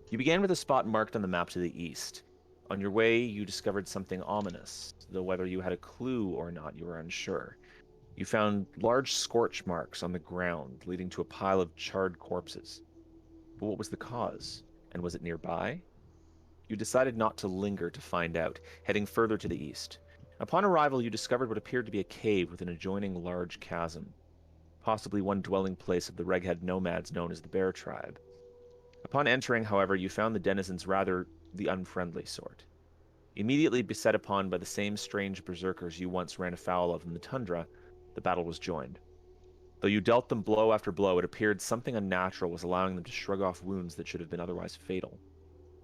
You began with a spot marked on the map to the east. On your way, you discovered something ominous, though whether you had a clue or not, you were unsure. You found large scorch marks on the ground, leading to a pile of charred corpses. But what was the cause? And was it nearby? You decided not to linger to find out, heading further to the east. Upon arrival, you discovered what appeared to be a cave with an adjoining large chasm, possibly one dwelling place of the Reghead nomads known as the Bear Tribe. Upon entering, however, you found the denizens rather the unfriendly sort. Immediately beset upon by the same strange berserkers you once ran afoul of in the tundra, the battle was joined. Though you dealt them blow after blow, it appeared something unnatural was allowing them to shrug off wounds that should have been otherwise fatal.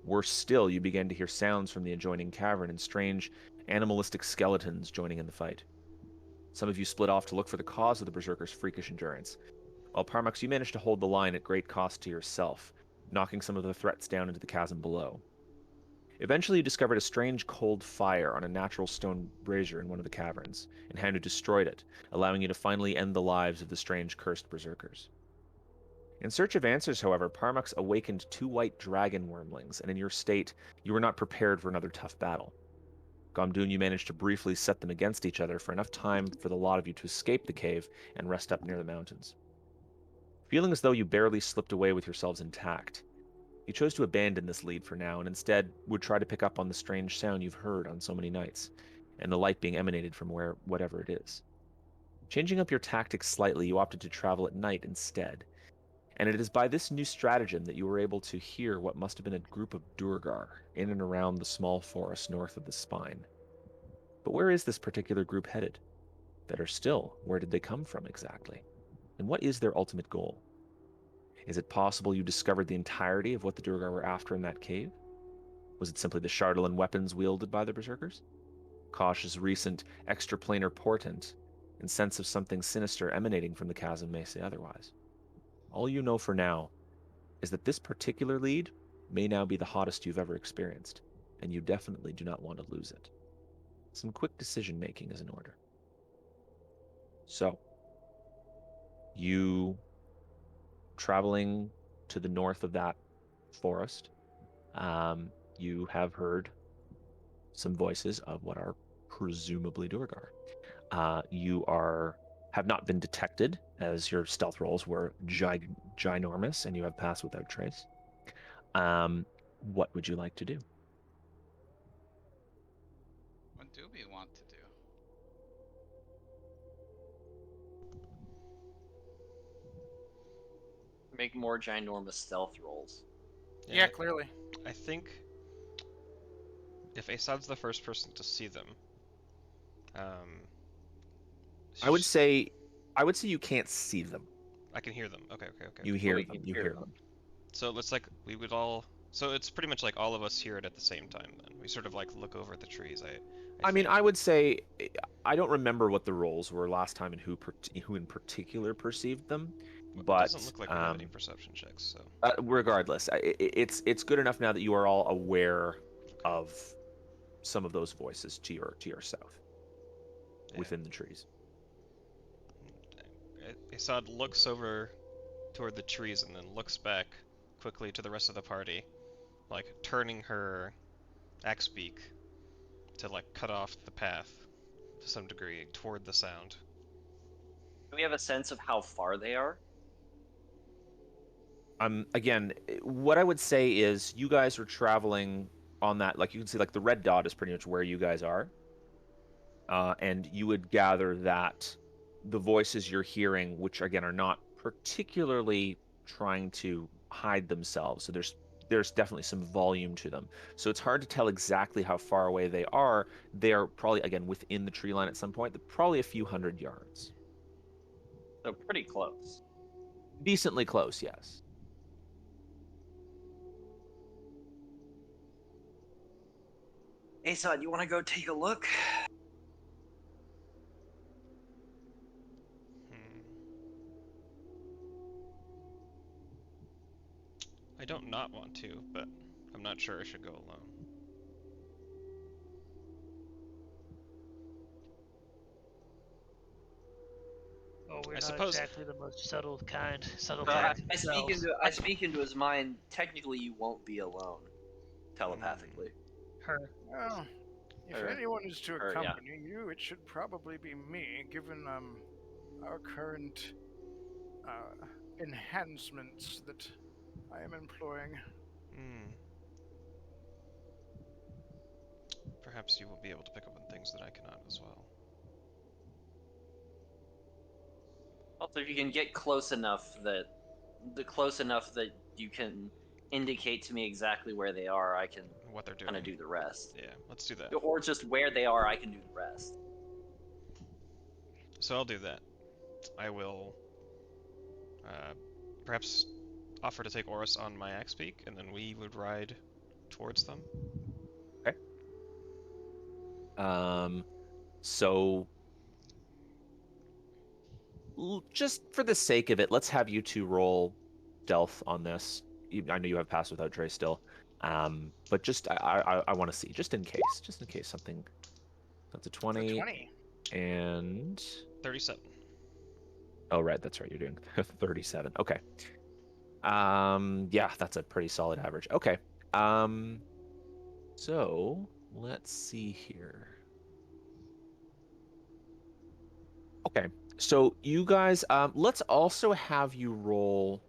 Worse still, you began to hear sounds from the adjoining cavern and strange, animalistic skeletons joining in the fight. Some of you split off to look for the cause of the berserkers' freakish endurance, while Parmux, you managed to hold the line at great cost to yourself, knocking some of the threats down into the chasm below. Eventually, you discovered a strange cold fire on a natural stone brazier in one of the caverns, and Hanu destroyed it, allowing you to finally end the lives of the strange cursed berserkers. In search of answers, however, Parmux awakened two white dragon wormlings, and in your state, you were not prepared for another tough battle. Gomdun, you managed to briefly set them against each other for enough time for the lot of you to escape the cave and rest up near the mountains. Feeling as though you barely slipped away with yourselves intact, you chose to abandon this lead for now and instead would try to pick up on the strange sound you've heard on so many nights, and the light being emanated from whatever it is. Changing up your tactics slightly, you opted to travel at night instead, and it is by this new stratagem that you were able to hear what must have been a group of Durgar in and around the small forest north of the Spine. But where is this particular group headed? Better still, where did they come from exactly? And what is their ultimate goal? Is it possible you discovered the entirety of what the Durgar were after in that cave? Was it simply the Chardalyn weapons wielded by the Berserkers? Cautious recent extraplanar portent and sense of something sinister emanating from the chasm may say otherwise. All you know for now is that this particular lead may now be the hottest you've ever experienced, and you definitely do not want to lose it. Some quick decision making is in order. So, you traveling to the north of that forest, you have heard some voices of what are presumably Durgar. You have not been detected, as your stealth rolls were ginormous, and you have passed without trace. What would you like to do? What do we want to do? Make more ginormous stealth rolls. Yeah, clearly. I think if Asad's the first person to see them, I would say you can't see them. I can hear them. Okay. You hear them. You hear them. So it's like we would all. So it's pretty much like all of us hear it at the same time. Then we sort of like look over at the trees. I mean, I would say I don't remember what the rolls were last time and who in particular perceived them, but it doesn't look like we have any perception checks. So regardless, it's good enough now that you are all aware of some of those voices to your south, within the trees. Asad looks over toward the trees and then looks back quickly to the rest of the party, like turning her axe beak to like cut off the path to some degree toward the sound. Do we have a sense of how far they are? Again, what I would say is you guys are traveling on that, like you can see, like the red dot is pretty much where you guys are, and you would gather that the voices you're hearing, which again are not particularly trying to hide themselves, so there's definitely some volume to them. So it's hard to tell exactly how far away they are. They are probably, again, within the tree line at some point. They're probably a few hundred yards. So pretty close. Decently close, yes. Asad, you want to go take a look? I don't not want to, but I'm not sure I should go alone. we're I not suppose- exactly the most subtle kind. Subtle I, kind I speak themselves. into I speak into his mind. Technically, you won't be alone, telepathically. Her. Well, if Or- anyone is to or, yeah. accompany you, it should probably be me, given our current enhancements that I am employing. Hmm. Perhaps you will be able to pick up on things that I cannot as well. Also, if you can get close enough that you can indicate to me exactly where they are, I can What they're doing. kind of do the rest. Yeah, let's do that. Or just where they are, I can do the rest. So I'll do that. I will perhaps offer to take Oris on my axe beak, and then we would ride towards them. So just for the sake of it, let's have you two roll stealth on this. I know you have pass without trace still, but just I want to see just in case something. That's a 20, 20. and 37. oh right, that's right. You're doing 37. Okay. Yeah, that's a pretty solid average. Okay. So let's see here. Okay, so you guys, let's also have you roll.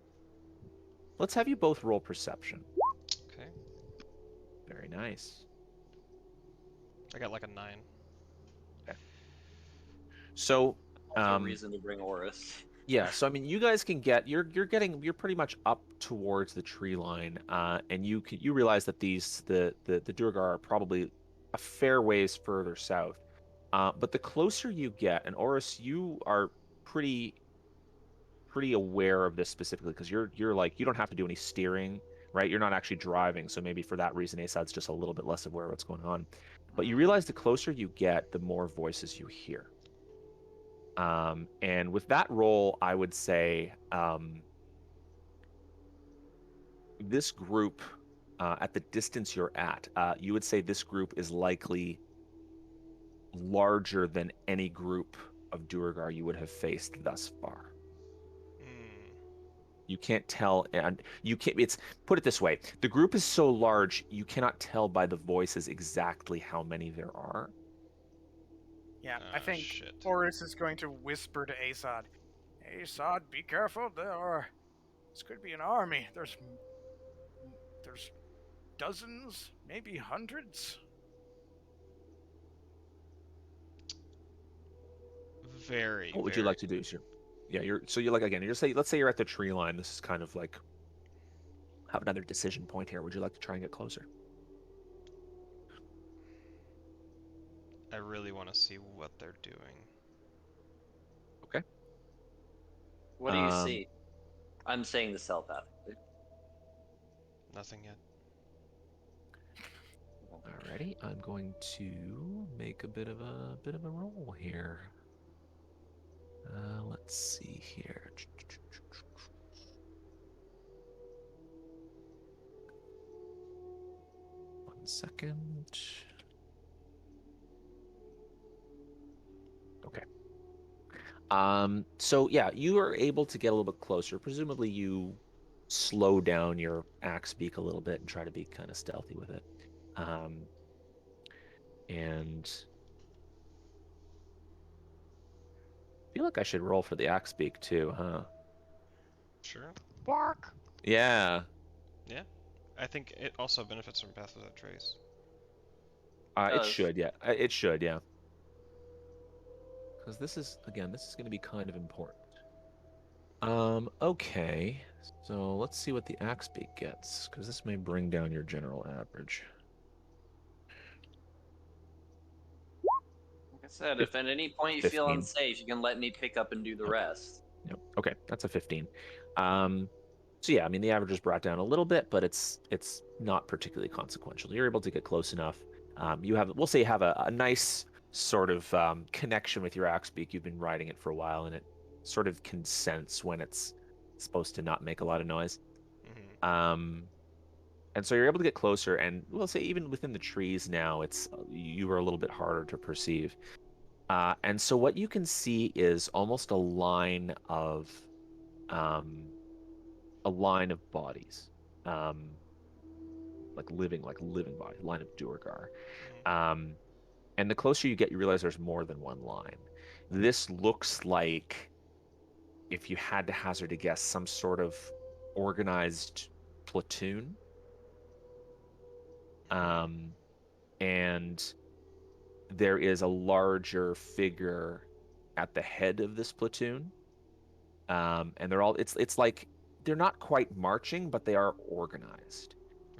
Let's have you both roll perception. Okay. Very nice. I got like a 9. So, Also, reason to bring Oris. yeah. So I mean, you guys can get you're pretty much up towards the tree line, and you realize that the Durgar are probably a fair ways further south. But the closer you get, and Oris, you are pretty aware of this specifically because you're like you don't have to do any steering, right? You're not actually driving, so maybe for that reason Asad's just a little bit less aware of what's going on. But you realize the closer you get, the more voices you hear. And with that roll, I would say this group, at the distance you're at, you would say this group is likely larger than any group of Duergar you would have faced thus far. Hmm. You can't tell, and you can't. It's put it this way: the group is so large, you cannot tell by the voices exactly how many there are. Yeah, Ah, I think shit. Oris is going to whisper to Asad, Asad, be careful. This could be an army. There's dozens, maybe hundreds. Very. What would you like to do, sir? Yeah, you're like again. Let's say you're at the tree line. This is kind of like have another decision point here. Would you like to try and get closer? I really want to see what they're doing. What do you Um, see? I'm saying the telepathically. Nothing yet. Alrighty, I'm going to make a bit of a roll here. Let's see here. One second. Okay. So yeah, you are able to get a little bit closer. Presumably you slow down your axe beak a little bit and try to be kind of stealthy with it. And I feel like I should roll for the axe beak too, huh? Sure. Bark. Yeah. I think it also benefits from Path Without Trace. It Does. should, yeah. It should, yeah. Because this is going to be kind of important. Okay. So let's see what the axe beak gets, because this may bring down your general average. Like I said, if at any point you feel 15. unsafe, you can let me pick up and do the Okay. rest. Yep. Okay, that's a 15. So yeah, I mean the average is brought down a little bit, but it's not particularly consequential. You're able to get close enough. We'll say you have a nice sort of connection with your axe beak. You've been riding it for a while, and it sort of can sense when it's supposed to not make a lot of noise. Mm-hmm. And so you're able to get closer, and we'll say even within the trees now, you are a little bit harder to perceive. And so what you can see is almost a line of bodies, like living bodies, line of Duergar. And the closer you get, you realize there's more than one line. This looks like, if you had to hazard a guess, some sort of organized platoon. And there is a larger figure at the head of this platoon. And they're all, it's like, they're not quite marching, but they are organized.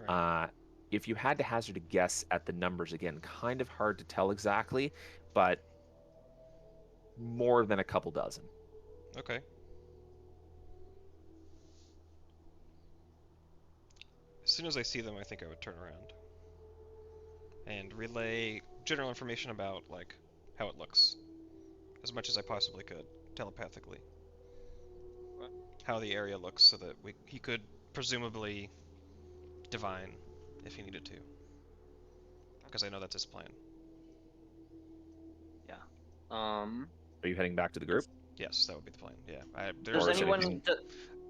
Right. If you had to hazard a guess at the numbers, again, kind of hard to tell exactly, but more than a couple dozen. Okay. As soon as I see them, I think I would turn around and relay general information about, like, how it looks, as much as I possibly could, telepathically. What? How the area looks, so that he could presumably divine if he needed to, because I know that's his plan. Yeah. Are you heading back to the group? Yes, that would be the plan. Yeah. Does Or is anyone? anything-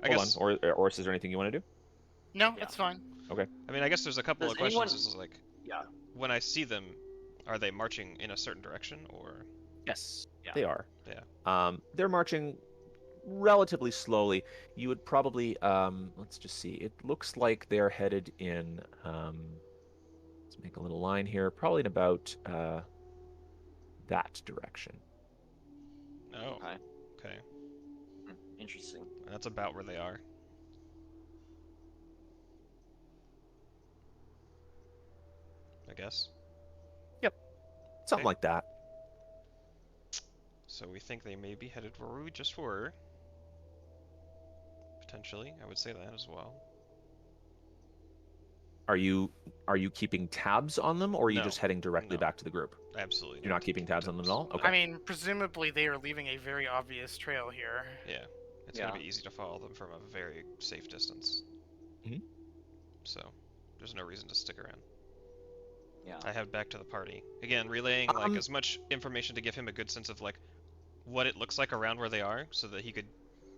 I Hold guess. on, or is there anything you want to do? No, Yeah. that's fine. I mean, I guess there's a couple Does of questions. anyone- This is like, Yeah. when I see them, are they marching in a certain direction, or? Yes, Yeah. they are. Yeah. They're marching relatively slowly. You would probably, let's just see. It looks like they're headed in, let's make a little line here, probably in about that direction. Oh. Okay. Okay. Interesting. That's about where they are. I guess. Something Okay. like that. So we think they may be headed where we just were. Potentially, I would say that as well. Are you keeping tabs on them, or are you No. just heading directly No. back to the group? Absolutely. You're not keeping tabs on them at all? Tabs. Okay. I mean, presumably they are leaving a very obvious trail here. Yeah. It's Yeah. gonna be easy to follow them from a very safe distance. Mhm. So, there's no reason to stick around. Yeah. I head back to the party. Again, relaying like Um, as much information to give him a good sense of like what it looks like around where they are, so that he could,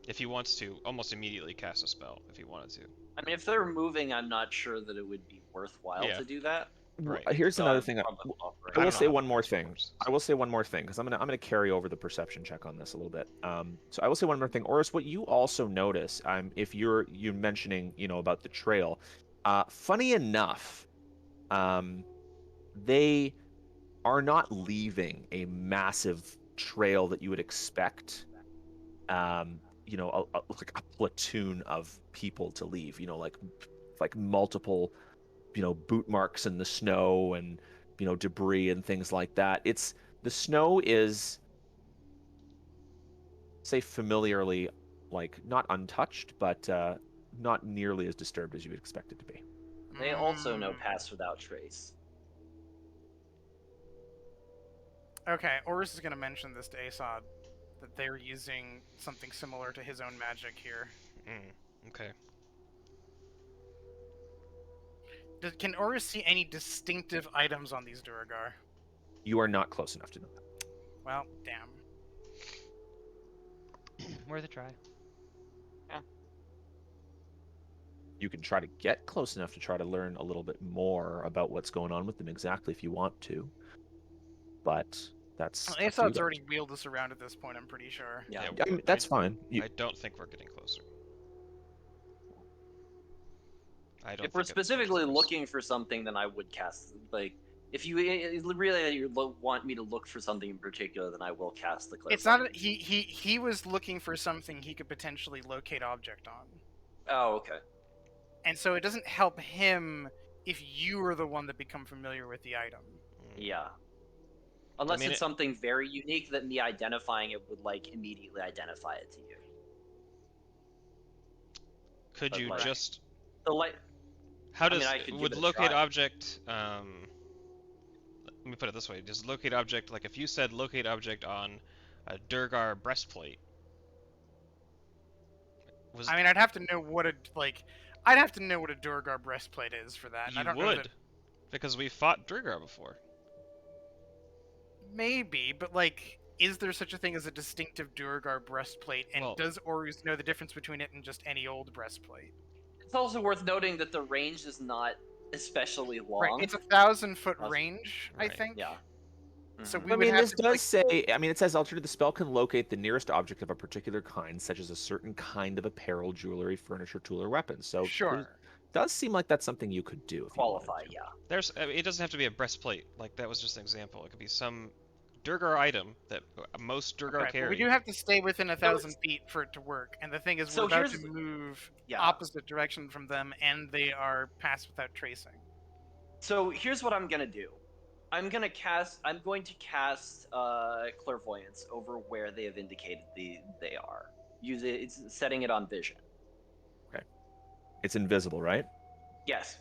if he wants to, almost immediately cast a spell if he wanted to. I mean, if they're moving, I'm not sure that it would be worthwhile Yeah. to do that. Right. Here's So another I'm thing. probably offering. I will don't say have one more those thing. forces. I will say one more thing, because I'm gonna carry over the perception check on this a little bit. So I will say one more thing, Oris. What you also notice, if you mentioning, about the trail, funny enough, they are not leaving a massive trail that you would expect. Like a platoon of people to leave. Like multiple, boot marks in the snow and debris and things like that. The snow is, say, familiarly, like, not untouched, but not nearly as disturbed as you would expect it to be. They also know Mm. pass without trace. Okay, Oris is going to mention this to Asad, that they're using something similar to his own magic here. Okay. Can Oris see any distinctive items on these Duergar? You are not close enough to know that. Well, damn. Worth a try. You can try to get close enough to try to learn a little bit more about what's going on with them exactly if you want to. But that's Well, up to you Asad's guys. already wheeled us around at this point, I'm pretty sure. Yeah. I mean, that's fine. I don't think we're getting closer. I don't. If we're think it's specifically close. looking for something, then I would cast. Like, if you really want me to look for something in particular, then I will cast the clarifying. It's not. He was looking for something he could potentially locate object on, Oh, okay. and so it doesn't help him if you are the one that become familiar with the item. Yeah. Unless mean, it's something very unique that me identifying it would like immediately identify it to you. Could But you like- just? The light. How I mean, does I could give would it a locate try. object? Let me put it this way: does locate object, like if you said locate object on a Durgar breastplate? Was I mean, I'd have to know what a I'd have to know what a Duergar breastplate is for that. And I you don't know would, that... because we fought Durgar before. Maybe, but like, is there such a thing as a distinctive Duergar breastplate? And Well- does Orus know the difference between it and just any old breastplate? It's also worth noting that the range is not especially long. Right, it's a 1,000-foot 1,000. range, I Right. think. Yeah. So Mhm. we I would mean, have this to, does like, say. I mean, it says altered. The spell can locate the nearest object of a particular kind, such as a certain kind of apparel, jewelry, furniture, tool, or weapon. So sure. does seem like that's something you could do if you wanted Qualify, to. yeah. I mean, it doesn't have to be a breastplate. Like that was just an example. It could be some Durgar item that most Durgar Right, but carry. we do have to stay within it's- 1,000 feet for it to work. And the thing is, So we're about here's- to move Yeah. opposite direction from them, and they are passed without tracing. So here's what I'm gonna do. I'm going to cast clairvoyance over where they have indicated they are. It's setting it on vision. It's invisible, right? Yes.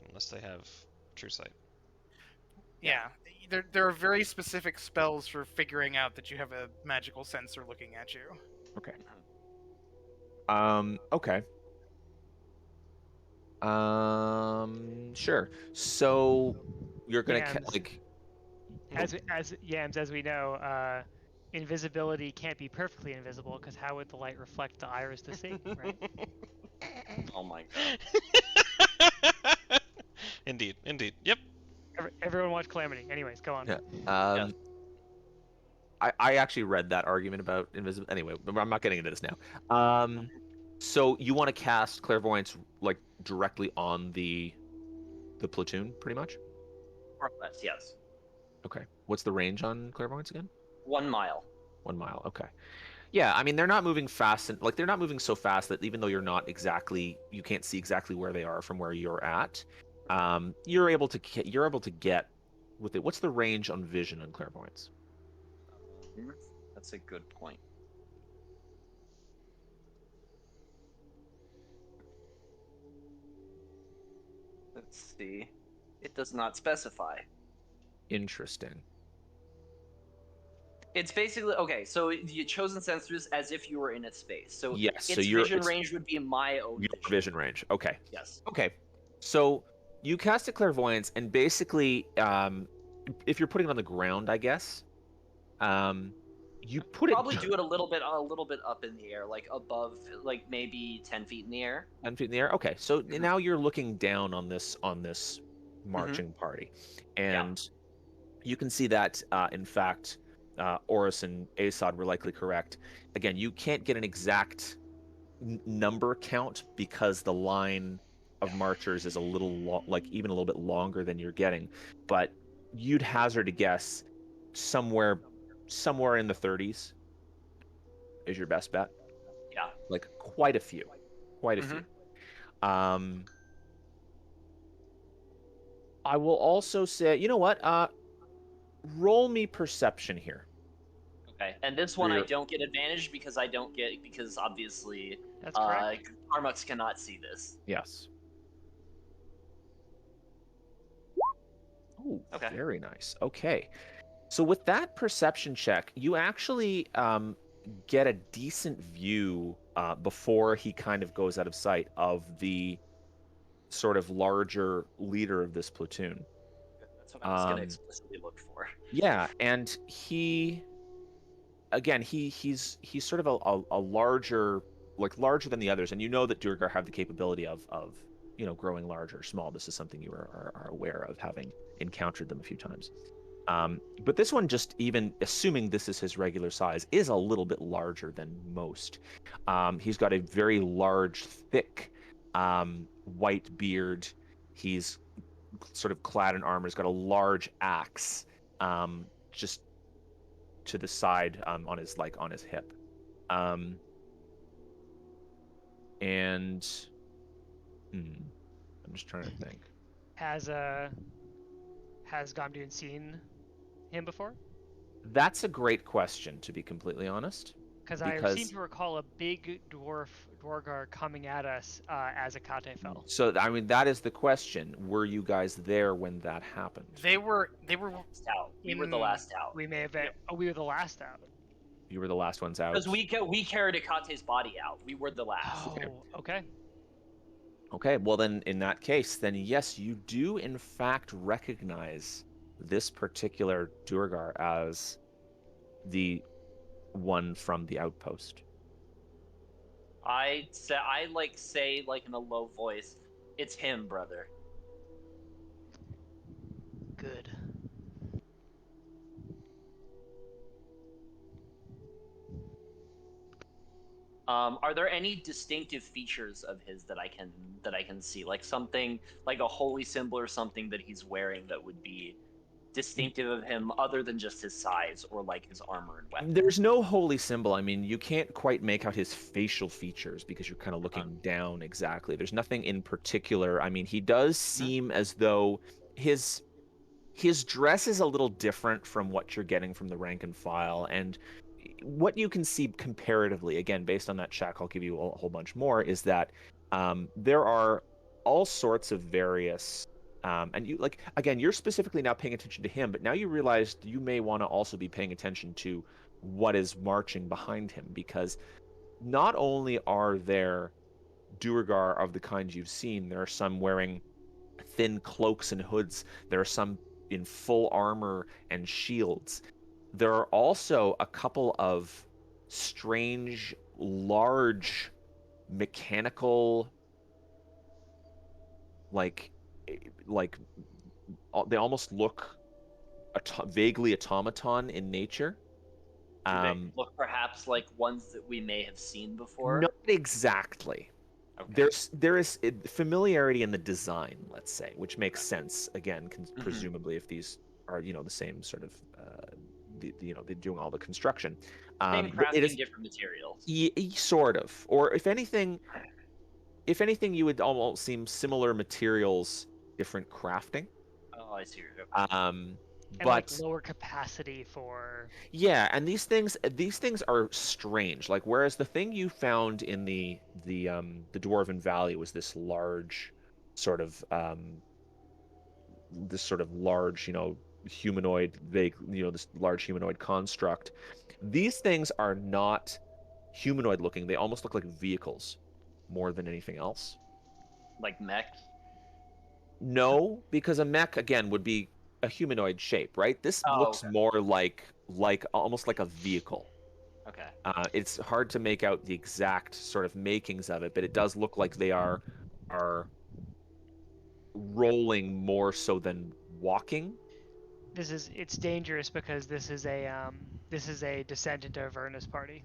Unless they have true sight. Yeah, there are very specific spells for figuring out that you have a magical sensor looking at you. Okay. Okay. Sure. So you're gonna Yams. like. As Yams, as we know, invisibility can't be perfectly invisible because how would the light reflect the iris to see, right? Oh my god. Indeed. Yep. Everyone watch Calamity. Anyways, go on. Yeah. Yes. I actually read that argument about invisible. Anyway, I'm not getting into this now. So you want to cast clairvoyance like directly on the platoon, pretty much? More or less, yes. Okay. What's the range on clairvoyance again? 1 mile. 1 mile. Okay. Yeah, I mean they're not moving fast, and like they're not moving so fast that even though you can't see exactly where they are from where you're at. You're able to get with it. What's the range on vision on clairvoyance? That's a good point. Let's see. It does not specify. Interesting. It's basically okay. So you chosen sensors as if you were in a space. So Yes, its vision range would be my own your vision. vision range. Okay. Yes. Okay. So you cast a clairvoyance, and basically, if you're putting it on the ground, I guess, you put Probably it do it a little bit up in the air, like above, like maybe 10 feet in the air. 10 feet in the air. Okay, so now you're looking down on this marching party, and you can see that in fact, Orus and Asad were likely correct. Again, you can't get an exact number count because the line of marchers is a little even a little bit longer than you're getting, but you'd hazard a guess somewhere in the 30s is your best bet. Yeah. Like quite a few. I will also say, you know what? Roll me perception here. Okay. And this one I Your- don't get advantage because obviously That's correct. Armux cannot see this. Yes. Oh, Okay. very nice. Okay. So with that perception check, you actually get a decent view before he kind of goes out of sight of the sort of larger leader of this platoon. That's what I was going to explicitly look for. Yeah, and he's sort of a larger than the others, and you know that Duergar have the capability of growing larger or small. This is something you are aware of, having encountered them a few times. But this one, just even assuming this is his regular size, is a little bit larger than most. He's got a very large, thick, white beard. He's sort of clad in armor. He's got a large axe, just to the side, on his hip. And I'm just trying to think. Has Gomdun seen him before? That's a great question, to be completely honest. Because I seem to recall a big Dwargar coming at us as Akate fell. So, I mean, that is the question. Were you guys there when that happened? They were Out. We were the last out. We may have been. Oh, we were the last out. You were the last ones out. Because we carried Akate's body out. We were the last. Oh, okay. Okay, well then, in that case, then yes, you do in fact recognize this particular Durgar as the one from the outpost. I say like in a low voice, it's him, brother. Good. Are there any distinctive features of his that I can see, like something like a holy symbol or something that he's wearing that would be distinctive of him, other than just his size or like his armor and weapons? There's no holy symbol. I mean, you can't quite make out his facial features because you're kind of looking down exactly. There's nothing in particular. I mean, he does seem as though his dress is a little different from what you're getting from the rank and file, and what you can see comparatively, again, based on that check, I'll give you a whole bunch more, is that there are all sorts of various and you like again, you're specifically now paying attention to him, but now you realize you may want to also be paying attention to what is marching behind him, because not only are there Duergar of the kind you've seen, there are some wearing thin cloaks and hoods. There are some in full armor and shields. There are also a couple of strange, large, mechanical, like, like they almost look vaguely automaton in nature. Do they look perhaps like ones that we may have seen before? Not exactly. Okay. There is familiarity in the design, let's say, which makes sense. Again, presumably, if these are the same sort of they're doing all the construction. Same But it crafting, is different materials. sort of, or if anything, you would almost seem similar materials, different crafting. Oh, I see. Okay. And But like lower capacity for. yeah, and these things are strange. Like, whereas the thing you found in the Dwarven Valley was this large sort of large, humanoid, vague, this large humanoid construct. These things are not humanoid looking. They almost look like vehicles more than anything else. Like mechs. No, because a mech again would be a humanoid shape, right? This Oh, looks okay. more like almost like a vehicle. Okay. It's hard to make out the exact sort of makings of it, but it does look like they are rolling more so than walking. It's dangerous because this is a descent into Avernus party.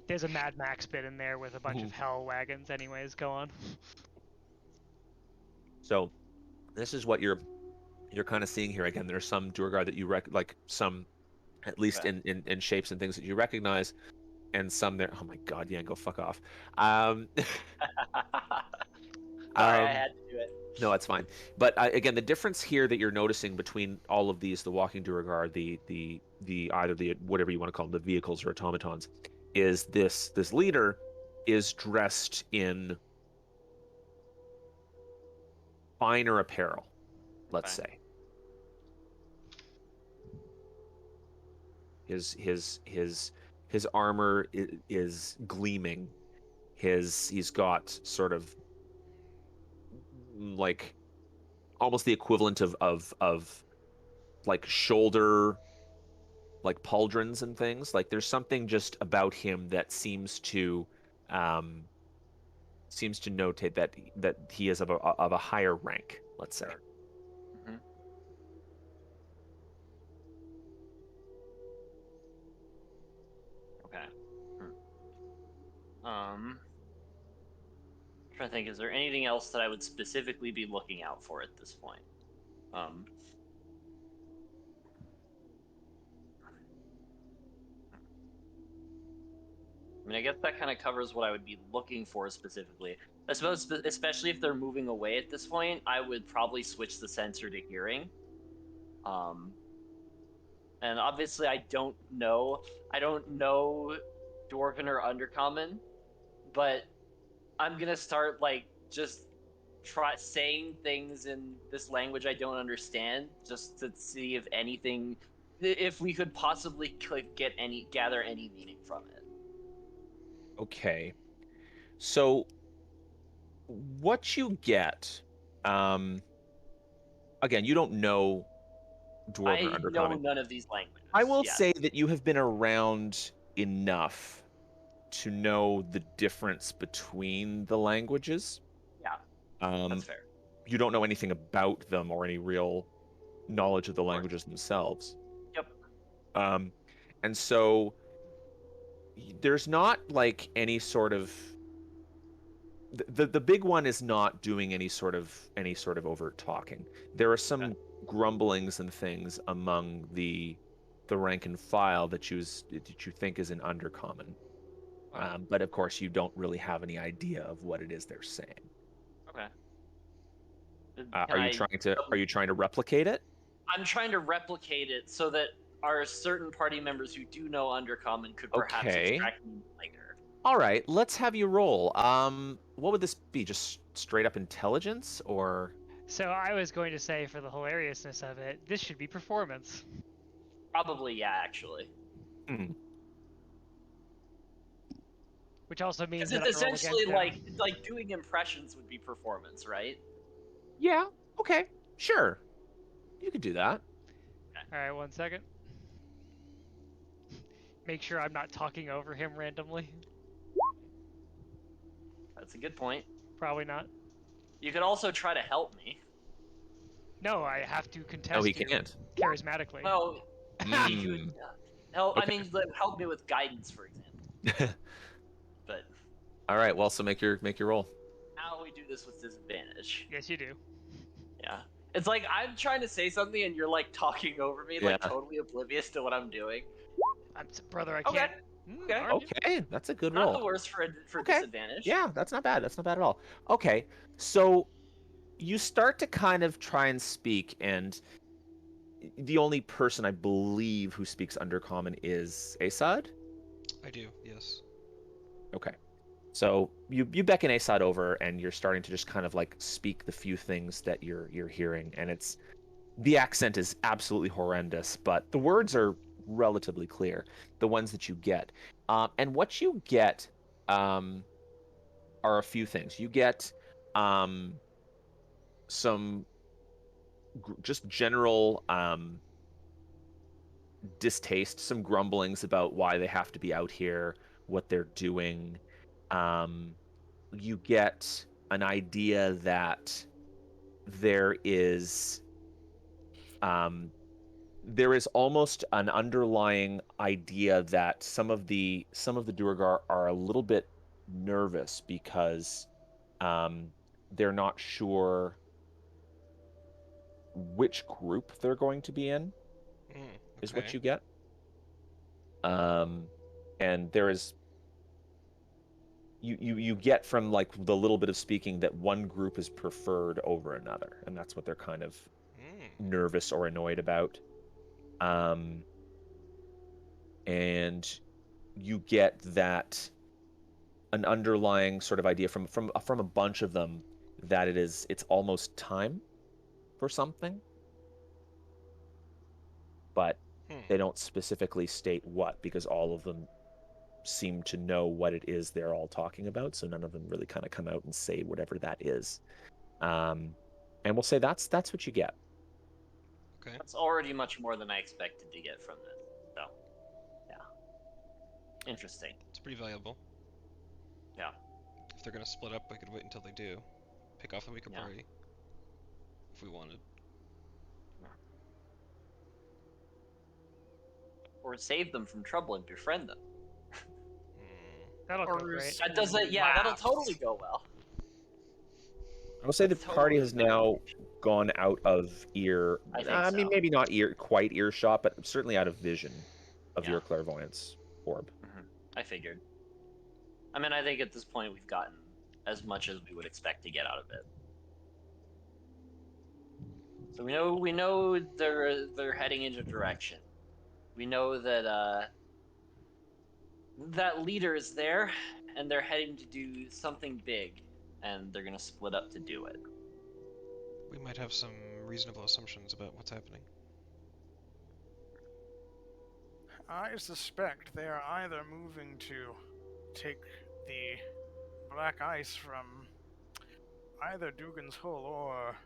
There's a Mad Max bit in there with a bunch of hell wagons. Anyways, go on. So this is what you're kind of seeing here. Again, there's some Duergar that you like some, at least Okay. in shapes and things that you recognize, and some there. Oh my God, yeah, go fuck off. Um, Sorry, I um, had to do it. no, that's fine. But again, the difference here that you're noticing between all of these, the walking Duergar, the either the whatever you want to call them, the vehicles or automatons, is this leader is dressed in finer apparel, let's Fine. say. His armor is gleaming. He's got sort of like almost the equivalent of like shoulder, like pauldrons and things. Like, there's something just about him that um seems to notate that he is of a higher rank, let's say. Sure. Mhm. Okay. Trying to think, is there anything else that I would specifically be looking out for at this point? Um, I mean, I guess that kind of covers what I would be looking for specifically. I suppose, especially if they're moving away at this point, I would probably switch the sensor to hearing. Um, and obviously, I don't know Dwarven or Undercommon, but I'm gonna start like just try saying things in this language I don't understand, just to see if we could possibly gather any meaning from it. Okay. So what you get, um again, you don't know Dwarven I or know Undercommon. none of these languages. I will yeah. say that you have been around enough to know the difference between the languages. Yeah, Um, that's fair. you don't know anything about them or any real knowledge of the course. languages themselves. Yep. And so there's not like any sort of the big one is not doing any sort of overt talking. There are some grumblings and things among the rank and file that you think is an undercommon. But of course you don't really have any idea of what it is they're saying. Okay. Are you trying to replicate it? I'm trying to replicate it so that our certain party members who do know Undercommon could perhaps Okay. extract me later. All right, let's have you roll. What would this be? Just straight up intelligence, or? So I was going to say, for the hilariousness of it, this should be performance. Probably, yeah, actually. Which also means Because that it's I roll essentially against him. like doing impressions would be performance, right? Yeah. Okay. Sure. You could do that. All right, 1 second. Make sure I'm not talking over him randomly. That's a good point. Probably not. You could also try to help me. No, I have to contest No, he you can't. charismatically. No, you Mm. could help. I Okay. mean, like, help me with guidance, for example. But All right. Well, so make your roll. how we do this with disadvantage? Yes, you do. Yeah. It's like I'm trying to say something and you're like talking over me, like Yeah. totally oblivious to what I'm doing. Brother, I Okay. can't. Okay. Aren't you? Okay, that's a good Not roll. the worst for Okay. disadvantage. Yeah, that's not bad. That's not bad at all. Okay, so you start to kind of try and speak, and the only person I believe who speaks Undercommon is Asad. I do, yes. Okay. So you beckon Asad over, and you're starting to just kind of like speak the few things that you're hearing, and the accent is absolutely horrendous, but the words are relatively clear, the ones that you get. And what you get are a few things. You get some just general distaste, some grumblings about why they have to be out here, what they're doing. You get an idea that there is almost an underlying idea that some of the Duergar are a little bit nervous because they're not sure which group they're going to be in. Is what you get. And there is you get from like the little bit of speaking that one group is preferred over another, and that's what they're kind of nervous or annoyed about. And you get that an underlying sort of idea from a bunch of them that it's almost time for something, but they don't specifically state what, because all of them seem to know what it is they're all talking about, so none of them really kind of come out and say whatever that is. And we'll say that's what you get. Okay. That's already much more than I expected to get from this. So, yeah. Interesting. It's pretty valuable. Yeah. If they're gonna split up, I could wait until they do. Pick off the weaker party. If we wanted. Or save them from trouble and befriend them. That'll go great. That doesn't. Yeah, that'll totally go well. I will say the party has Totally. now gone out of ear. I think mean, so. maybe not quite earshot, but certainly out of vision of Yeah. your clairvoyance orb. I figured. I mean, I think at this point we've gotten as much as we would expect to get out of it. So we know they're heading into direction. We know that that leader is there, and they're heading to do something big, and they're gonna split up to do it. We might have some reasonable assumptions about what's happening. I suspect they are either moving to take the black ice from either Dugan's Hole or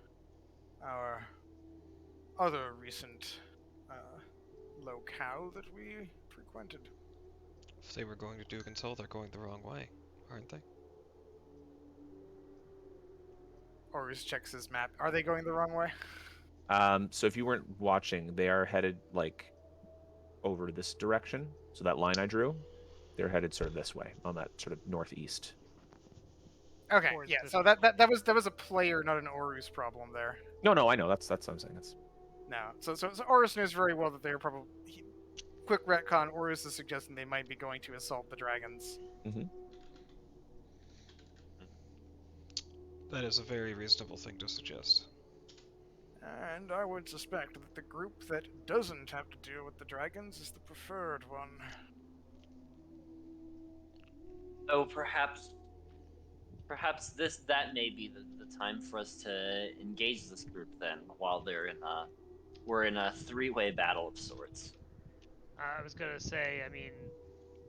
our other recent locale that we frequented. If they were going to Dugan's they're going the wrong way, aren't they? Horus checks his map. Are they going the wrong way? So if you weren't watching, they are headed like over this direction. So that line I drew, they're headed sort of this way on that sort of northeast. Okay, Towards yeah. this So one. that was a player, not an Horus problem there. No, I know. That's what I'm saying. That's No. So Horus knows very well that they are probably. Quick retcon, Horus is suggesting they might be going to assault the dragons. That is a very reasonable thing to suggest. And I would suspect that the group that doesn't have to deal with the dragons is the preferred one. So perhaps that may be the time for us to engage this group then, while we're in a three-way battle of sorts. I was gonna say, I mean,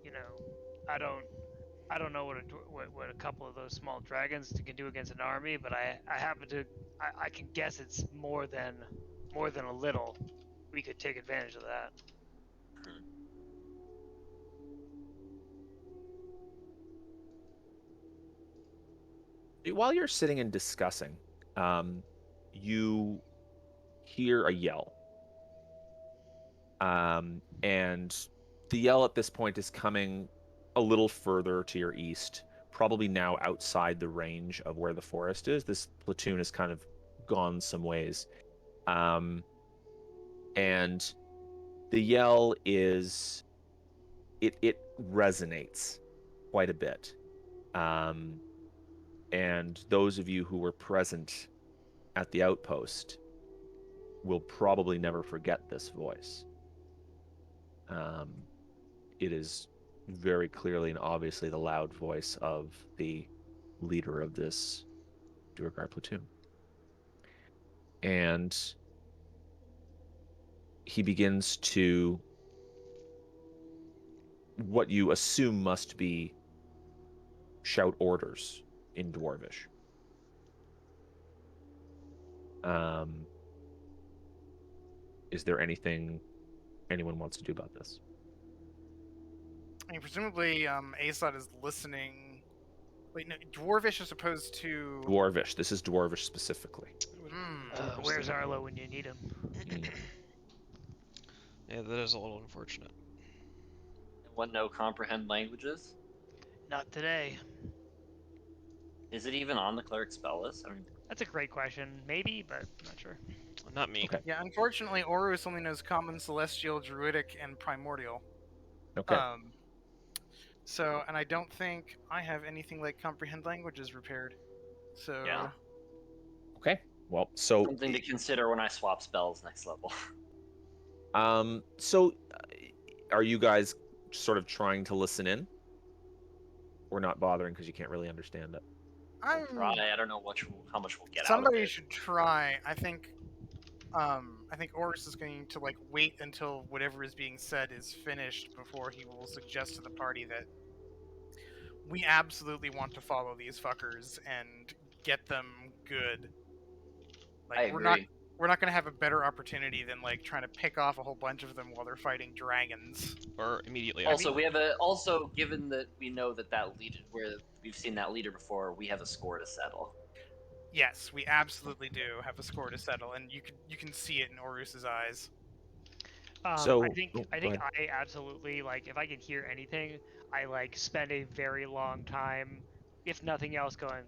you know, I don't know what a couple of those small dragons can do against an army, but I happen to I can guess it's more than a little. We could take advantage of that. while you're sitting and discussing, you hear a yell. And the yell at this point is coming a little further to your east, probably now outside the range of where the forest is. This platoon has kind of gone some ways. And the yell is it resonates quite a bit. And those of you who were present at the outpost will probably never forget this voice. It is very clearly and obviously the loud voice of the leader of this Duergar platoon. And he begins to what you assume must be shout orders in Dwarvish. Is there anything anyone wants to do about this? I mean, presumably, Aesop is listening. Wait, no, Dwarvish as opposed to. Dwarvish. This is Dwarvish specifically. Where's Arlo when you need him? Yeah, that is a little unfortunate. Anyone know comprehend languages? Not today. Is it even on the cleric spell list? I mean, That's a great question. Maybe, but I'm not sure. Not me. Okay. Yeah, unfortunately, Horus only knows Common, Celestial, Druidic, and Primordial. Okay. So, and I don't think I have anything like comprehend languages repaired. So. Yeah. Okay. Well, so something to consider when I swap spells next level. So are you guys sort of trying to listen in, or not bothering because you can't really understand it? I'll try. I don't know how much we'll get out of Somebody it. should try. I think Horus is going to like wait until whatever is being said is finished before he will suggest to the party that we absolutely want to follow these fuckers and get them good. Like I agree. we're not going to have a better opportunity than like trying to pick off a whole bunch of them while they're fighting dragons. Or immediately Also, given that we know that leader, where we've seen that leader before, we have a score to settle. Yes, we absolutely do have a score to settle, and you can see it in Horus's eyes. So- I think go I ahead. absolutely like if I can hear anything, I like spend a very long time, if nothing else, going.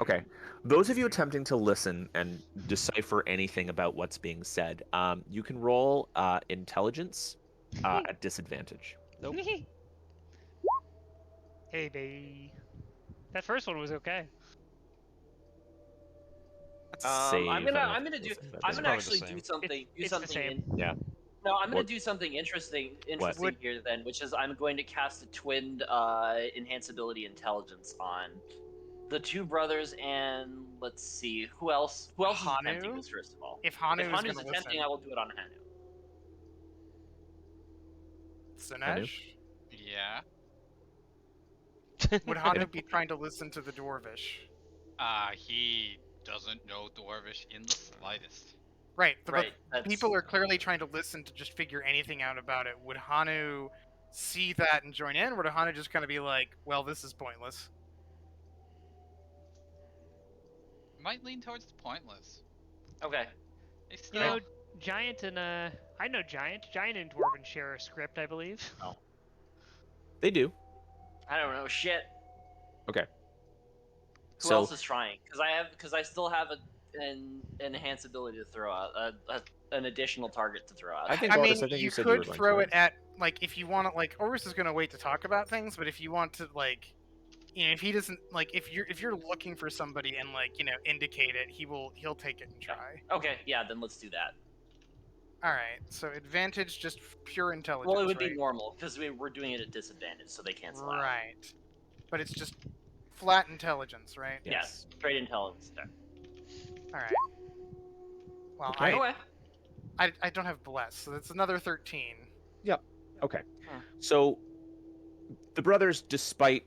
Okay. Those of you attempting to listen and decipher anything about what's being said, you can roll intelligence at disadvantage. Nope. Hey, baby. That first one was okay. Save, I'm I don't know gonna if do. it's that I'm big. gonna probably the actually same. do something. It's the same. Yeah. No, I'm gonna What? do something interesting Would- here then, which is I'm going to cast a twinned enhanceability intelligence on the two brothers, and let's see who else. Who else is Hanu? attempting this first of all? If Hanu If is Hanu's going to attempting, listen, I will do it on Hanu. Sinesh, Yeah. would Hanu be trying to listen to the Dwarvish? He doesn't know Dwarvish in the slightest. Right. Right. But people are clearly trying to listen to just figure anything out about it. Would Hanu see that and join in? Or would Hanu just kind of be like, well, this is pointless? Might lean towards the pointless. Okay. They You still. know, Giant and I know Giant. Giant and Dwarven share a script, I believe. They do. I don't know shit. Okay. Who So else is trying? Because I still have an enhanced ability to throw out an additional target to throw out. I think I Horus, mean, I think you said you were could going throw to. it at, like, if you want to, like, Horus is going to wait to talk about things, but if you want to, like, you know, if he doesn't, like, if you're looking for somebody and, like, you know, indicate it, he'll take it and try. Okay, yeah, then let's do that. All right, so advantage, just pure intelligence, Well, it would right? be normal because we're doing it at disadvantage, so they cancel out. Right, but it's just flat intelligence, right? Yes. Yes, straight intelligence check. All right. Well, Okay. Okay. I don't have bless, so that's another 13. Okay. Huh. So the brothers, despite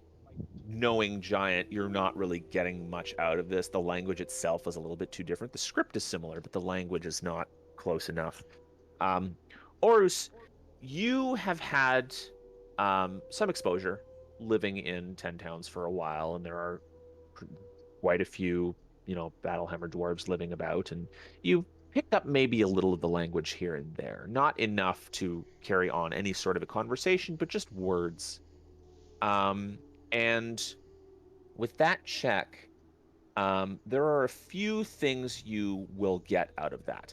knowing Giant, you're not really getting much out of this. The language itself is a little bit too different. The script is similar, but the language is not close enough. Orus, you have had some exposure living in 10 towns for a while, and there are quite a few, Battlehammer dwarves living about, and you picked up maybe a little of the language here and there. Not enough to carry on any sort of a conversation, but just words. And with that check, there are a few things you will get out of that.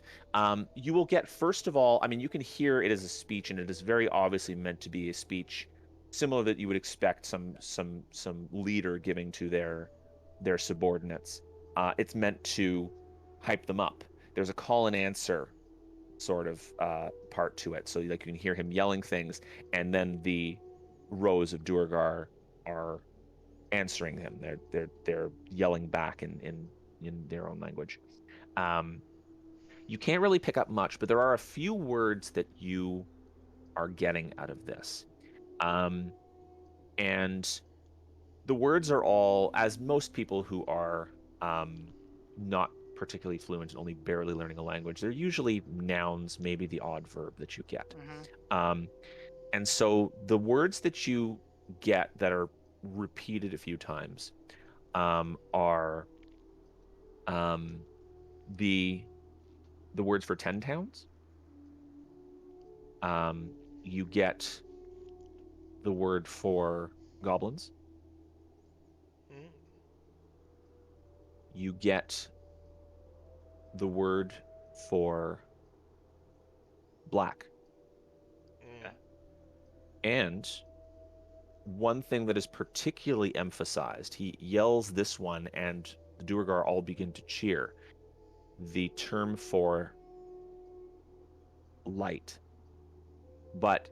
You will get, first of all, I mean, you can hear it as a speech, and it is very obviously meant to be a speech similar that you would expect some leader giving to their subordinates. It's meant to hype them up. There's a call and answer sort of part to it, so like you can hear him yelling things, and then the rows of Duergar are answering him. They're yelling back in their own language. You can't really pick up much, but there are a few words that you are getting out of this. And the words are all, as most people who are not particularly fluent and only barely learning a language, they're usually nouns, maybe the odd verb that you get. And so the words that you get that are repeated a few times are the words for 10 towns. You get the word for goblins. Mm. You get the word for black. Mm. And one thing that is particularly emphasized, he yells this one, and the Duergar all begin to cheer. The term for light. But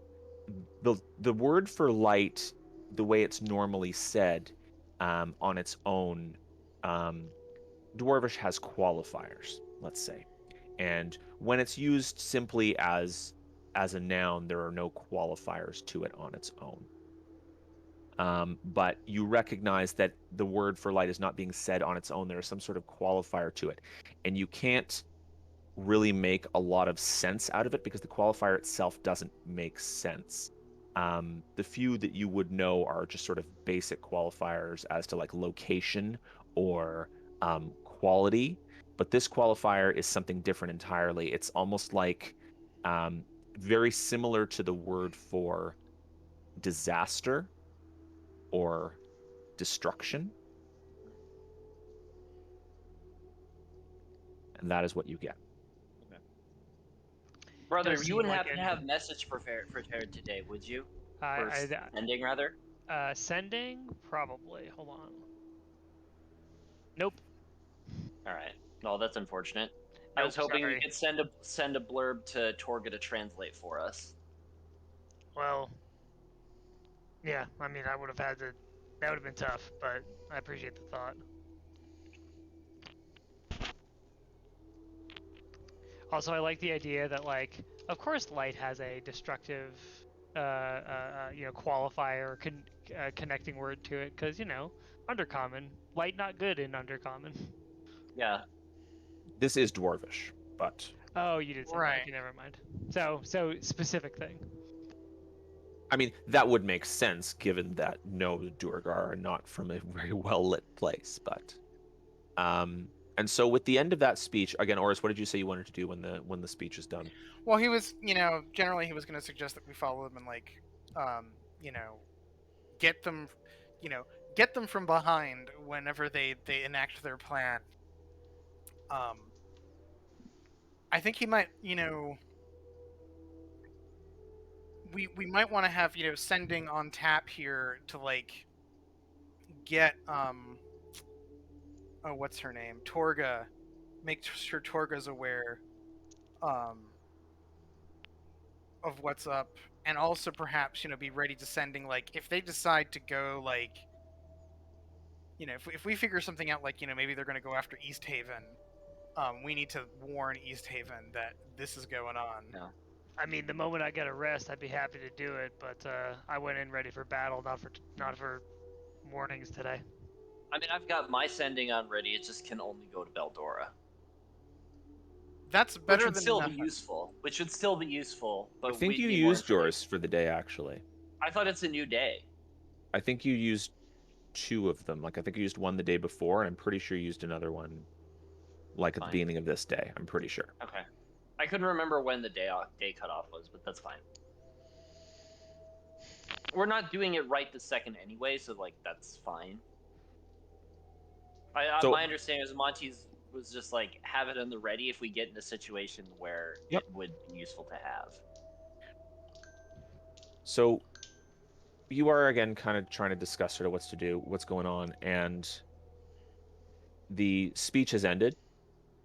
the word for light, the way it's normally said on its own, Dwarvish has qualifiers, let's say. And when it's used simply as a noun, there are no qualifiers to it on its own. But you recognize that the word for light is not being said on its own. There is some sort of qualifier to it. And you can't really make a lot of sense out of it because the qualifier itself doesn't make sense. The few that you would know are just sort of basic qualifiers as to like location or quality. But this qualifier is something different entirely. It's almost like very similar to the word for disaster or destruction. And that is what you get. Brother, Does you seem wouldn't like happen to an- have message prepared today, would you? Or I sending, rather? sending probably. Hold on. Nope. All right. No, that's unfortunate. I Nope, was hoping sorry. you could send a blurb to Torga to translate for us. Well, yeah. I mean, I would have had to. That would have been tough, but I appreciate the thought. Also, I like the idea that, like, of course, light has a destructive, qualifier, connecting word to it, because undercommon, light not good in undercommon. Yeah. This is dwarvish, but Oh, you did say Right. that. Okay, never mind. So specific thing. I mean that would make sense given that no Duergar are not from a very well lit place. But and so with the end of that speech, again, Oris, what did you say you wanted to do when the speech is done? Well, he was, generally he was going to suggest that we follow them and like, you know, get them, get them from behind whenever they enact their plan. I think he might, we might want to have, sending on tap here to like get oh, what's her name, Torga, make sure Torga's aware of what's up, and also perhaps be ready to sending, like, if they decide to go, like, if we figure something out, like, maybe they're going to go after East Haven, we need to warn East Haven that this is going on. Yeah. I mean, the moment I get a rest, I'd be happy to do it, but I went in ready for battle, not for warnings today. I mean, I've got my sending on ready. It just can only go to Beldora. That's Which better would than still nothing. be useful. Which would still be useful, but I think we'd you need more used yours for the day, actually. I thought it's a new day. I think you used 2 of them. Like, I think you used one the day before, and I'm pretty sure you used another one, like, at the Fine. beginning of this day. I'm pretty sure. Okay. I couldn't remember when the day cutoff was, but that's fine. We're not doing it right this second anyway, so, like, that's fine. So- My understanding is Monty's was just, like, have it on the ready if we get in a situation where Yep. it would be useful to have. So you are again kind of trying to discuss sort of what's going on, and the speech has ended,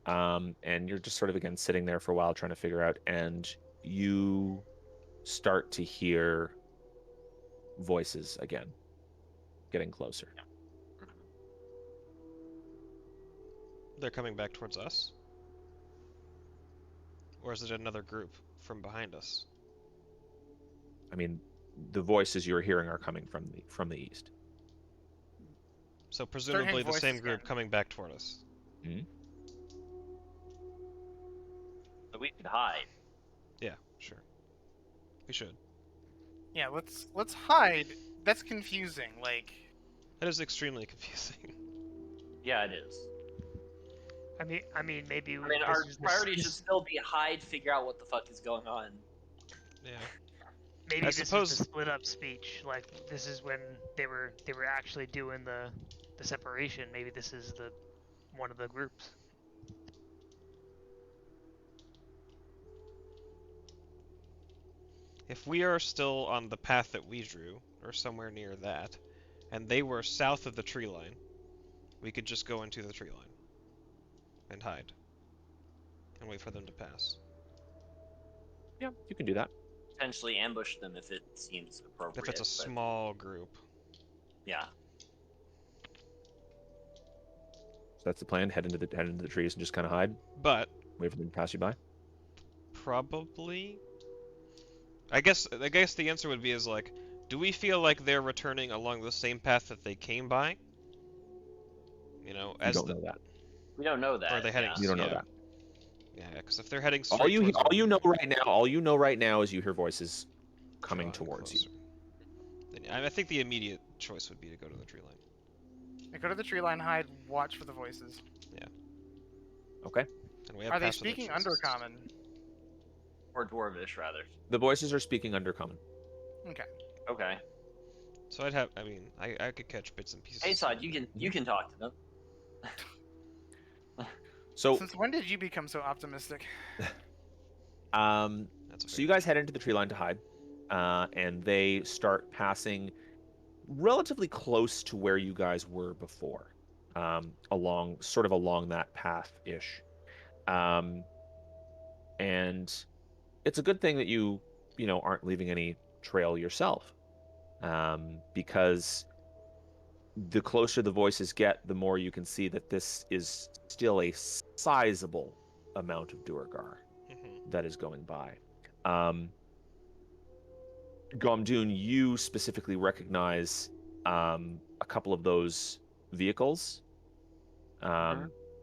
and you're just sort of again sitting there for a while trying to figure out, and you start to hear voices again, getting closer. They're coming back towards us? Or is it another group from behind us? I mean, the voices you're hearing are coming from the east. So presumably the same voices group again. coming back toward us. So we could hide. Yeah, sure. We should. Yeah, let's hide. That's confusing. Like, That is extremely confusing. Yeah, it is. I mean, maybe. I mean, this our is priority should still be hide, figure out what the fuck is going on. Yeah. Maybe I this suppose- is the split up speech. Like this is when they were actually doing the separation. Maybe this is the one of the groups. If we are still on the path that we drew, or somewhere near that, and they were south of the tree line, we could just go into the tree line and hide and wait for them to pass. Yeah, you can do that. Potentially ambush them if it seems appropriate. If it's a but small group. yeah. So that's the plan. Head into the trees and just kind of hide. But Wait for them to pass you by. probably I guess the answer would be is like, do we feel like they're returning along the same path that they came by? You know, You as don't the know that. We don't know that. Or are they heading yeah. You don't know Yeah. that. Yeah, because if they're heading straight All you towards all you know right now is you hear voices coming drawing towards you. closer. Then I think the immediate choice would be to go to the tree line. I go to the tree line, hide, watch for the voices. Okay. And we have Are they passed other speaking choices. Undercommon? Or Dwarvish, rather. The voices are speaking Undercommon. Okay. Okay. So I could catch bits and pieces. Hey, of Sod, something. you can talk to them. So Since when did you become so optimistic? That's a so fair you guys head into the tree line to hide, and they start passing relatively close to where you guys were before, along that path ish, and it's a good thing that you aren't leaving any trail yourself, because the closer the voices get, the more you can see that this is still a sizable amount of Duergar Mhm. that is going by. Gomdun, you specifically recognize a couple of those vehicles,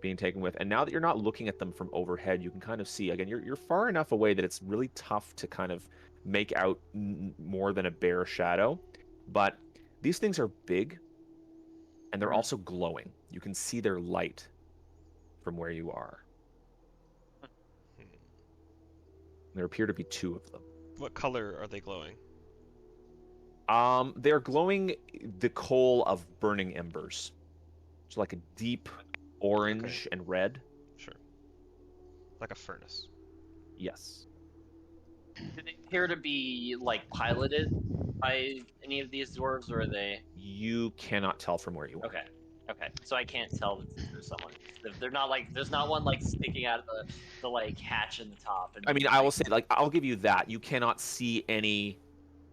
being taken with. And now that you're not looking at them from overhead, you can kind of see, again, you're far enough away that it's really tough to kind of make out more than a bare shadow. But these things are big, and they're also glowing. You can see their light from where you are. There appear to be 2 of them. What color are they glowing? They're glowing the coal of burning embers. It's like a deep orange and red. Sure. Like a furnace. Yes. Do they appear to be like piloted by any of these dwarves, or are they? You cannot tell from where you are. Okay. Okay. So I can't tell if there's someone. If they're not like, there's not one like sticking out of the like hatch in the top. And I mean, being, I will like, say, like, I'll give you that. You cannot see any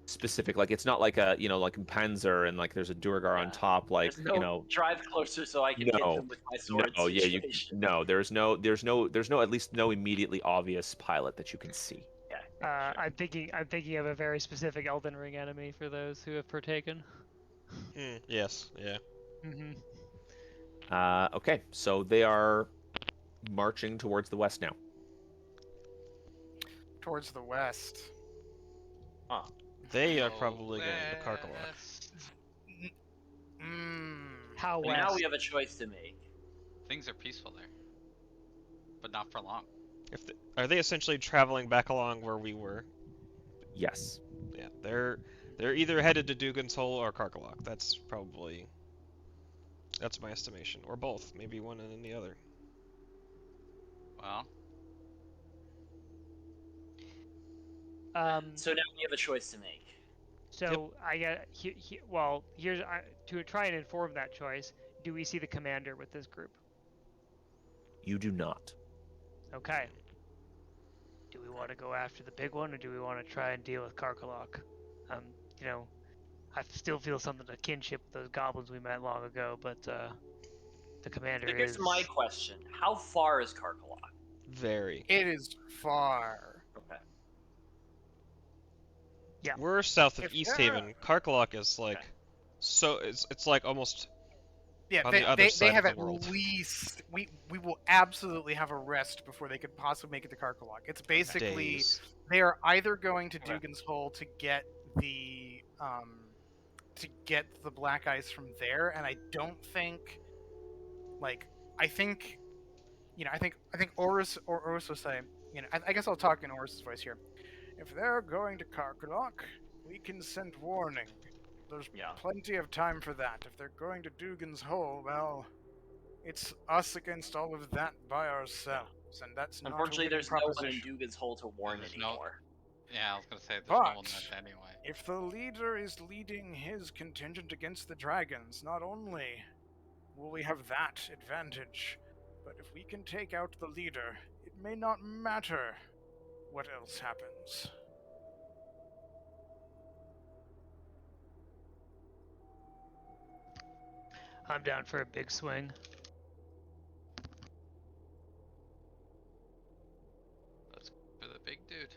specific, like, it's not like a, like in Panzer and like there's a Durgar on Yeah. top, like, there's no drive closer so I can hit No. them with my sword. no, yeah, Situation. there's no, at least no immediately obvious pilot that you can see. Yeah. I'm thinking of a very specific Elden Ring enemy for those who have partaken. Yes, yeah. Okay, so they are marching towards the west now. Towards the west. They are Go probably going to Karkalok. west. How But west? now we have a choice to make. Things are peaceful there, but not for long. Are they essentially traveling back along where we were? Yes. Yeah, they're either headed to Dugan's Hole or Karkalok. That's my estimation, or both. Maybe one and then the other. Well, So now we have a choice to make. So I got well. Here's to try and inform that choice. Do we see the commander with this group? You do not. Okay. Do we want to go after the big one, or do we want to try and deal with Karkalok? I still feel something of kinship with those goblins we met long ago, but the commander So here's is. my question: how far is Karkalok? Very. It is far. Okay. Yeah. We're south of If East they're- Haven. Karkalok is like, so it's like almost. Yeah, On they, the other they, side they of have the at world. least we will absolutely have a rest before they could possibly make it to Karkalok. It's basically Days. they are either going to Okay. Dugan's Hole to get the black ice from there, and I don't think I think Horus will say, I guess I'll talk in Horus's voice here. If they're going to Karkalok, we can send warning. There's Yeah. plenty of time for that. If they're going to Dugan's Hole, well, it's us against all of that by ourselves, and that's not Unfortunately, a there's winning no one in proposition. Dugan's Hole to warn There's no- anymore. yeah, I was gonna say there's no one But- left anyway. If the leader is leading his contingent against the dragons, not only will we have that advantage, but if we can take out the leader, it may not matter what else happens. I'm down for a big swing. Let's go for the big dude.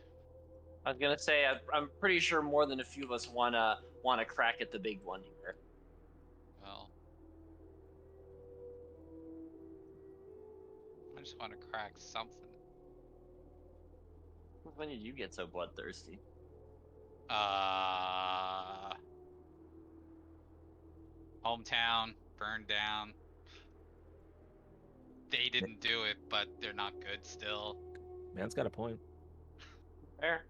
I was gonna say I'm pretty sure more than a few of us wanna crack at the big one here. Well, I just want to crack something. When did you get so bloodthirsty? Hometown burned down. They didn't do it, but they're not good still. Man's got a point. Fair.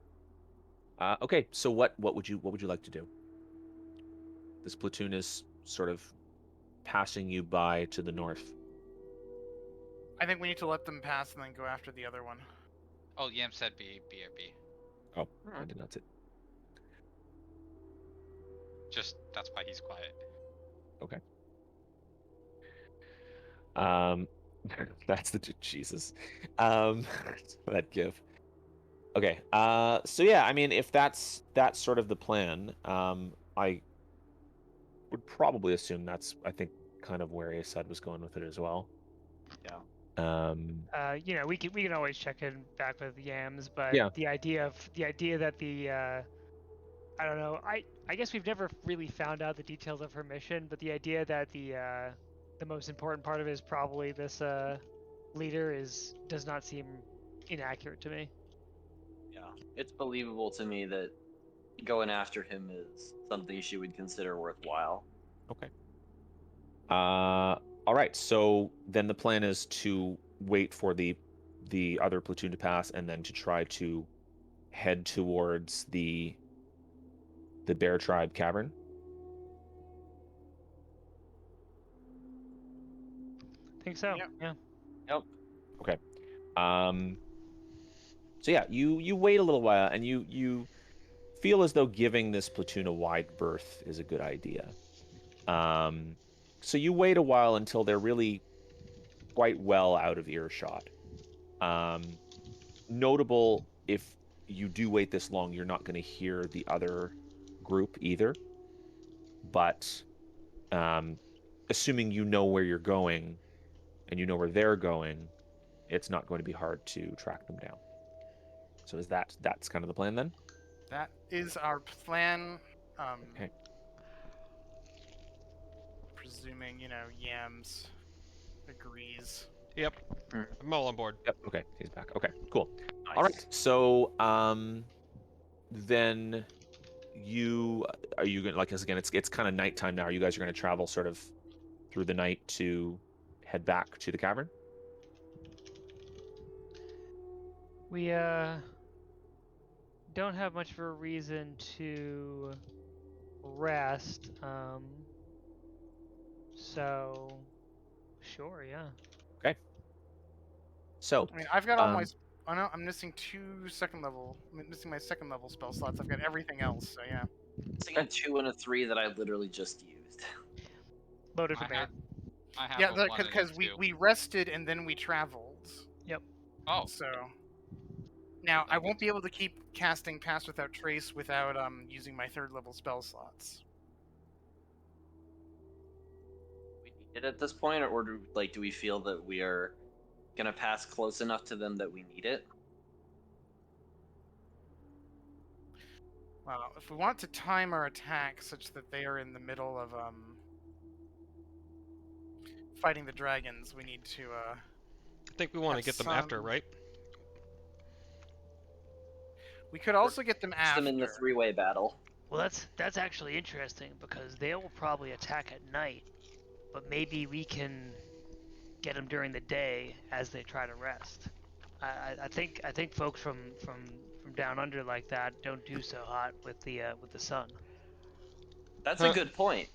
Okay, so what would you like to do? This platoon is sort of passing you by to the north. I think we need to let them pass and then go after the other one. Oh, Yam said B, BRB. Oh, I did not say. Just that's why he's quiet. That's the Jesus. That give. Okay. So yeah, I mean, if that's sort of the plan, I would probably assume that's, I think, kind of where Asad was going with it as well. Yeah. We can always check in back with Yams, but Yeah. the idea that the I don't know. I guess we've never really found out the details of her mission, but the idea that the the most important part of it is probably this leader does not seem inaccurate to me. Yeah, it's believable to me that going after him is something she would consider worthwhile. Okay. All right. So then the plan is to wait for the other platoon to pass, and then to try to head towards the Bear Tribe cavern. Think so. Yep. Yeah. Yep. Okay. So yeah, you wait a little while, and you feel as though giving this platoon a wide berth is a good idea. So you wait a while until they're really quite well out of earshot. Notable, if you do wait this long, you're not going to hear the other group either. But assuming you know where you're going and you know where they're going, it's not going to be hard to track them down. So that's kind of the plan then? That is our plan. Okay. Presuming, Yams agrees. Yep. I'm all on board. Yep. Okay. He's back. Okay. Cool. Nice. All right. So then are you gonna, like, again, it's kind of nighttime now. You guys are going to travel sort of through the night to head back to the cavern? We don't have much of a reason to rest. So sure, yeah. So I mean, I've got all my. Um, Oh no, I'm missing 2 second level. I'm missing my second level spell slots. I've got everything else. So yeah. Missing a 2 and a 3 that I literally just used. Loaded I for maid. have Yeah, a 1 and a because 2. we rested and then we traveled. Oh, So now I won't be able to keep casting Pass Without Trace without using my 3rd level spell slots. We need it at this point, or do we feel that we are gonna pass close enough to them that we need it? Well, if we want to time our attack such that they are in the middle of fighting the dragons, we need to I think we want to Have get them after, some- right? we could also get them Put after. them in the 3-way battle. Well, that's actually interesting because they will probably attack at night, but maybe we can get them during the day as they try to rest. I think folks from down under like that don't do so hot with the sun. That's Huh. a good point.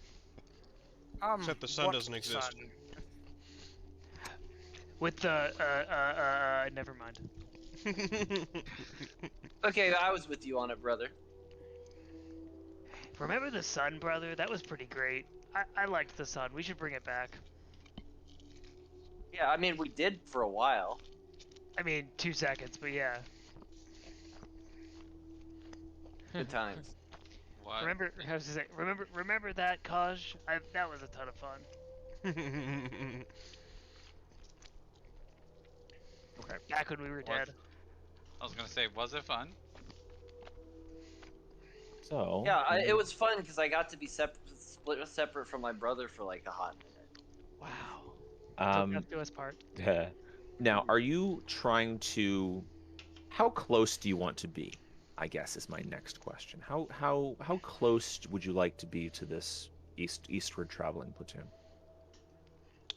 Except the sun what doesn't exist. sun? With the never mind. Okay, I was with you on it, brother. Remember the sun, brother? That was pretty great. I liked the sun. We should bring it back. Yeah, I mean, we did for a while. I mean, 2 seconds, but yeah. Good times. what? Remember, I was gonna say, remember that, Kaj? That was a ton of fun. Okay. Back when we were What? dead. I was gonna say, was it fun? So Yeah, it was fun because I got to be split separate from my brother for like a hot minute. Wow. Took death do us part. now, are you trying to? How close do you want to be? I guess is my next question. How close would you like to be to this eastward traveling platoon?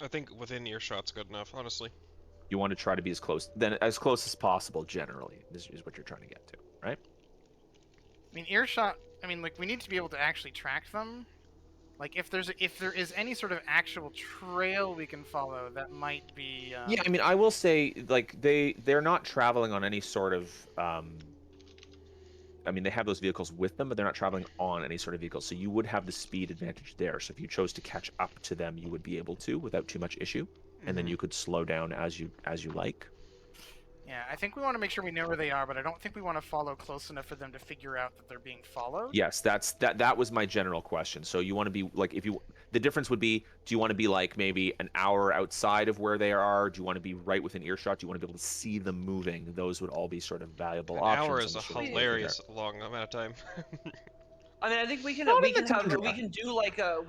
I think within earshot's good enough, honestly. You want to try to be as close as possible. Generally, is what you're trying to get to, right? I mean, earshot. I mean, like we need to be able to actually track them. Like if there is any sort of actual trail we can follow, that might be. Yeah, I mean, I will say, like, they're not traveling on any sort of. I mean, they have those vehicles with them, but they're not traveling on any sort of vehicle. So you would have the speed advantage there. So if you chose to catch up to them, you would be able to without too much issue, and then you could slow down as you like. Yeah, I think we want to make sure we know where they are, but I don't think we want to follow close enough for them to figure out that they're being followed. Yes, that was my general question. So you want to be like, the difference would be, do you want to be like maybe an hour outside of where they are? Do you want to be right within earshot? Do you want to be able to see them moving? Those would all be sort of valuable An options. hour I'm is a assuming. hilarious long amount of time. I mean, I think we can Not in the tundra. we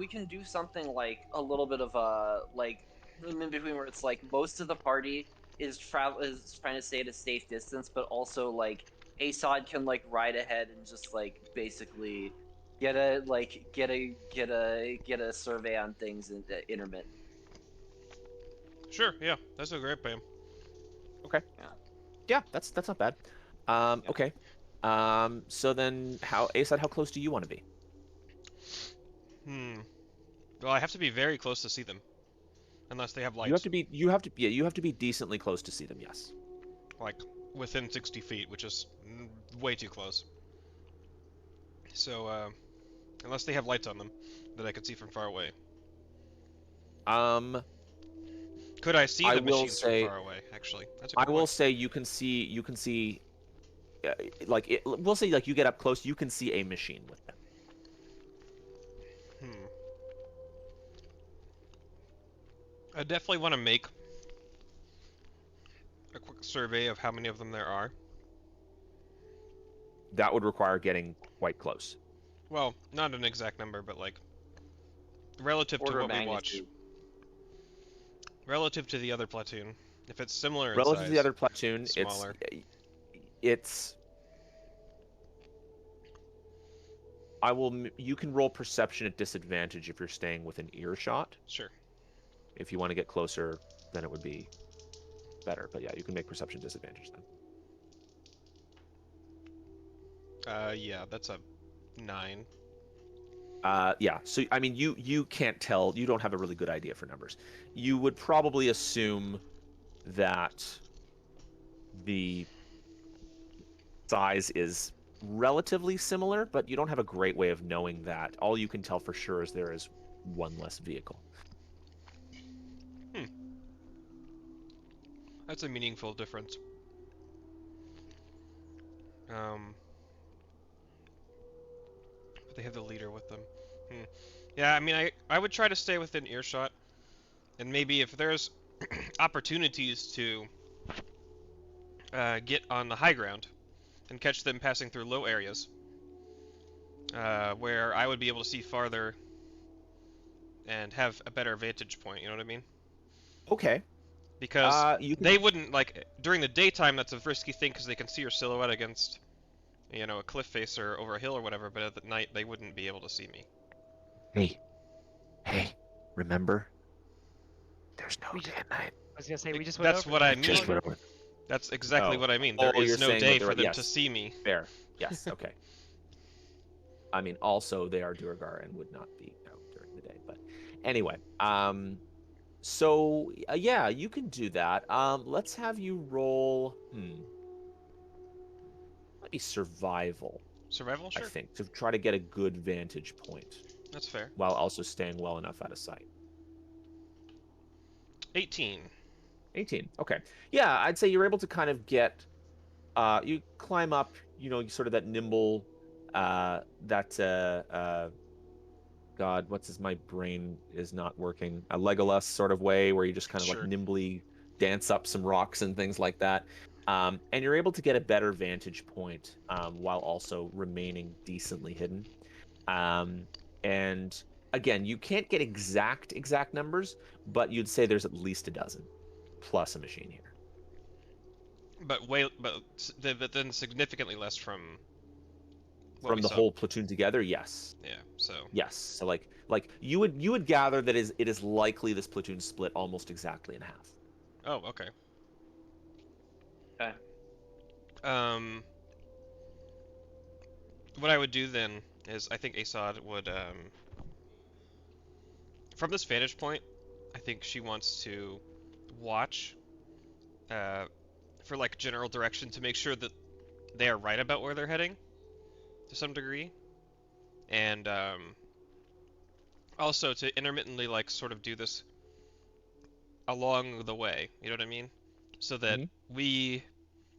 can do something like a little bit of a like in between where it's like most of the party is trying to stay at a safe distance, but also like Asad can like ride ahead and just like basically get a survey on things in intermittent. Sure, yeah, that's a great plan. Okay. Yeah. Yeah, that's not bad. Okay. So then, Asad, how close do you want to be? Well, I have to be very close to see them, unless they have You have lights, to be. You have to be decently close to see them. Yes. like within 60 feet, which is way too close. So, unless they have lights on them that I can see from far away. Um, Could I see I the will machines from say. far away? Actually, that's a I good will point. say you can see. We'll say like you get up close. You can see a machine with them. Hmm. I definitely want to make a quick survey of how many of them there are. That would require getting quite close. Well, not an exact number, but like relative to Order of what we watch, magnitude. relative to the other platoon. If it's similar in Relative to the size, other platoon, smaller. it's. You can roll perception at disadvantage if you're staying within earshot. Sure. If you want to get closer, then it would be better. But yeah, you can make perception disadvantage then. Yeah, that's a 9. Yeah. So I mean, you can't tell. You don't have a really good idea for numbers. You would probably assume that the size is relatively similar, but you don't have a great way of knowing that. All you can tell for sure is there is one less vehicle. That's a meaningful difference. But they have the leader with them. Yeah, I mean, I would try to stay within earshot, and maybe if there's opportunities to get on the high ground and catch them passing through low areas, where I would be able to see farther and have a better vantage point. You know what I mean? Okay. Because You can. they wouldn't like during the daytime. That's a risky thing because they can see your silhouette against, a cliff face or over a hill or whatever. But at the night, they wouldn't be able to see me. Hey, remember? There's no We day just, and night. I was gonna say we just went That's over what this. I It's mean. all good. That's exactly Oh. what I mean. Oh, There you're is no saying day that for them yes. to see me. Fair. Yes. Okay. I mean, also they are Durgar and would not be out during the day. But anyway, so yeah, you can do that. Let's have you roll. Might be survival. Survival, I sure. think to try to get a good vantage point That's fair. while also staying well enough out of sight. 18. 18. Okay. Yeah, I'd say you're able to kind of get. You climb up. Sort of that nimble. God, my brain is not working. A Legolas sort of way where you just kind of like Sure. nimbly dance up some rocks and things like that. And you're able to get a better vantage point while also remaining decently hidden. And again, you can't get exact numbers, but you'd say there's at least a dozen plus a machine here. But then significantly less from what From we the saw. whole platoon together, yes. Yeah. So. Yes. So like you would gather that it is likely this platoon split almost exactly in half. Oh, okay. Okay. What I would do then is I think Asad would from this vantage point, I think she wants to watch for like general direction to make sure that they are right about where they're heading to some degree, and also to intermittently like sort of do this along the way. You know what I mean? So that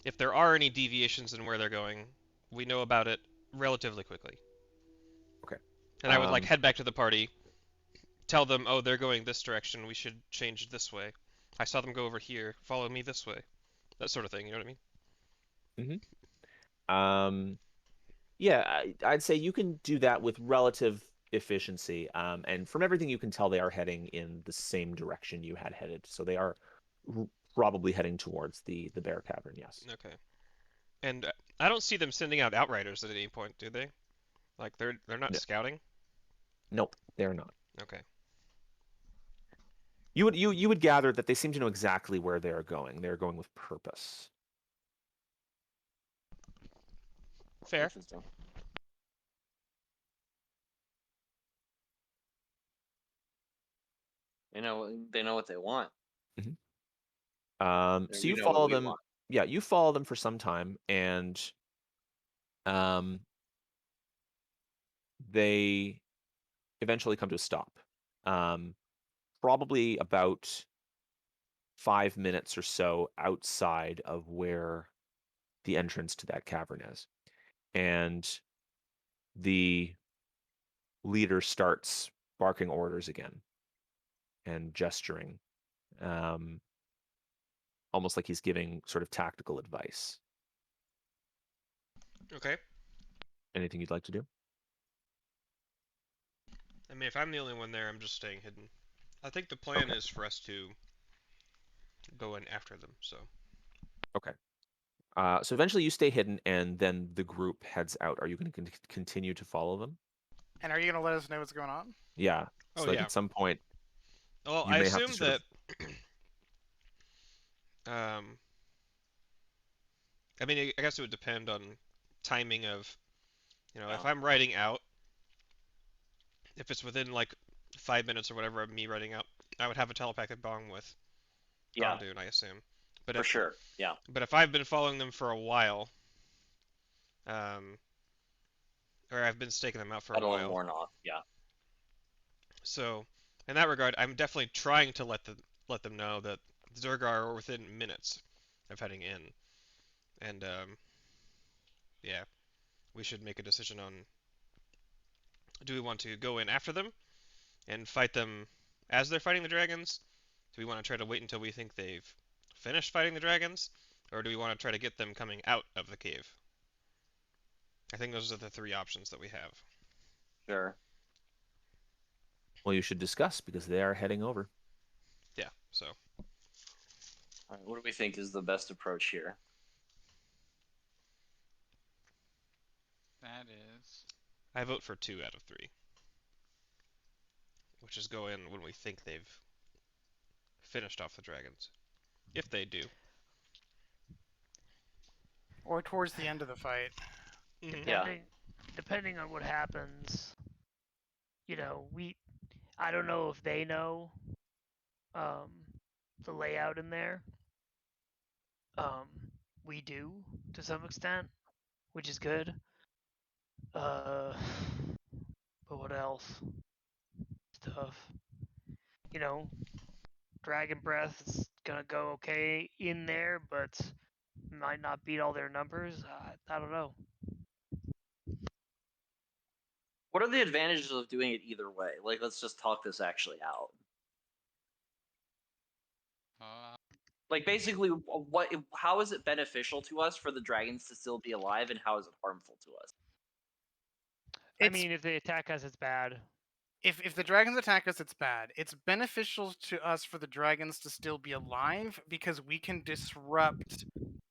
if there are any deviations in where they're going, we know about it relatively quickly. Okay. And I would like head back to the party, tell them, oh, they're going this direction, we should change this way. I saw them go over here, follow me this way. That sort of thing, you know what I mean? Yeah, I'd say you can do that with relative efficiency. And from everything you can tell, they are heading in the same direction you had headed. So they are probably heading towards the bear cavern, yes. Okay. And I don't see them sending out outriders at any point, do they? Like they're not No, scouting? nope, they're not. Okay. You would gather that they seem to know exactly where they're going. They're going with purpose. Fair. Interesting. They know what they want. So We you know what follow we them. want. Yeah, you follow them for some time, and um, they eventually come to a stop. Probably about 5 minutes or so outside of where the entrance to that cavern is. And the leader starts barking orders again and gesturing, um, almost like he's giving sort of tactical advice. Okay. Anything you'd like to do? I mean, if I'm the only one there, I'm just staying hidden. I think the plan Okay. is for us to go in after them, so. Okay. So eventually you stay hidden, and then the group heads out. Are you going to continue to follow them? And are you gonna let us know what's going on? Yeah. Oh, So like yeah. at some point Well, you I may have to assume sort of. that um I mean, I guess it would depend on timing of, if Yeah. I'm writing out, if it's within like 5 minutes or whatever of me writing out, I would have a telepathic bond with Yeah, Gondun, I assume. But for if sure. Yeah. but if I've been following them for a while, um, or I've been staking them out for a Huddle and while, worn off. Yeah. so in that regard, I'm definitely trying to let them know that the Zergar are within minutes of heading in, and yeah, we should make a decision on, do we want to go in after them and fight them as they're fighting the dragons? Do we want to try to wait until we think they've finished fighting the dragons? Or do we want to try to get them coming out of the cave? I think those are the three options that we have. Sure. Well, you should discuss because they are heading over. Yeah, so. All right, what do we think is the best approach here? That is. I vote for 2 out of 3. Which is go in when we think they've finished off the dragons. If they do. Or towards the end of the fight? Mm-hmm. Yeah. Depending on what happens, I don't know if they know um, the layout in there. Um, we do to some extent, which is good. But what else? Stuff. You know, Dragon Breath is gonna go okay in there, but might not beat all their numbers. I don't know. What are the advantages of doing it either way? Like, let's just talk this actually out. Uh, Like, basically, how is it beneficial to us for the dragons to still be alive, and how is it harmful to us? I It's mean, if they attack us, it's bad. if the dragons attack us, it's bad. It's beneficial to us for the dragons to still be alive because we can disrupt,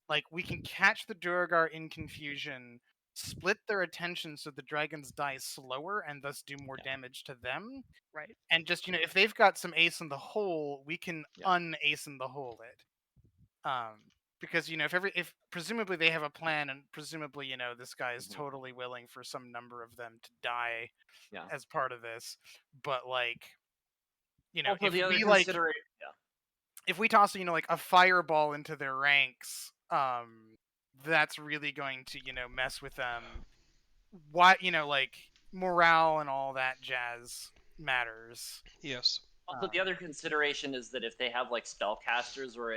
like we can catch the Duergar in confusion, split their attention so the dragons die slower and thus do more damage to them. Right. And just if they've got some ace in the hole, we can Yeah. un-ace in the hole it. Because if presumably they have a plan, and presumably this guy is totally willing for some number of them to die as part of this, but like Also, if the other we consideration, if we toss like a fireball into their ranks, that's really going to mess with them. What like morale and all that jazz matters. Yes. Also, the other consideration is that if they have like spellcasters or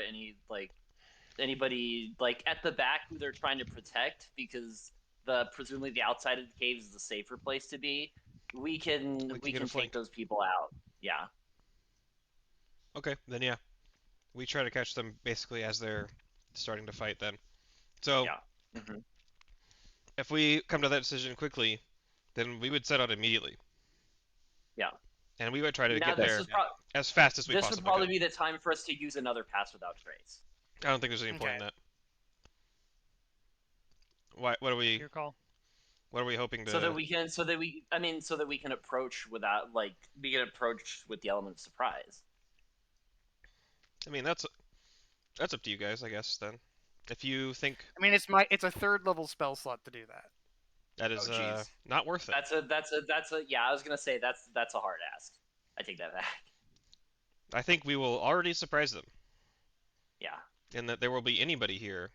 anybody like at the back who they're trying to protect, because presumably the outside of the cave is the safer place to be, we can get a take flank. those people out. Yeah. Okay, then yeah. We try to catch them basically as they're starting to fight then. So, Yeah. if we come to that decision quickly, then we would set out immediately. Yeah. And we would try to Now get this there is as fast as we this would possibly probably could. be the time for us to use another pass without trace. I don't think there's any point in Okay. that. What are we Your call. hoping to? So that we can approach without we can approach with the element of surprise. I mean, that's up to you guys, I guess. Then, if you think I mean, it's a third level spell slot to do that. that is jeez. not worth it, That's a yeah. I was gonna say that's a hard ask. I take that back. I think we will already surprise them, Yeah. and that there will be anybody here,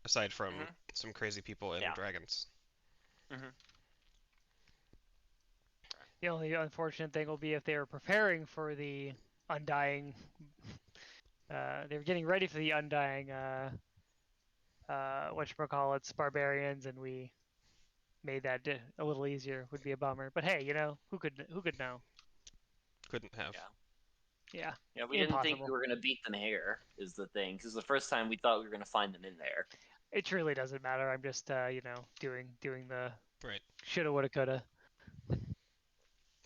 aside from Mhm. some crazy people and Yeah. dragons. The only unfortunate thing will be if they were preparing for the undying. They were getting ready for the undying. Whatchamacallits, barbarians, and we made that a little easier. Would be a bummer. But hey, who could know? Couldn't have. Yeah. Yeah. Yeah, we didn't think we Impossible. were gonna beat them here. Is the thing, because the first time we thought we were gonna find them in there. It truly doesn't matter. I'm just doing the Right. shoulda, woulda, coulda.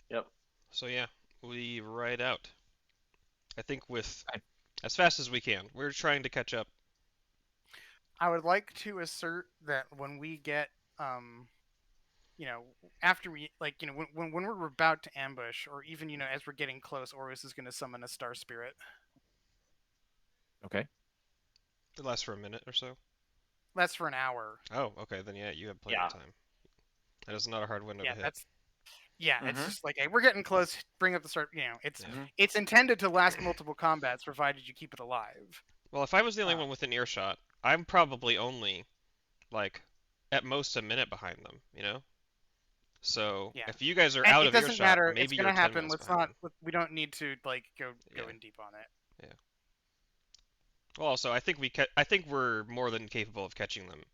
Yep. So yeah, we ride out. I think with Right. as fast as we can. We're trying to catch up. I would like to assert that when we get, after we, when we're about to ambush, or even, as we're getting close, Orus is going to summon a star spirit. Okay. It lasts for a minute or so. That's for an hour. Oh, okay. Then yeah, you have plenty of time. That is not a hard window Yeah, to hit. that's. Yeah, it's Mhm. just like, hey, we're getting close. Bring up the start. It's Yeah. it's intended to last multiple combats, provided you keep it alive. Well, if I was the only Uh, one within earshot, I'm probably only, like, at most a minute behind them, you know? So, Yeah. if you guys are And out it of doesn't earshot, matter. It's maybe gonna you're 10 happen. minutes Let's behind not. We don't need to go Yeah. in deep on it. them. Well, also, I think we're more than capable of catching them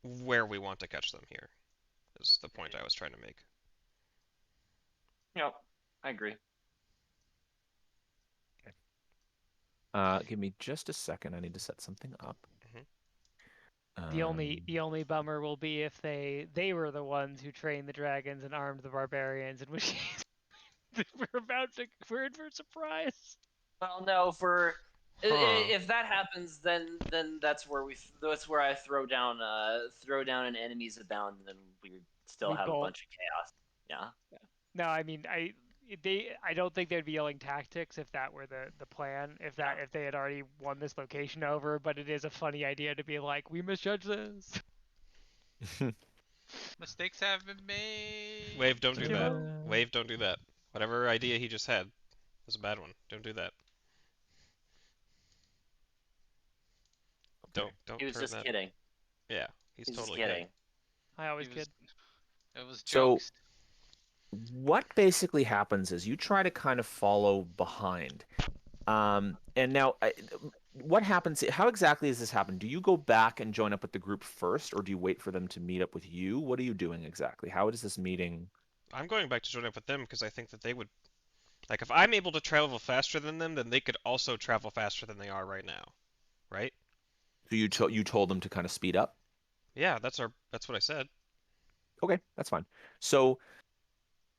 where we want to catch them here. Is the point I was trying to make. Yep. I agree. Give me just a second. I need to set something up. The only bummer will be if they were the ones who trained the dragons and armed the barbarians, in which case we're in for a surprise. Well, no, Huh. if that happens, then that's where I throw down an enemies abound, and then we still We have a bolt. bunch of chaos. Yeah. No, I mean I don't think they'd be yelling tactics if that were the plan. If they had already won this location over, but it is a funny idea to be like, we misjudged this. Mistakes have been made. Wave, don't do Give that. up. Wave, don't do that. Whatever idea he just had was a bad one. Don't do that. Don't He was turn just that. kidding. Yeah, he's He's totally just kidding. I always He was- kid. It was So- jokes. What basically happens is you try to kind of follow behind. And now, what happens? How exactly does this happen? Do you go back and join up with the group first, or do you wait for them to meet up with you? What are you doing exactly? How does this meeting? I'm going back to join up with them because I think that they would, like, if I'm able to travel faster than them, then they could also travel faster than they are right now, right? So you told them to kind of speed up? Yeah, that's what I said. Okay, that's fine. So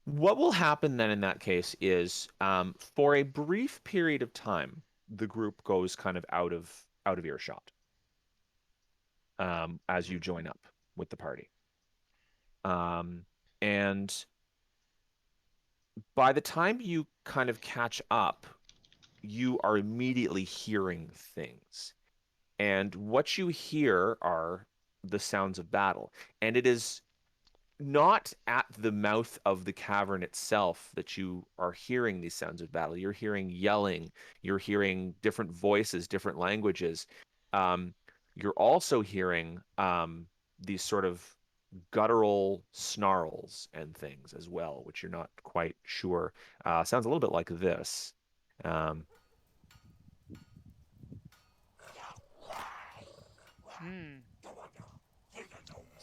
what will happen then in that case is, for a brief period of time, the group goes kind of out of earshot, as you join up with the party. And by the time you kind of catch up, you are immediately hearing things. And what you hear are the sounds of battle. And it is not at the mouth of the cavern itself that you are hearing these sounds of battle. You're hearing yelling, you're hearing different voices, different languages. You're also hearing these sort of guttural snarls and things as well, which you're not quite sure. Sounds a little bit like this.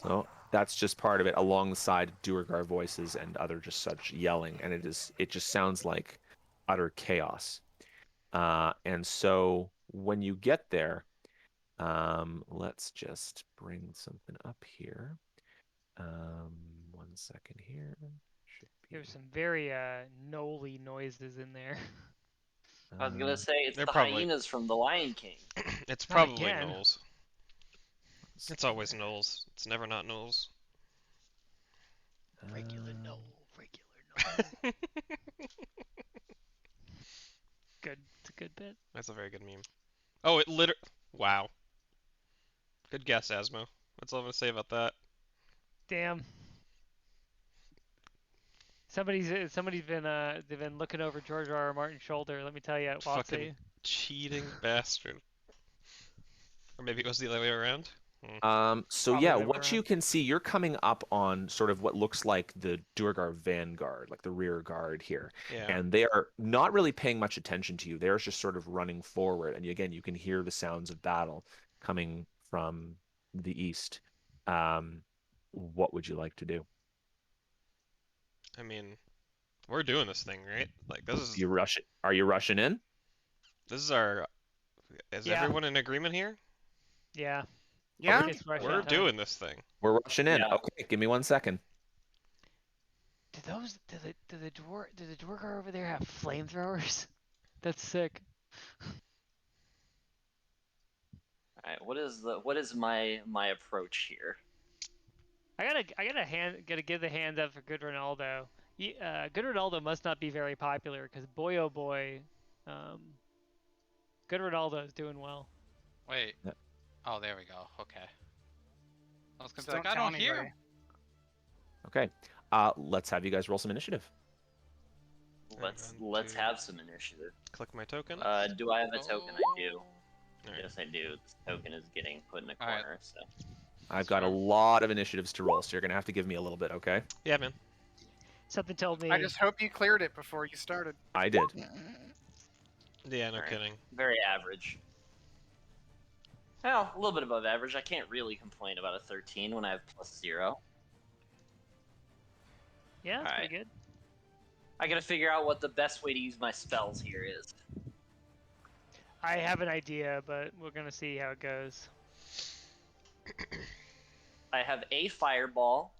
So that's just part of it, alongside Duergar voices and other just such yelling, and it just sounds like utter chaos. And so when you get there, let's just bring something up here. One second here. Should be. There's some very Noli noises in there. I was gonna say it's They're the probably- hyenas from The Lion King. It's Not probably again. Knowles. Let's It's see always here. Knowles. It's never not Knowles. Regular Um, no, regular no. Good, it's a good bit. That's a very good meme. Oh, it literally. Wow. Good guess, Asmo. That's all I'm gonna say about that. Damn. Somebody's been they've been looking over George R. R. Martin's shoulder. Let me tell you, Fucking Watsy. cheating bastard. Or maybe it was the other way around. So Probably yeah, the way what you around. can see, you're coming up on sort of what looks like the Durgar vanguard, like the rear guard here. Yeah. And they are not really paying much attention to you. They're just sort of running forward. And again, you can hear the sounds of battle coming from the east. What would you like to do? I mean, we're doing this thing, right? Like this You rush it. Are you rushing in? is our. Is Yeah. everyone in agreement here? Yeah. Yeah. It's Russia We're time. doing this thing. We're rushing in. Yeah. Okay, give me 1 second. Do the Dwargar over there have flamethrowers? That's sick. All right, what is my approach here? I gotta give the hands up for Good Ronaldo. Good Ronaldo must not be very popular because boy oh boy, Good Ronaldo is doing well. Wait. Yeah. Oh, there we go. Okay. I was gonna Just be like, I tell don't hear anybody. him. Okay. Let's have you guys roll some initiative. Let's One, two. have some initiative. Click my token. Do I have a token? I do. Alright. Yes, I do. This token is getting put in a All right. corner. So I've got a lot of initiatives to roll, so you're gonna have to give me a little bit, okay? Yeah, man. Something told me. I just hope you cleared it before you started. I did. Yeah, no Alright. kidding. very average. Well, a little bit above average. I can't really complain about a 13 when I have +0. Yeah, that's Alright. pretty good. I gotta figure out what the best way to use my spells here is. I have an idea, but we're gonna see how it goes. I have a fireball.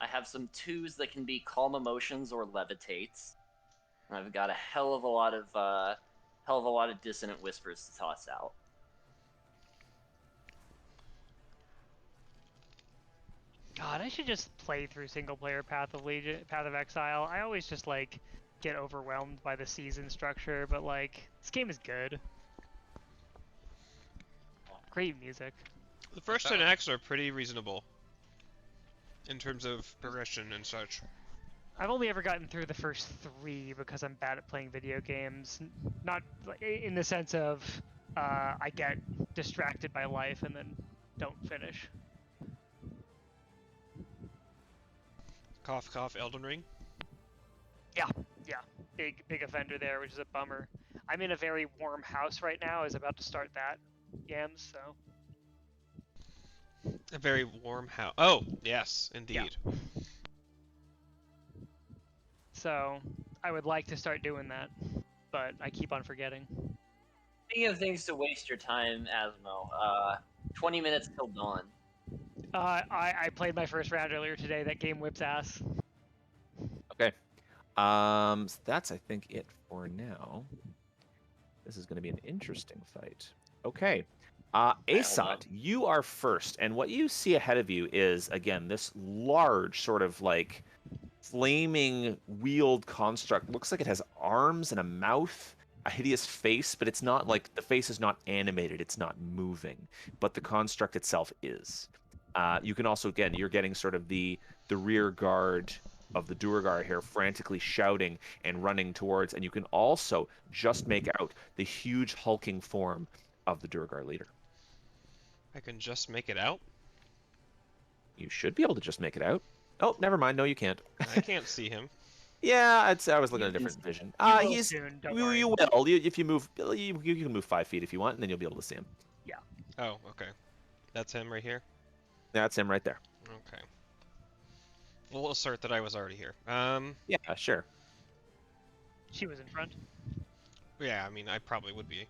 I have some 2s that can be calm emotions or levitates. And I've got a hell of a lot of dissonant whispers to toss out. God, I should just play through single player Path of Exile. I always just like get overwhelmed by the season structure, but like this game is good. Great music. The first That 10 was- acts are pretty reasonable in terms of progression and such. I've only ever gotten through the first 3 because I'm bad at playing video games. Not like, in the sense of I get distracted by life and then don't finish. Cough, cough, Elden Ring. Yeah, big offender there, which is a bummer. I'm in a very warm house right now. I was about to start that, Yams. So A very warm house. Oh, yes, indeed. so I would like to start doing that, but I keep on forgetting. Speaking of things to waste your time, Asmo, 20 minutes till dawn. I played my first round earlier today. That game whips ass. Okay. So that's I think it for now. This is going to be an interesting fight. Okay. hold Asad, on. you are first, and what you see ahead of you is again this large sort of like flaming wheeled construct. Looks like it has arms and a mouth, a hideous face, but it's not like the face is not animated, it's not moving, but the construct itself is. You can also, again, you're getting sort of the rear guard of the Duergar here frantically shouting and running towards, and you can also just make out the huge hulking form of the Duergar leader. I can just make it out. You should be able to just make it out. Oh, never mind. No, you can't. I can't see him. Yeah, I was looking You at a can- different vision. You will He's soon, don't you, worry. you will. If you move, you can move 5 feet if you want, and then you'll be able to see him. Oh, okay. That's him right here. That's him right there. Okay. We'll assert that I was already here. Yeah, sure. She was in front. Yeah, I mean, I probably would be.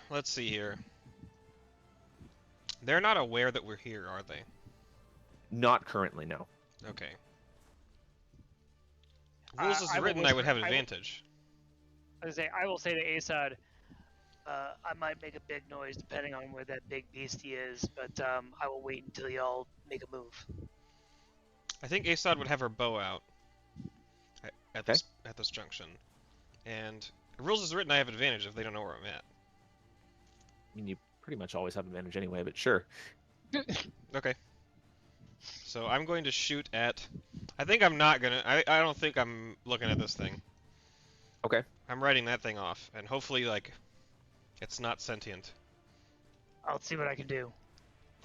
Let's see here. They're not aware that we're here, are they? Not currently, no. Okay. Rules as I will written, I would whisper- have I will- advantage. I will say to Asad, I might make a big noise depending on where that big beastie is, but I will wait until y'all make a move. I think Asad would have her bow out at Okay. this junction, and rules as written, I have advantage if they don't know where I'm at. I mean, you pretty much always have advantage anyway, but sure. Okay. So I'm going to shoot at. I think I'm not gonna. I don't think I'm looking at this thing. Okay. I'm writing that thing off, and hopefully, like, it's not sentient. I'll see what I can do.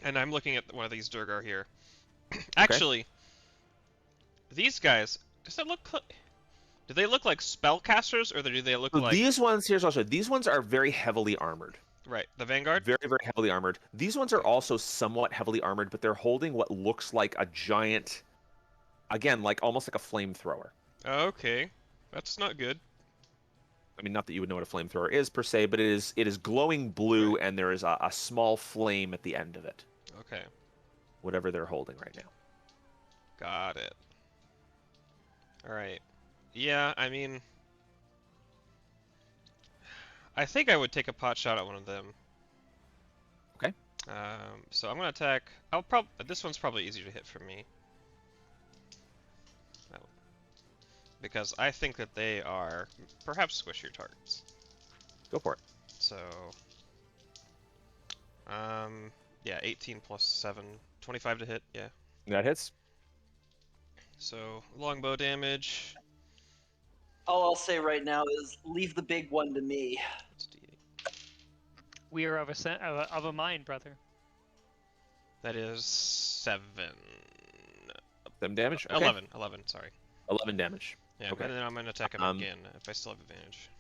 And I'm looking at one of these Durgar here. Actually, these guys. Does that look? Do they look like spellcasters, or do they look So like? these ones, here's also, these ones are very heavily armored. Right, the Vanguard. Very, very heavily armored. These ones are also somewhat heavily armored, but they're holding what looks like a giant, again, like almost like a flamethrower. Okay, that's not good. I mean, not that you would know what a flamethrower is per se, but it is glowing blue, and there is a small flame at the end of it. Okay, Whatever they're holding right now. got it. All right. Yeah, I mean, I think I would take a pot shot at one of them. Okay. So I'm gonna attack. This one's probably easier to hit for me. Because I think that they are perhaps squishier targets. Go for it. So, yeah, 18 plus 7, 25 to hit, yeah. That hits. So, longbow damage. All I'll say right now is leave the big one to me. What's D8? We are of a mind, brother. That is 7. 7 damage. Okay. 11, sorry. 11 damage. Yeah, Okay. and then I'm gonna attack him again if I still have advantage.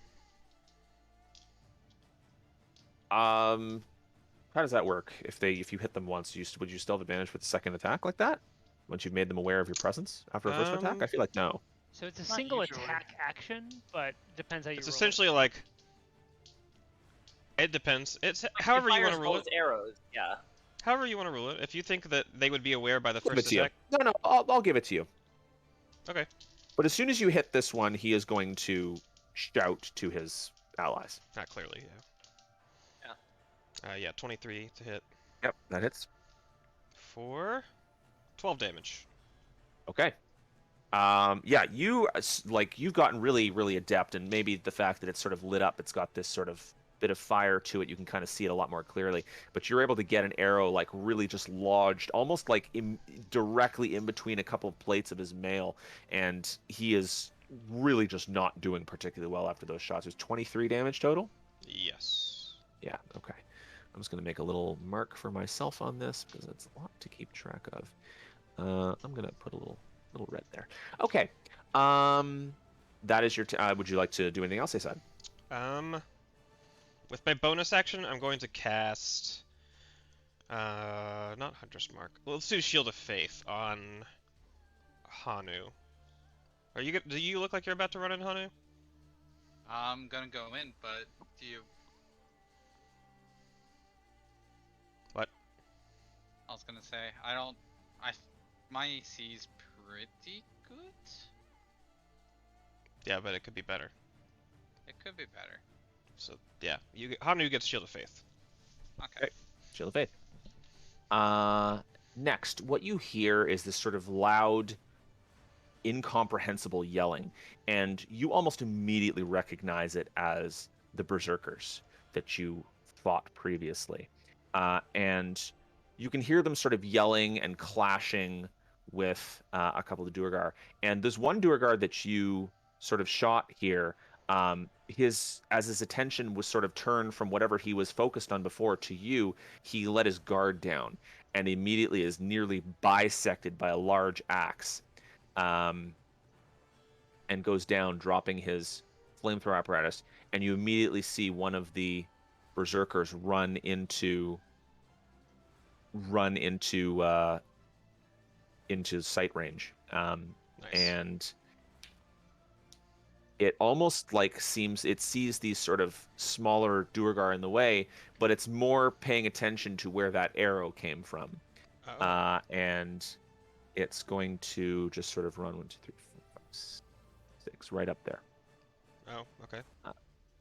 How does that work? If you hit them once, would you still have advantage with the second attack like that? Once you've made them aware of your presence after a first attack? I feel like no. So it's a Not single usually. attack action, but depends how you It's roll it. essentially like. It depends. It's however you want to rule it. Arrows, yeah. However you want to rule it. If you think that they would be aware by the Give it first to you. attack. No, I'll give it to you. Okay. But as soon as you hit this one, he is going to shout to his allies. Not clearly, yeah. Yeah, 23 to hit. Yep, that hits. For 12 damage. Okay. Yeah, you've gotten really, really adept, and maybe the fact that it's sort of lit up, it's got this sort of bit of fire to it. You can kind of see it a lot more clearly. But you're able to get an arrow like really just lodged, almost like directly in between a couple of plates of his mail, and he is really just not doing particularly well after those shots. There's 23 damage total. Yes. Yeah. Okay. I'm just gonna make a little mark for myself on this because it's a lot to keep track of. I'm gonna put a little red there. Okay. That is your. Would you like to do anything else? They said. With my bonus action, I'm going to cast. Not Hunter's Mark. Well, let's do Shield of Faith on Hanu. Do you look like you're about to run in, Hanu? I'm gonna go in, but do you? What? I was gonna say my AC's pretty good. Yeah, but it could be better. It could be better. So yeah, Hanu gets Shield of Faith. Okay. Shield of Faith. Next, what you hear is this sort of loud, incomprehensible yelling, and you almost immediately recognize it as the berserkers that you fought previously. And you can hear them sort of yelling and clashing with a couple of Duergar. And there's one Duergar that you sort of shot here. His attention was sort of turned from whatever he was focused on before to you, he let his guard down and immediately is nearly bisected by a large axe, and goes down, dropping his flamethrower apparatus. And you immediately see one of the berserkers run into sight range, Nice. and it almost like it sees these sort of smaller Duergar in the way, but it's more paying attention to where that arrow came from. Uh-oh. And it's going to just sort of run 1, 2, 3, 4, 5, 6, right up there. Oh, okay.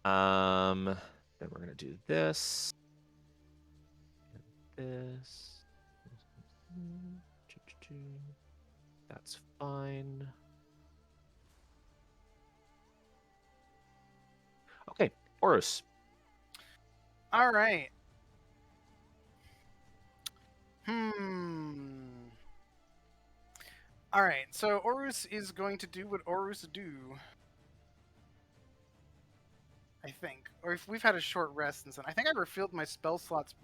Then we're gonna do this. This. That's fine. Okay, Horus. All right. Hmm. All right. So Horus is going to do what Horus do. I think, or if we've had a short rest since then. I think I refilled my spell slots.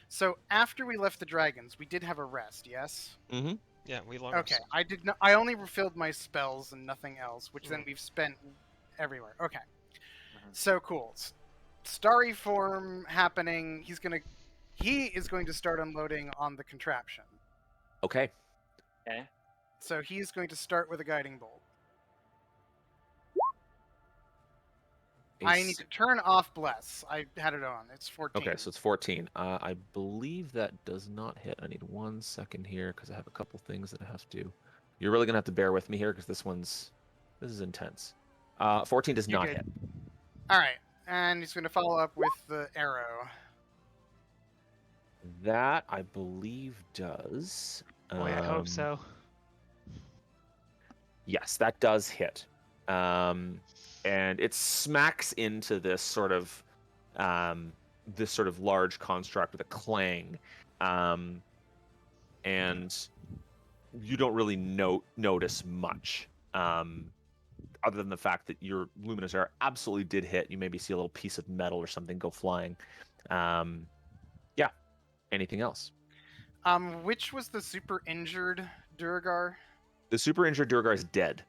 So after we left the dragons, we did have a rest. Yes. Mm-hmm. Yeah, we long Okay. rested. I did not. I only refilled my spells and nothing else, which then Mm. we've spent everywhere. Okay. Mhm. So cool. Starry form happening. He is going to start unloading on the contraption. Okay. Okay. So he's going to start with a guiding bolt. I need to turn off bless. I had it on. It's 14. Okay, so it's 14. I believe that does not hit. I need 1 second here because I have a couple things that I have to. You're really gonna have to bear with me here because this is intense. 14 does You're not good. hit. All right, and he's going to follow up with the arrow. That I believe does. Boy, I hope so. Yes, that does hit. And it smacks into this sort of large construct with a clang. And you don't really notice much. Other than the fact that your luminous arrow absolutely did hit. You maybe see a little piece of metal or something go flying. Yeah. Anything else? Which was the super injured Durgar? The super injured Durgar is dead.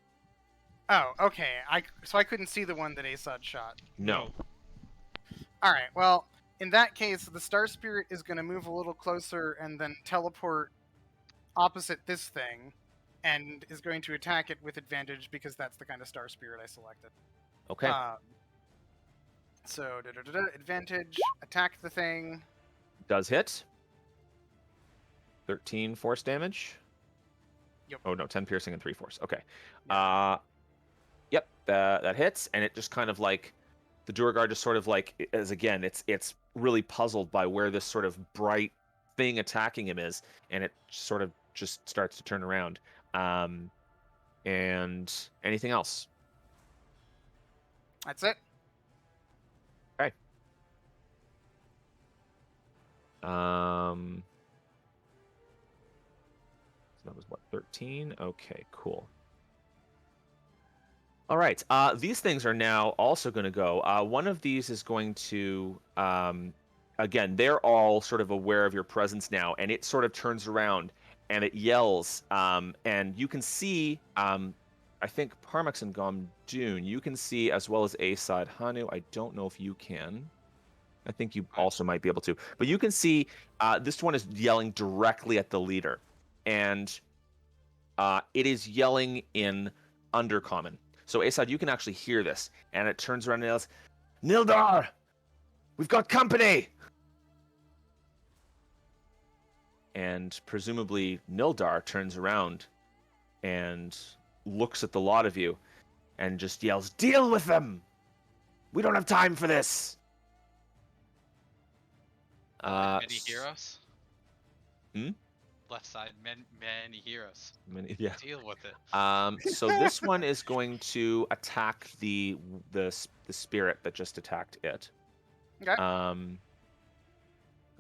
Oh, okay. So I couldn't see the one that Asad shot. No. All right. Well, in that case, the Star Spirit is going to move a little closer and then teleport opposite this thing, and is going to attack it with advantage because that's the kind of Star Spirit I selected. Okay. So advantage, attack the thing. Does hit. 13 force damage. Yep. Oh no, 10 piercing and 3 force. Okay. Yeah. Yep, that hits, and it just kind of like the Durgar just sort of like it's really puzzled by where this sort of bright thing attacking him is, and it sort of just starts to turn around. And anything else? That's it. Okay. So that was what, 13? Okay, cool. All right. These things are now also going to go. One of these is going to, again, they're all sort of aware of your presence now, and it sort of turns around and it yells. And you can see, I think Parmax and Gomdoon, you can see as well as A-Side. Hanu, I don't know if you can. I think you also might be able to. But you can see this one is yelling directly at the leader. And it is yelling in Undercommon. So, Asad, you can actually hear this, and it turns around and yells, "Nildar, we've got company!" And presumably, Nildar turns around and looks at the lot of you and just yells, "Deal with them! We don't have time for this!" Many heroes. Hmm? Left side, many heroes. Yeah. Deal with it. So this one is going to attack the spirit that just attacked it. Okay.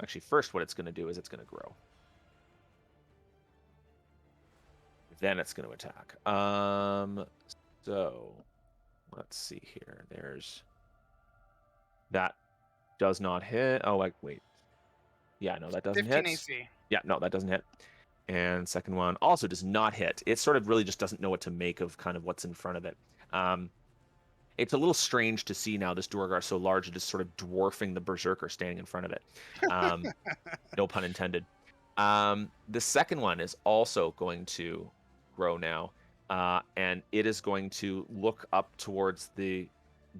Actually, first, what it's going to do is it's going to grow. Then it's going to attack. So let's see here. There's that does not hit. Oh, wait. Yeah, no, that doesn't 15 hit. AC. Yeah, no, that doesn't hit. And second one also does not hit. It sort of really just doesn't know what to make of kind of what's in front of it. It's a little strange to see now this Durgar so large, it is sort of dwarfing the Berserker standing in front of it. No pun intended. The second one is also going to grow now, and it is going to look up towards the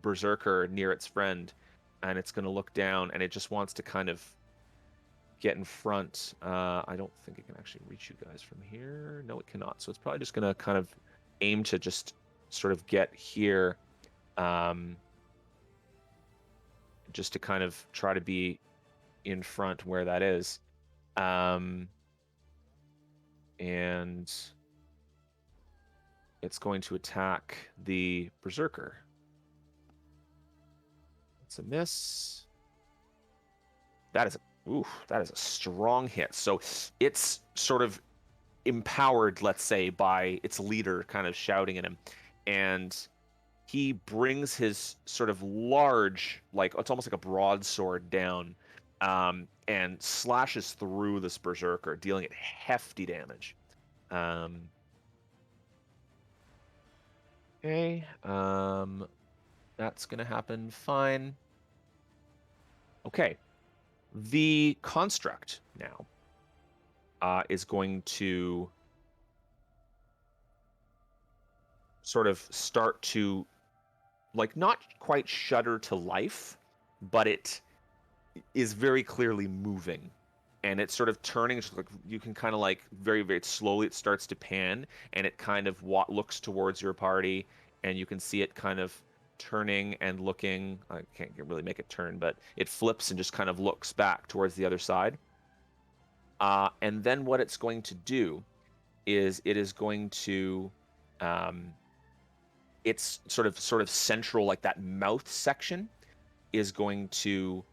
Berserker near its friend, and it's going to look down, and it just wants to kind of get in front. I don't think it can actually reach you guys from here. No, it cannot. So it's probably just going to kind of aim to just sort of get here, just to kind of try to be in front where that is. And it's going to attack the Berserker. It's a miss. That is a strong hit. So it's sort of empowered, let's say, by its leader kind of shouting at him. And he brings his sort of large, like it's almost like a broadsword down, and slashes through this Berserker, dealing it hefty damage. Okay, that's gonna happen fine. Okay, the construct now is going to sort of start to, like, not quite shudder to life, but it is very clearly moving. And it's sort of turning, like you can kind of like very, very slowly, it starts to pan, and it kind of looks towards your party, and you can see it kind of turning and looking. I can't really make it turn, but it flips and just kind of looks back towards the other side. And then what it's going to do is it is going to, it's sort of central, like that mouth section is going to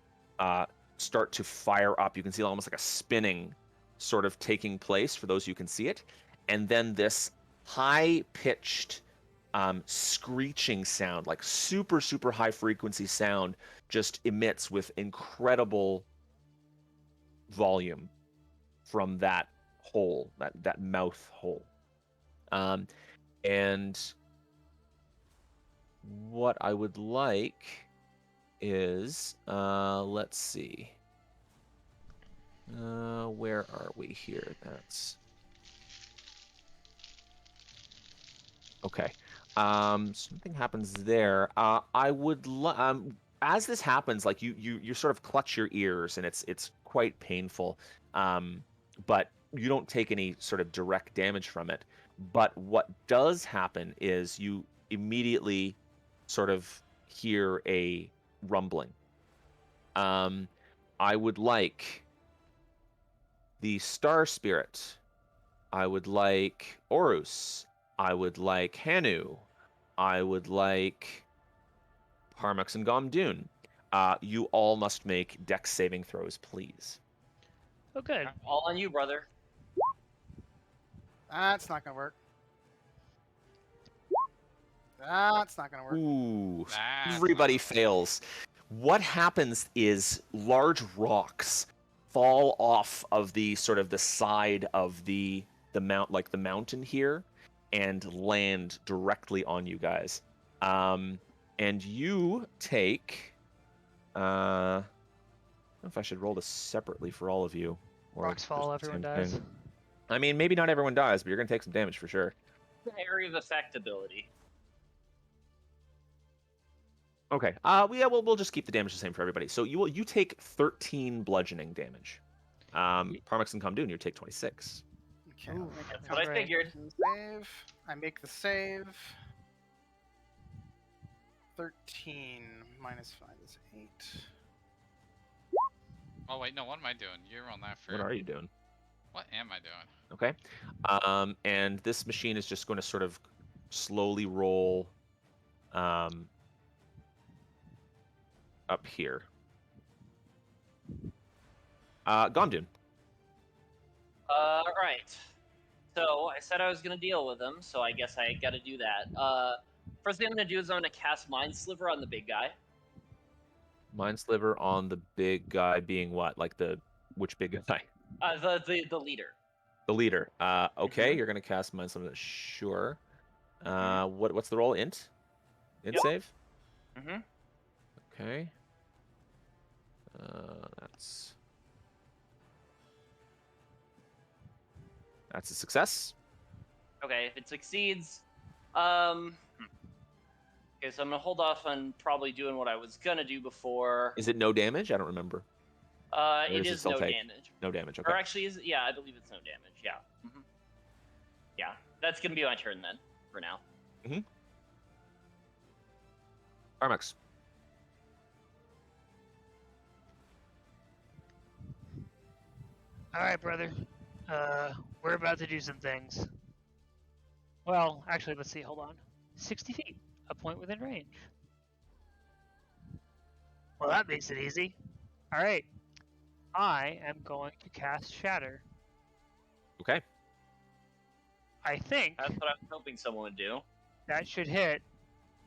start to fire up. You can see almost like a spinning sort of taking place for those who can see it. And then this high-pitched screeching sound, like super, super high frequency sound, just emits with incredible volume from that hole, that mouth hole. And what I would like is, let's see. Where are we here? That's okay. Something happens there. I would as this happens, like you sort of clutch your ears, and it's quite painful. But you don't take any sort of direct damage from it. But what does happen is you immediately sort of hear a rumbling. I would like the Star Spirit. I would like Orus. I would like Hanu. I would like Parmux and Gomdun. You all must make Dex saving throws, please. Okay. All on you, brother. That's not gonna work. That's not gonna work. Ooh, That's everybody not- fails. What happens is large rocks fall off of the sort of the side of the mountain here, and land directly on you guys. And you take, I don't know if I should roll this separately for all of you, or Rocks fall, just the everyone same dies. thing. I mean, maybe not everyone dies, but you're gonna take some damage for sure. Area of effect ability. Okay. We'll just keep the damage the same for everybody. So you take 13 bludgeoning damage. Parmux and Comdun, you take 26. Okay, Ooh, That's what I great. figured. save. I make the save. 13 minus 5 is 8. Oh wait, no. What am I doing? You're on that for. What are you doing? What am I doing? Okay. And this machine is just going to sort of slowly roll up here. Gomdun. Right. So I said I was gonna deal with them, so I guess I gotta do that. First thing I'm gonna do is I'm gonna cast Mind Sliver on the big guy. Mind Sliver on the big guy being what? Like which big guy? The leader. The leader. Okay, Mhm. you're going to cast Mind Sliver. Sure. Mhm. What's the roll? Int? Int Yep. save? Mm-hmm. Okay. That's a success. Okay, if it succeeds, okay, so I'm gonna hold off on probably doing what I was gonna do before. Is it no damage? I don't remember. Or It does it is still no take? damage. No damage. Or Okay. actually, I believe it's no damage. Yeah. Yeah, that's gonna be my turn then. For now. Armax. All right, brother. We're about to do some things. Well, actually, let's see. Hold on. 60 feet, a point within range. Well, that makes it easy. All right. I am going to cast Shatter. Okay. I think That's what I was hoping someone would do. that should hit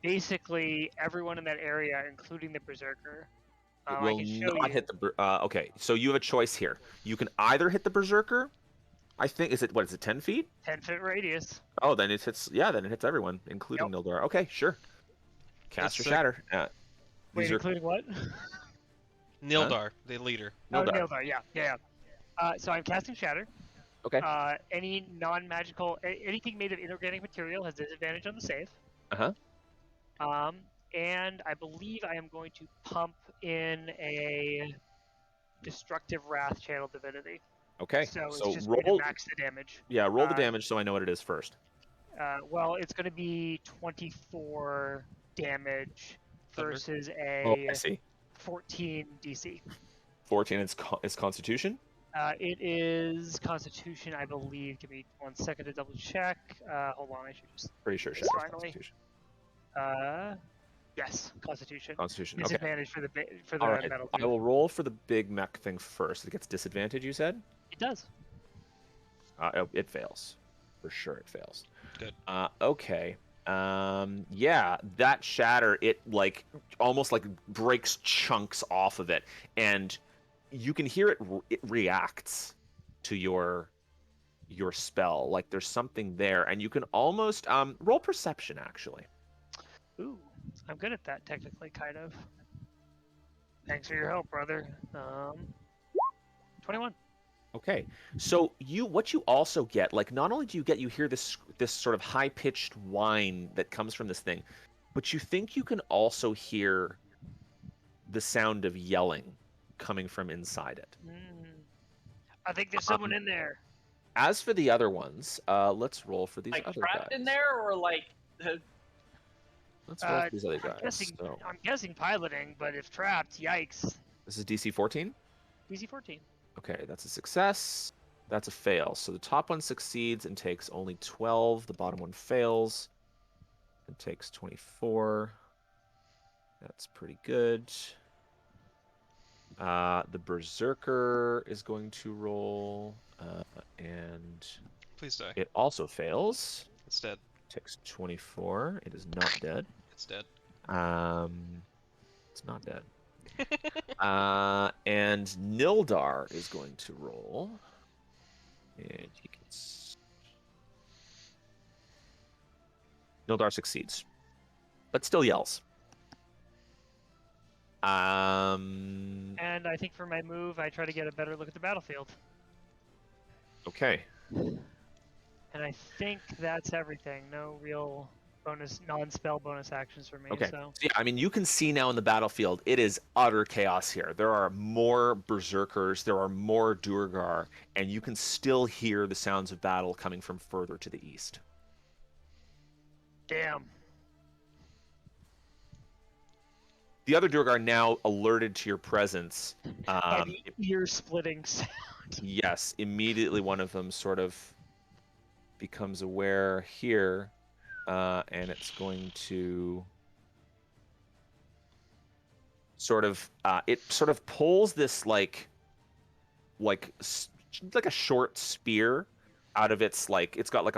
basically everyone in that area, including the Berserker. It I will can show not you. hit the. Okay, so you have a choice here. You can either hit the Berserker. I think is it 10 feet? 10-foot radius. Oh, then it hits. Yeah, then it hits everyone, including Nildar. Okay, sure. Cast your sick. shatter. Wait, These are including what? Nildar, the leader. Oh, Nildar. Nildar. Yeah. So I'm casting Shatter. Okay. Any non-magical, anything made of inorganic material has disadvantage on the save. Uh-huh. And I believe I am going to pump in a Destructive Wrath Channel Divinity. Okay. So it's So just going to roll. max the damage. Yeah, roll the damage so I know what it is first. Well, it's going to be 24 damage Thunder. versus Oh, a I see. 14 DC. 14 is Constitution. It is Constitution, I believe. Give me 1 second to double check. Hold on, I should just. Pretty sure Shatter's Finally. Constitution. Yes, Constitution. Constitution. Okay. Disadvantage for the All right. metal. I will roll for the big mech thing first. It gets disadvantage. You said. It does. It fails. For sure, it fails. Good. Okay. Yeah, that shatter, it like almost like breaks chunks off of it, and you can hear it. It reacts to your spell. Like there's something there, and you can almost roll perception actually. Ooh, I'm good at that technically, kind of. Thanks for your help, brother. 21. Okay, so what you also get, like not only do you hear this sort of high pitched whine that comes from this thing, but you think you can also hear the sound of yelling coming from inside it. I think there's someone in there. As for the other ones, let's roll for these Like other trapped guys. in there, or like. Let's roll for these other guys. I'm guessing piloting, but if trapped, yikes. This is DC 14. DC 14. Okay, that's a success. That's a fail. So the top one succeeds and takes only 12. The bottom one fails and takes 24. That's pretty good. The Berserker is going to roll, and Please die. it also fails. It's dead. Takes 24. It is not dead. It's dead. It's not dead. And Nildar is going to roll, and he gets. Nildar succeeds, but still yells. And I think for my move, I try to get a better look at the battlefield. Okay. And I think that's everything. No real non-spell bonus actions for me. Okay. So. Yeah, I mean, you can see now in the battlefield, it is utter chaos here. There are more berserkers, there are more Durgar, and you can still hear the sounds of battle coming from further to the east. Damn. The other Durgar are now alerted to your presence. By the ear-splitting sound. Yes, immediately one of them sort of becomes aware here, and it's going to sort of pulls this like a short spear out of its it's got like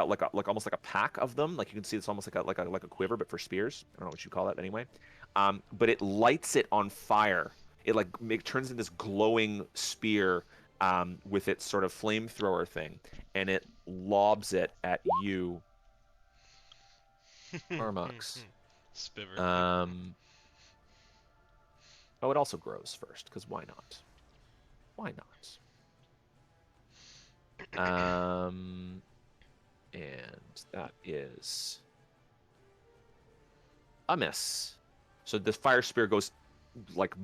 almost like a pack of them. Like you can see it's almost like a quiver, but for spears. I don't know what you call that anyway. But it lights it on fire. It turns into this glowing spear with its sort of flamethrower thing, and it lobs it at you, Armux. Spiver. Oh, it also grows first, because why not? Why not? And that is a miss. So the fire spear goes like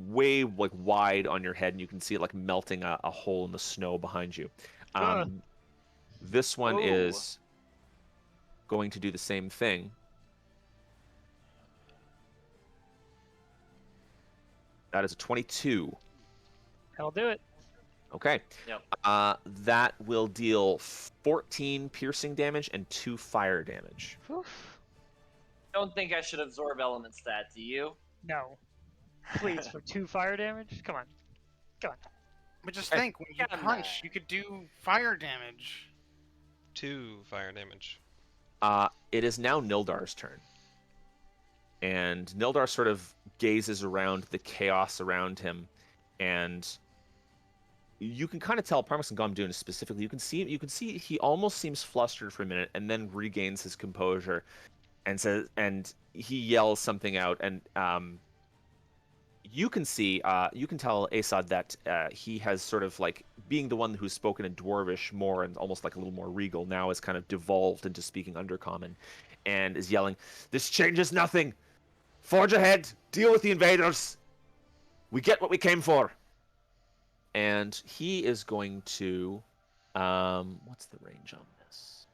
way like wide on your head, and you can see it like melting a hole in the snow behind you. This one Ooh. is going to do the same thing. That is a 22. That'll do it. Okay. Yep. That will deal 14 piercing damage and 2 fire damage. Oof. Don't think I should absorb element stat, do you? No. Please, for 2 fire damage? Come on. Come on. But just Okay. think, when you Come punch, on. you could do fire damage. 2 fire damage. It is now Nildar's turn. And Nildar sort of gazes around the chaos around him, and you can kind of tell Parmesan Gomdoon specifically. You can see he almost seems flustered for a minute, and then regains his composure, and he yells something out, and you can tell Asad that he has sort of like, being the one who's spoken in Dwarvish more and almost like a little more regal, now has kind of devolved into speaking Undercommon, and is yelling, "This changes nothing. Forge ahead. Deal with the invaders. We get what we came for." And he is going to, what's the range on this?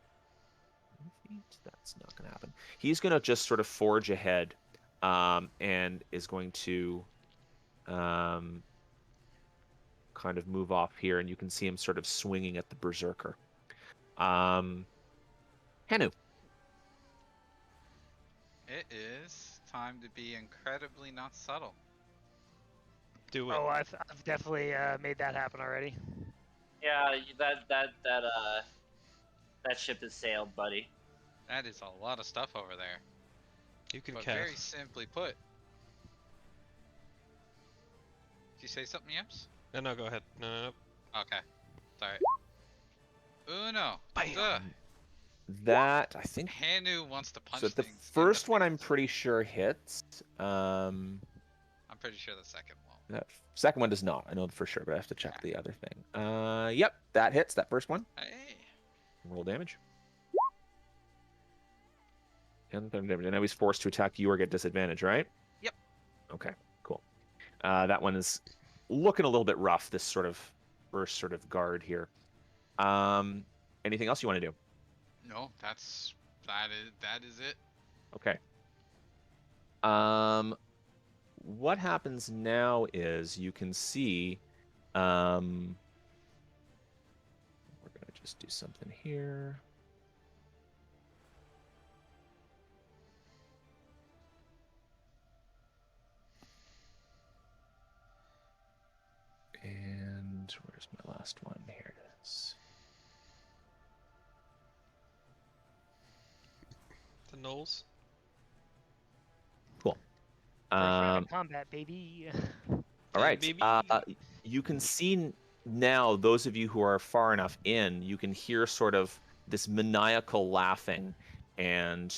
1 feet? That's not going to happen. He's going to just sort of forge ahead, and is going to kind of move off here, and you can see him sort of swinging at the berserker. Henu. It is time to be incredibly not subtle. Do it. Oh, I've definitely made that happen already. Yeah, that ship has sailed, buddy. That is a lot of stuff over there. You can But cast. very simply put. Did you say something, Yeps? No, go ahead. No. Okay. Sorry. Uno. Bam. Duh. That, I think, Hanu wants to punch so the things. in first the one I'm face. pretty sure hits. I'm pretty sure the second won't. That second one does not. I know for sure, but I have to check the other thing. Yep, that hits, that first one. Hey. Roll damage. And now he's forced to attack you or get disadvantage, right? Yep. Okay, cool. That one is looking a little bit rough, this sort of first sort of guard here. Anything else you want to do? No, that is it. Okay. What happens now is you can see, we're gonna just do something here. And where's my last one? Here it is. The Knolls. Cool. First round of combat, baby. All right. baby. You can see now, those of you who are far enough in, you can hear sort of this maniacal laughing, and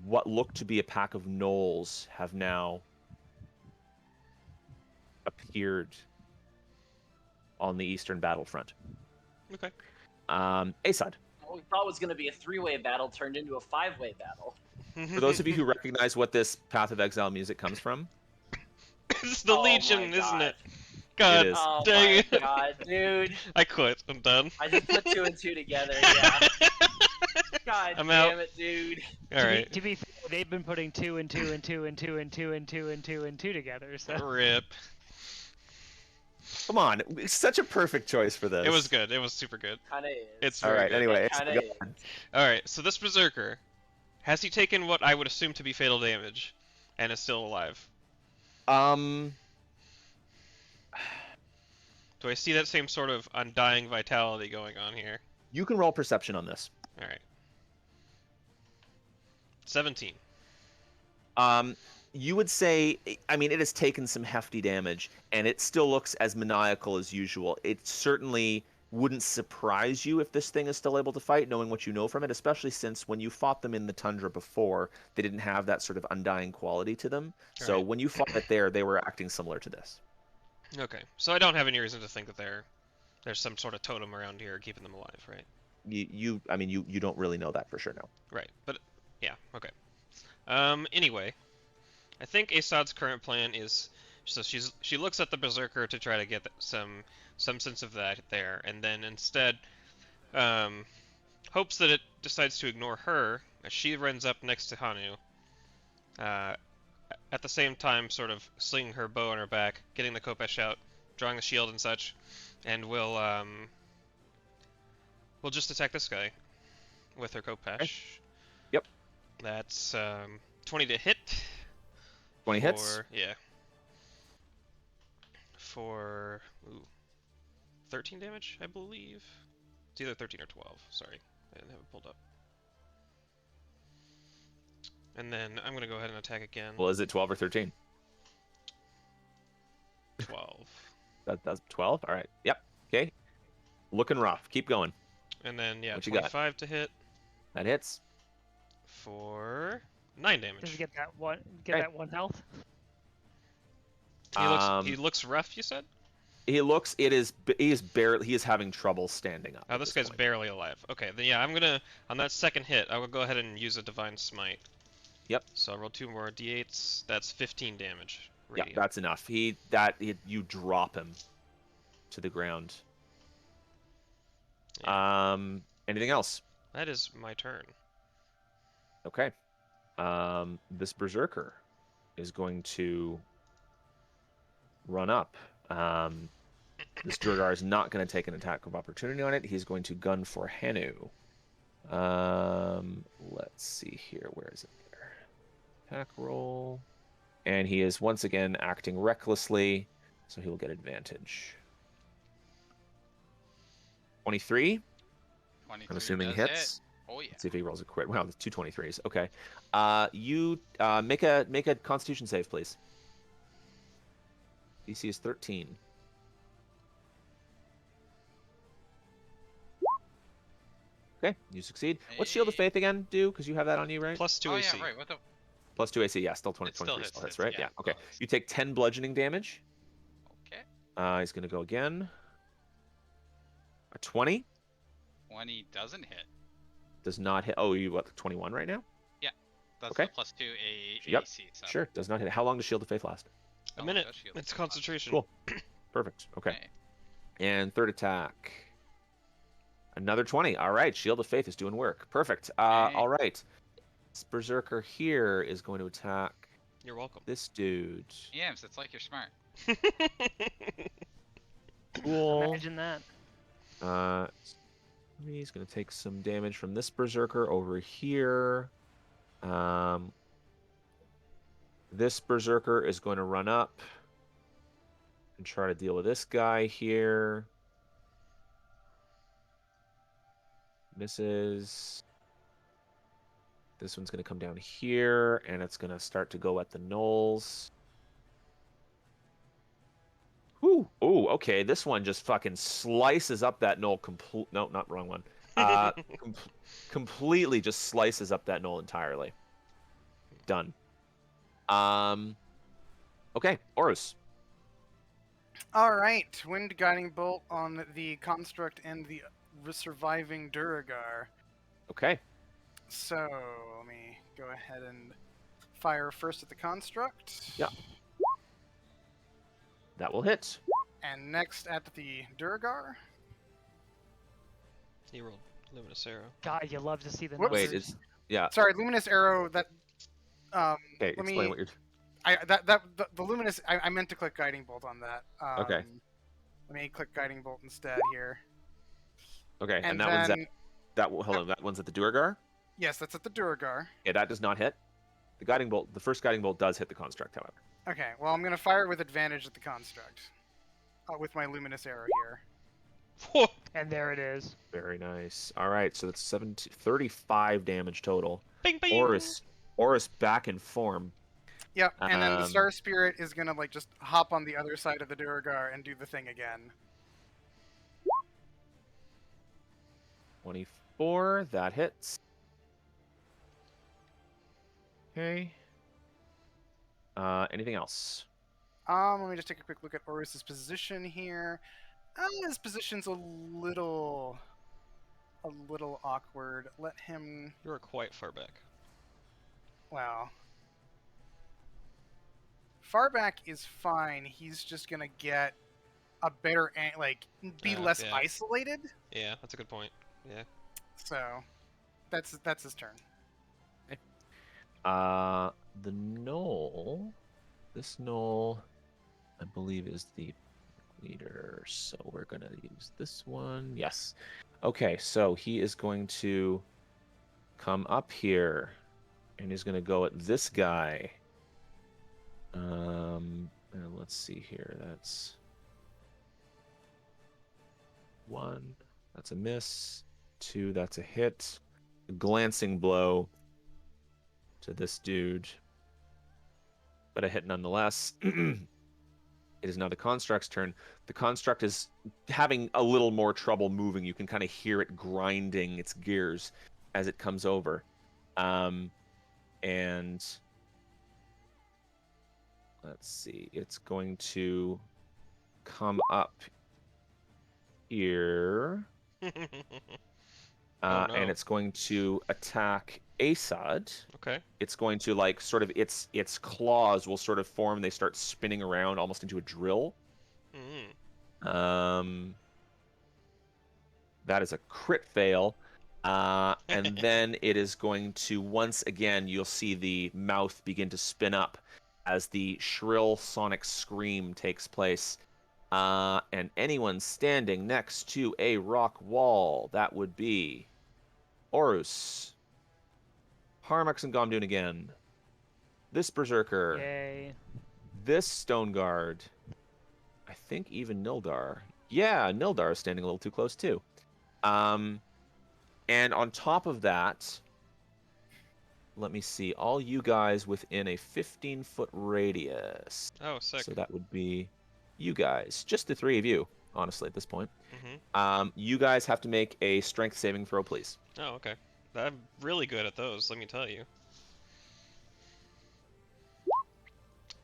what looked to be a pack of gnolls have now appeared on the eastern battlefront. Okay. Asad, What we thought was going to be a 3-way battle turned into a 5-way battle. for those of you who recognize what this Path of Exile music comes from, It's the Oh my Legion, isn't God. it? God is. Oh dang my it. god, dude. I quit. I'm done. I just put 2 and 2 together, yeah. God I'm damn out. it, dude. All right. To be fair, they've been putting 2 and 2 and 2 and 2 and 2 and 2 and 2 and 2 together, so. Rip. Come on, it's such a perfect choice for this. It was good. It was super good. Kinda is. It's All very right. good. Anyway, Kinda go is. on. All right. So this berserker, has he taken what I would assume to be fatal damage, and is still alive? Do I see that same sort of undying vitality going on here? You can roll perception on this. All right. 17. You would say, I mean, it has taken some hefty damage, and it still looks as maniacal as usual. It certainly wouldn't surprise you if this thing is still able to fight, knowing what you know from it, especially since when you fought them in the tundra before, they didn't have that sort of undying quality to them. So Right. when you fought it there, they were acting similar to this. Okay. So I don't have any reason to think that there's some sort of totem around here keeping them alive, right? I mean, you don't really know that for sure now. Right. But yeah. Okay. Anyway, I think Asad's current plan is, so she looks at the Berserker to try to get some sense of that there, and then instead hopes that it decides to ignore her as she runs up next to Hanu. At the same time, sort of slinging her bow on her back, getting the Kopesh out, drawing the shield and such, and we'll just attack this guy with her Kopesh. Okay. Yep. That's 20 to hit. 20 hits. Yeah. For 13 damage, I believe. It's either 13 or 12. Sorry, I didn't have it pulled up. And then I'm gonna go ahead and attack again. Well, is it 12 or 13? 12. That's 12. All right. Yep. Okay. Looking rough. Keep going. And then yeah, What you got? 25 to hit That hits. for 9 damage. Does he get that one? Get Right. that one health? He looks rough, you said? He looks. He is having trouble standing up. Oh, at this guy's point. barely alive. Okay, then yeah, I'm gonna on that second hit, I will go ahead and use a divine smite. Yep. So I'll roll 2 more d8s. That's 15 damage. Yeah, Radiant. that's enough. You drop him to the ground. Anything else? That is my turn. Okay. This Berserker is going to run up. This Durgar is not going to take an attack of opportunity on it. He's going to gun for Hanu. Let's see here. Where is it there? Attack roll. And he is once again acting recklessly, so he will get advantage. 23. 23 I'm assuming does hits. hit. Oh yeah. Let's see if he rolls a crit. Wow, there's 2 23s. Okay. You make a Constitution save, please. DC is 13. Okay, you succeed. What's Shield of Faith again do? Because you have that on you, right? Plus 2 Oh AC. yeah, right. What the? Plus 2 AC, yeah, still 20, It still 23 hits, still hits, hits, right? yeah, Yeah, okay. still hits. You take 10 bludgeoning damage. Okay. He's going to go again. A 20 20 doesn't hit. does not hit. Oh, you what, 21 right now? That's Okay. the plus 2 Yep. AC. So. Sure, does not hit. How long does Shield of Faith last? A Oh, minute. that's shield. It's concentration. Cool. Perfect. Okay. And third attack. Another 20. All right, Shield of Faith is doing work. Perfect. All right. This Berserker here is going to attack You're welcome. this dude. Yams, it's like you're smart. Cool. Imagine that. He's going to take some damage from this Berserker over here. This Berserker is going to run up and try to deal with this guy here. Misses. This one's going to come down here, and it's going to start to go at the gnolls. Ooh, okay. This one just fucking slices up that gnoll. No, not wrong one. Completely just slices up that gnoll entirely. Done. Okay, Horus. All right, Wind Guiding Bolt on the Construct and the surviving Duragar. Okay. So, let me go ahead and fire first at the Construct. Yeah. That will hit. And next at the Duragar. He rolled Luminous Arrow. God, you love to see the Whoops. Wait, numbers. yeah. Sorry, Luminous Arrow, that... Okay, let explain me... what you're... The Luminous... I meant to click Guiding Bolt on that. Okay. Let me click Guiding Bolt instead here. Okay, and And that one's then... hold on, that one's at the Duergar? Yes, that's at the Duragar. Yeah, that does not hit. The first guiding bolt does hit the construct, however. Okay, well, I'm going to fire with advantage at the Construct. With my Luminous Arrow here. And there it is. Very nice. All right, so that's 35 damage total. Bing, bing. Horus back in form. Yep, and then the Um, Star Spirit is going to, like, just hop on the other side of the Duragar and do the thing again. 24, that hits. Okay. Anything else? Let me just take a quick look at Horus's position here. His position's a little awkward. Let him... You are quite far back. Wow. far back is fine. He's just gonna get a better be less yeah. isolated. Yeah, that's a good point. Yeah. So that's his turn. The knoll. This knoll, I believe, is the leader. So we're gonna use this one. Yes. Okay, so he is going to come up here, and he's gonna go at this guy. And let's see here. That's 1. That's a miss. 2. That's a hit. A glancing blow to this dude, but a hit nonetheless. It is now the construct's turn. The construct is having a little more trouble moving. You can kind of hear it grinding its gears as it comes over. And let's see. It's going to come up here. Oh, no. And it's going to attack Asad. Okay. It's going to sort of its claws will sort of form. They start spinning around almost into a drill. Mm. That is a crit fail. And then it is going to, once again, you'll see the mouth begin to spin up as the shrill sonic scream takes place. And anyone standing next to a rock wall, that would be Horus, Harmux and Gomdun again, this Berserker, Yay. this Stone Guard, I think even Nildar. Yeah, Nildar is standing a little too close too. And on top of that, let me see, all you guys within a 15-foot radius. Oh, sick. So that would be you guys, just the 3 of you, honestly, at this point. Mm-hmm. You guys have to make a strength saving throw, please. Oh, okay. I'm really good at those, let me tell you.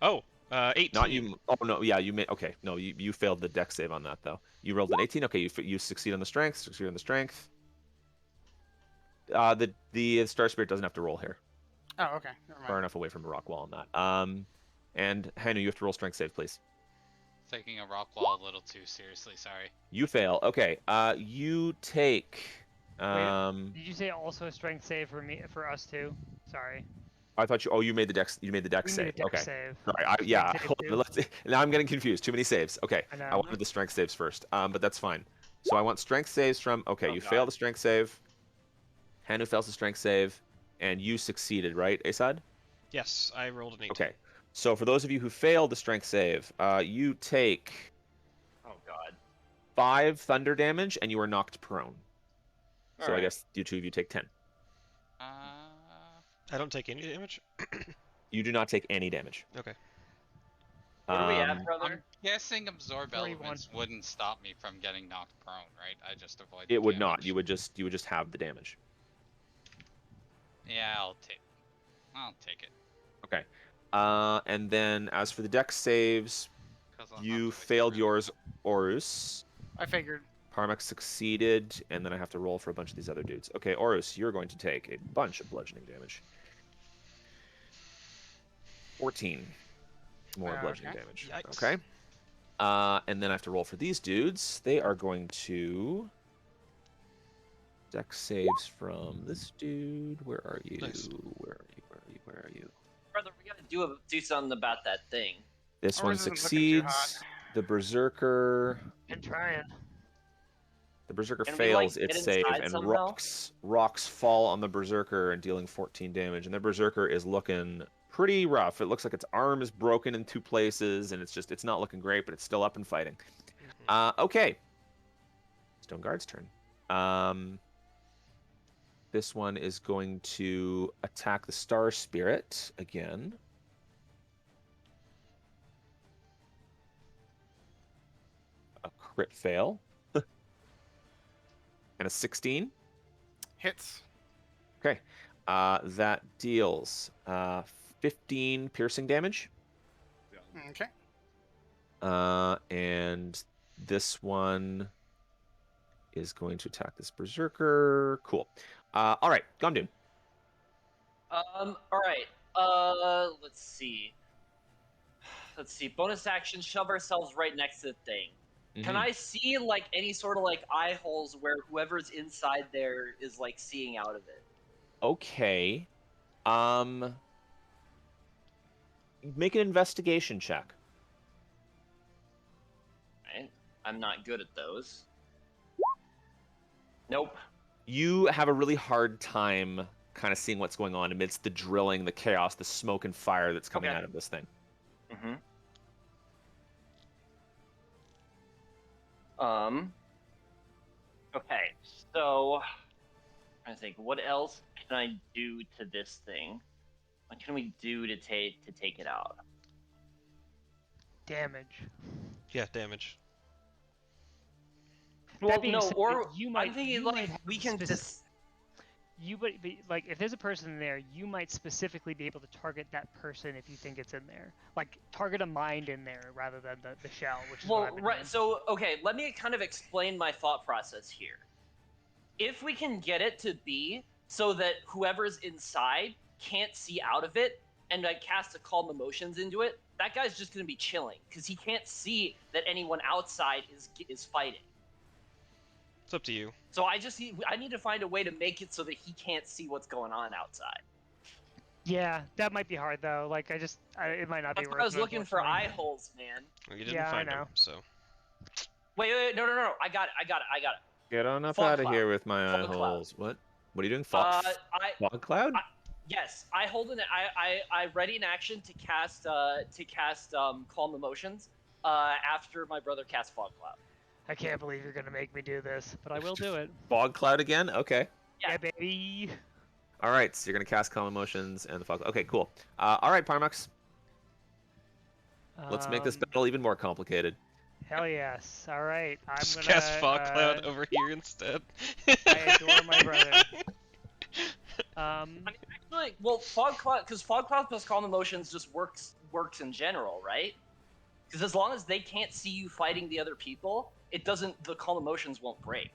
Oh, 18. Not you. Oh no, yeah, you made. Okay, no, you failed the dex save on that though. You rolled an 18. Okay, you succeed on the strength. Succeed on the strength. The Star Spirit doesn't have to roll here. Oh, okay. Never mind. Far enough away from the rock wall on that. And Hanu, you have to roll strength save, please. Taking a rock wall a little too seriously, sorry. You fail. Okay. You take. Did you say also a strength save for us too? Sorry. I thought you. Oh, you made the dex. You made the dex We save. made a dex Okay. save. Sorry. Yeah. Strength save Hold on, too. let's, now I'm getting confused. Too many saves. Okay. I know. I wanted the strength saves first. But that's fine. So I want strength saves from. Okay, Oh, you God. failed the strength save. Hanu fails the strength save, and you succeeded, right, Asad? Yes, I rolled an 18. Okay. So for those of you who failed the strength save, you take Oh God. 5 thunder damage, and you are knocked prone. So I Alright. guess you 2 of you take 10. I don't take any damage? You do not take any damage. Okay. What are we at, I'm brother? guessing absorb 31. elements wouldn't stop me from getting knocked prone, right? I just avoid It the would not. damage. You would just have the damage. Yeah, I'll take it. Okay. And then as for the dex saves, 'Cause I'll have you to waste failed room. yours, Horus. I figured. Parmex succeeded, and then I have to roll for a bunch of these other dudes. Okay, Horus, you're going to take a bunch of bludgeoning damage. 14 more bludgeoning Okay. damage. Yikes. Okay. And then I have to roll for these dudes. They are going to dex saves from this dude. Where are you? Nice. Where are you? Where are you? Where are you? Brother, we gotta do something about that thing. This Ours one isn't looking too hot. succeeds. The Berserker. Been trying. The Berserker Can we, like, fails its get save, inside and somehow? rocks fall on the Berserker and dealing 14 damage. And the Berserker is looking pretty rough. It looks like its arm is broken in 2 places, and it's not looking great, but it's still up and fighting. Okay. Stone Guard's turn. This one is going to attack the Star Spirit again. A crit fail. And a 16. Hits. Okay. That deals 15 piercing damage. Okay. And this one is going to attack this Berserker. Cool. All right, Gomdun. All right. Let's see. let's see. Bonus action, shove ourselves right next to the thing. Can Mhm. I see like any sort of like eye holes where whoever's inside there is like seeing out of it? Okay. Make an investigation check. Right? I'm not good at those. Nope. You have a really hard time kind of seeing what's going on amidst the drilling, the chaos, the smoke and fire that's coming Okay. out of this thing. Mm-hmm. Okay, so I think what else can I do to this thing? What can we do to take it out? Damage. Yeah, damage. Well, being no, said, or you might- I'm thinking you like might have we can just. You but like if there's a person in there, you might specifically be able to target that person if you think it's in there. Like target a mind in there rather than the shell, which is what Well, I've been right. doing. So, okay, let me kind of explain my thought process here. If we can get it to be so that whoever's inside can't see out of it and like cast a calm emotions into it, that guy's just going to be chilling because he can't see that anyone outside is fighting. It's up to you. So I need to find a way to make it so that he can't see what's going on outside. Yeah, that might be hard though. Like it might not That's be what worth I was it, looking for unfortunately. eye holes, man. Well, you didn't Yeah, I find know. him, so. Wait, no. I got it. Get on up Fog out of cloud. here with my eye Fog cloud. holes. What? What are you doing? Fog cloud? Yes, I hold an I ready in action to cast calm emotions after my brother casts fog cloud. I can't believe you're gonna make me do this, but I will do it. Fog cloud again? Okay. Yeah. Yeah, baby. All right, so you're gonna cast calm emotions and the fog. Okay, cool. All right, Parmax. Let's make this battle even more complicated. Hell yes. All right, I'm Just gonna cast Fog Cloud over here instead. I adore my brother. I mean, actually, well, fog cloud plus calm emotions just works in general, right? Because as long as they can't see you fighting the other people, the calm emotions won't break.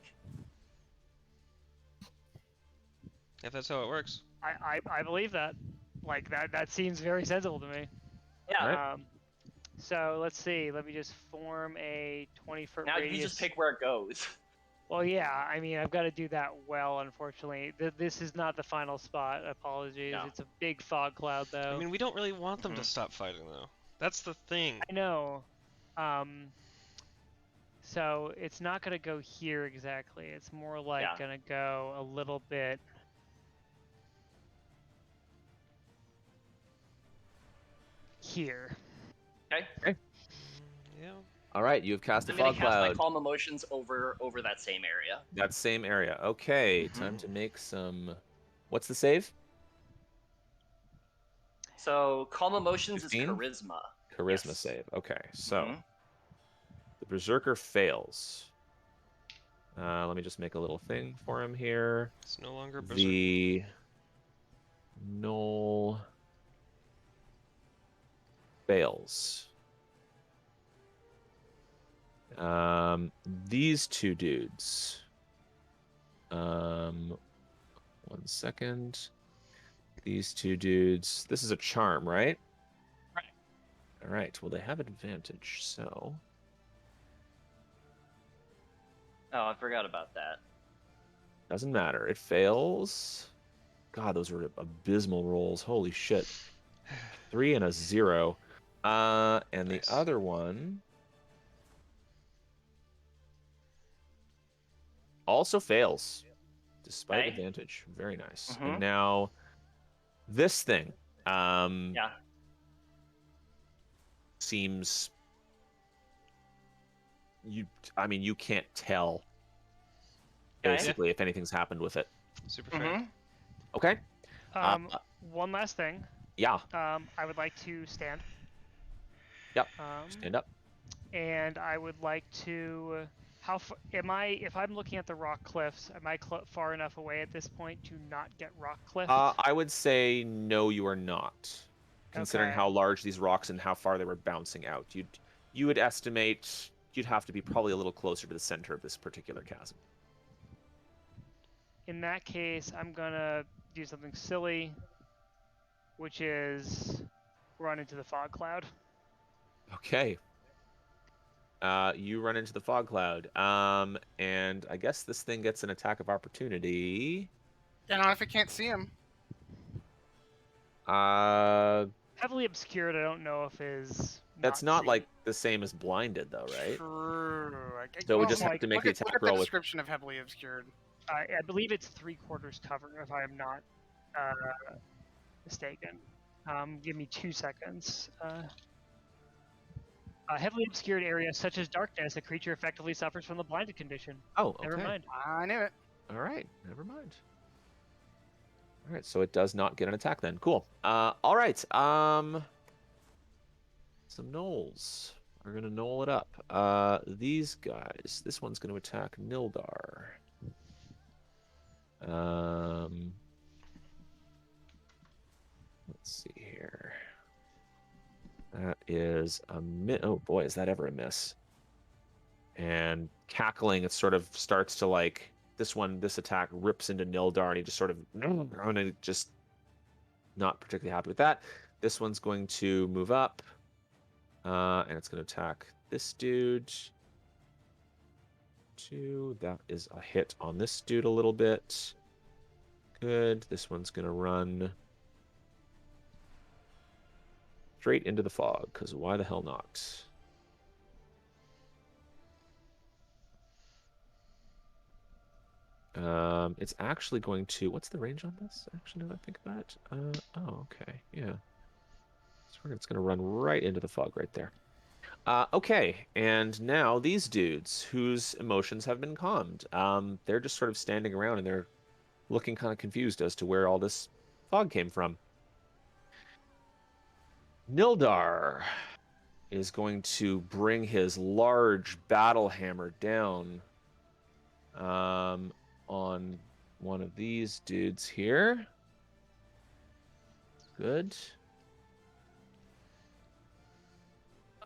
If that's how it works. I believe that. Like that seems very sensible to me. Yeah. Right. So let's see. Let me just form a 20-foot Now radius. you just pick where it goes. Well, yeah. I mean, I've got to do that well. Unfortunately, this is not the final spot. Apologies. No. It's a big fog cloud, though. I mean, we don't really want them to Mhm. stop fighting, though. That's the thing. I know. So it's not gonna go here exactly. It's more like Yeah. gonna go a little bit. Here. Okay. Yeah. All right, you have cast a I'm gonna fog cast my cloud. calm emotions over that same area. That same area. Okay, time to make some. What's the save? So calm emotions 15? is charisma. Charisma Yes. save. Okay, so Mhm. the berserker fails. Let me just make a little thing for him here. It's no longer berserk. The Knoll fails. These two dudes. 1 second. These two dudes. This is a charm, right? Right. All right. Well, they have advantage, so. Oh, I forgot about that. Doesn't matter. It fails. God, those were abysmal rolls. Holy shit. 3 and a 0. And Nice. the other one also fails, despite Okay. advantage. Very nice. Mhm. And now this thing Yeah. seems you can't tell Okay. basically if anything's happened with it. Super fair. Mhm. Okay. One last thing. Yeah. I would like to stand. Yep. Stand up. And I would like to. How if I'm looking at the rock cliffs, am I far enough away at this point to not get rock cliffed? I would say no, you are not. Considering Okay. how large these rocks and how far they were bouncing out, you would estimate you'd have to be probably a little closer to the center of this particular chasm. In that case, I'm gonna do something silly, which is run into the fog cloud. Okay. You run into the fog cloud. And I guess this thing gets an attack of opportunity. Yeah, no, if I can't see him. Uh, Heavily obscured. I don't know if is. that's not seen. like the same as blinded, though, right? True. So we well, just have to make look the at, attack look at the roll with. description of heavily obscured. I believe it's 3/4 cover, if I am not mistaken. Give me 2 seconds. A heavily obscured area such as darkness, a creature effectively suffers from the blinded condition. Oh, okay. Never mind. I knew it. All right, never mind. All right, so it does not get an attack then. Cool. All right. Some gnolls are gonna knoll it up. These guys. This one's gonna attack Nildar. Let's see here. That is a miss. Oh boy, is that ever a miss? And cackling, it sort of starts to like this attack rips into Nildar, and he just sort of and just not particularly happy with that. This one's going to move up, and it's going to attack this dude. 2. That is a hit on this dude a little bit. Good. This one's going to run straight into the fog, because why the hell not? It's actually going to. What's the range on this? Actually, now that I think about it. Oh, okay, yeah. So it's going to run right into the fog right there. Okay, and now these dudes, whose emotions have been calmed, they're just sort of standing around and they're looking kind of confused as to where all this fog came from. Nildar is going to bring his large battle hammer down on one of these dudes here. Good.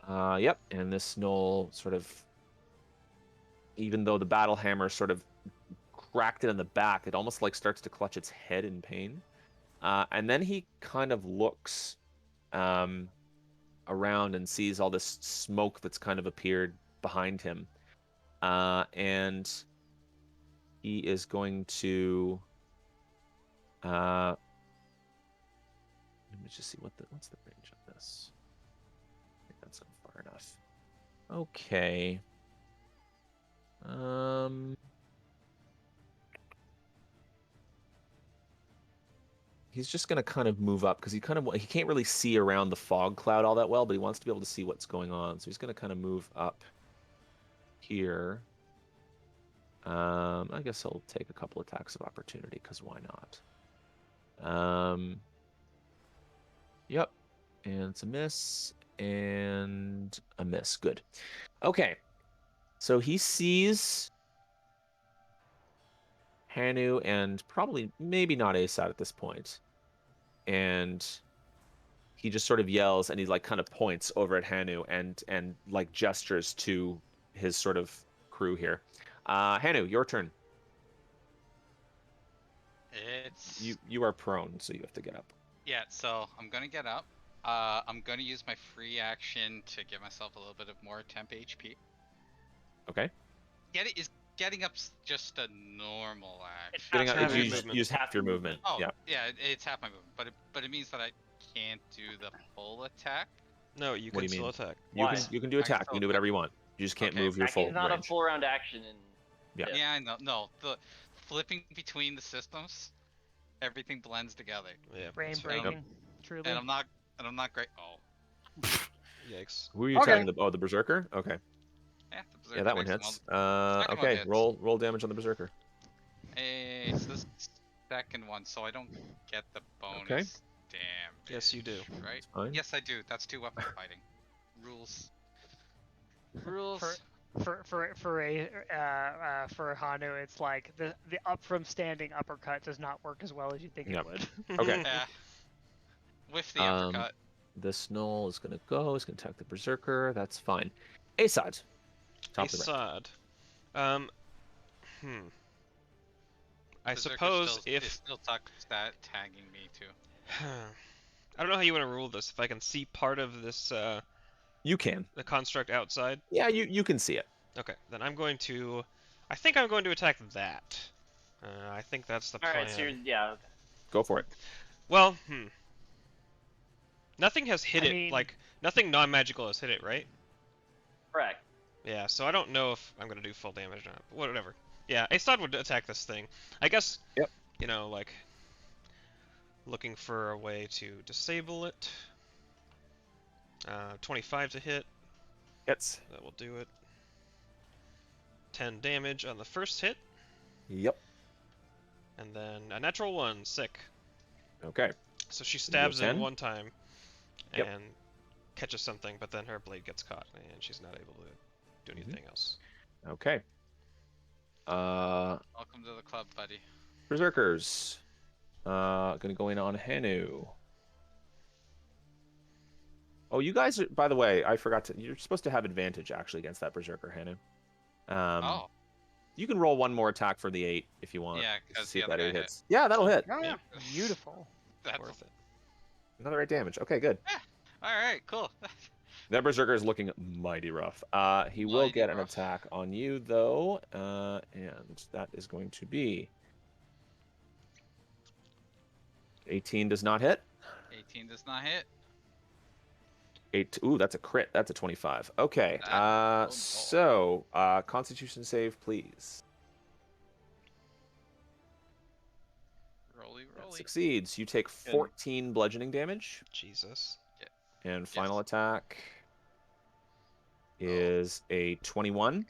Yep, and this gnoll sort of, even though the battle hammer sort of cracked it in the back, it almost like starts to clutch its head in pain. And then he kind of looks around and sees all this smoke that's kind of appeared behind him. And he is going to let me just see what's the range of this. I think that's not far enough. Okay. He's just gonna kind of move up because he can't really see around the fog cloud all that well, but he wants to be able to see what's going on. So he's gonna kind of move up here. I guess he'll take a couple attacks of opportunity because why not? Yep, and it's a miss and a miss. Good. Okay, so he sees Hanu and probably maybe not Asad at this point. And he just sort of yells and he like kind of points over at Hanu and like gestures to his sort of crew here. Hanu, your turn. It's You are prone, so you have to get up. yeah. So I'm gonna get up. I'm gonna use my free action to give myself a little bit of more temp HP. Okay. Getting up's just a normal action. Getting half up, your you movement. use half your movement. Oh, Yeah. it's half my movement, but it means that I can't do the full attack. No, you What can do you still mean? attack. Why? You can do attack. You can do whatever you want. You just can't Okay. move your full Attacking's not range. a full round action in Yeah. this. Yeah, I know. No, the flipping between the systems, everything blends together, Yeah. Brain that's fair. breaking. Truly. and I'm not great. Oh, Yikes. Who are you Okay. attacking? The berserker? Okay. yeah, the berserker Yeah, that one next hits. second one Okay, hits. roll damage on the berserker. It's the second one, so I don't get the bonus. Okay. Damn. Yes, you do. Right? Fine. Yes, I do. That's 2 weapon fighting. Rules. Rules. For Hanu, it's like the up from standing uppercut does not work as well as you think Yep. it would. Okay. Yeah. With the Um, uppercut. This gnoll is gonna go. He's gonna attack the berserker. That's fine. Asad. Top of the round. Assad. I Berserker suppose still, if it still sucks that tagging me too. I don't know how you want to rule this. If I can see part of this You can. The construct outside? Yeah, you can see it. Okay, then I'm going to... I think I'm going to attack that. I think that's the All plan. right, so yeah. Go for it. Well, nothing has hit I it, mean- like, nothing non-magical has hit it, right? Correct. Yeah, so I don't know if I'm going to do full damage or not. Whatever. Yeah, Aesod would attack this thing. I guess, Yep. you know, like, looking for a way to disable it. 25 to hit. Hits. That will do it. 10 damage on the first hit. Yep. And then a natural 1, sick. Okay. So she stabs 10? in one time Yep. and catches something, but then her blade gets caught and she's not able to do anything else. Okay. Welcome to the club, buddy. Berserkers. Gonna go in on Hanu. Oh, you guys are, by the way, I forgot to, you're supposed to have advantage actually against that Berserker, Hanu. Oh, You can roll one more attack for the 8 if you want. Yeah, just to 'cause see the if other that 8 guy hits. Yeah, that'll hit. Oh yeah. Beautiful. that's Worth it. Another 8 damage. Okay, good. all right. Cool. That Berserker is looking mighty rough. He will Mighty get an rough. attack on you, though, and that is going to be 18 does not hit. 18 does not hit. 8. Ooh, that's a crit. That's a 25. Okay. That- So, Constitution save, please. Rolly, That rolly. succeeds. You take 14 bludgeoning damage, Jesus. and final Yes. attack is a 21.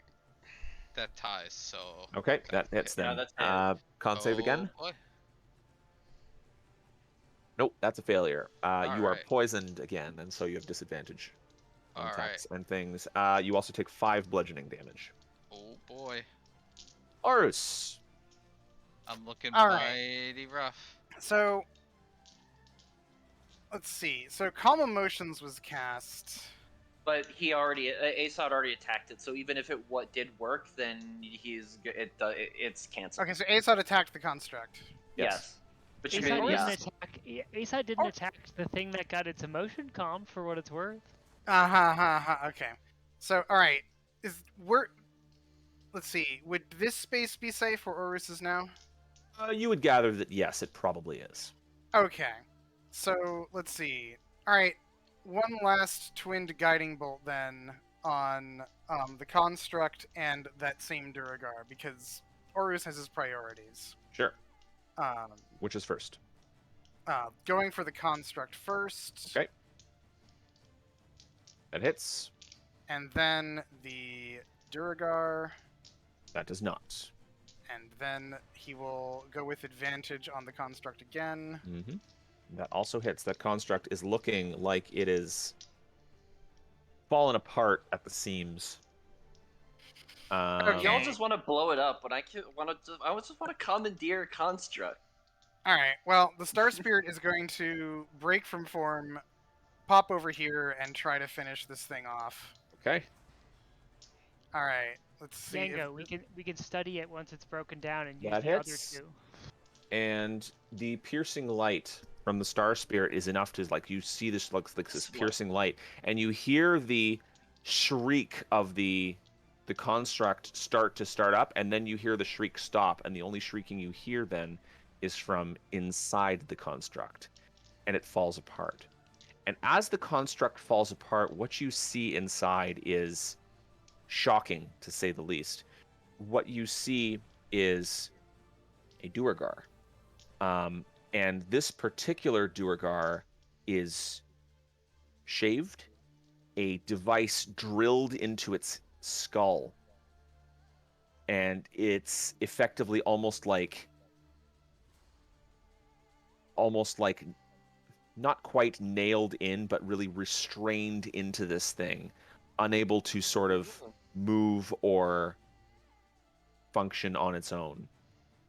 That ties. So. Okay, that hits Yeah, then. that's Con save again. Oh, boy. Nope, that's a failure. You are Alright. poisoned again, and so you have disadvantage on Alright. attacks and things. You also take 5 bludgeoning damage. Oh boy. Arus. I'm looking All right. mighty rough. So let's see. So Calm Emotions was cast. But he already, Aesod already attacked it. So even if it did work, then it's canceled. Okay, so Aesod attacked the construct. Yes. But you Aesod can, didn't yeah. attack. Aesod didn't attack the thing that got its emotion calm, for what it's worth. Okay. So all right, let's see. Would this space be safe for Orus's now? You would gather that yes, it probably is. Okay. So let's see. All right, one last twinned guiding bolt then on the construct and that same Duragar, because Orus has his priorities. Sure. Um, Which is first? going for the construct first. Okay. That hits. And then the Duragar, That does not. and then he will go with advantage on the construct again. Mm-hmm. That also hits. That construct is looking like it is fallen apart at the seams. Y'all just want to blow it up, but I just want to commandeer a construct. All right. Well, the Star Spirit is going to break from form, pop over here, and try to finish this thing off. Okay. All right. Let's see. if Django, th- we can study it once it's broken down and use That the hits. other two. And the piercing light from the Star Spirit is enough to, like, you see this looks like this Swat. piercing light, and you hear the shriek of the construct start up, and then you hear the shriek stop, and the only shrieking you hear then is from inside the construct, and it falls apart. And as the construct falls apart, what you see inside is shocking, to say the least. What you see is a Duergar. And this particular Duergar is shaved, a device drilled into its skull, and it's effectively almost like not quite nailed in, but really restrained into this thing, unable to sort of move or function on its own.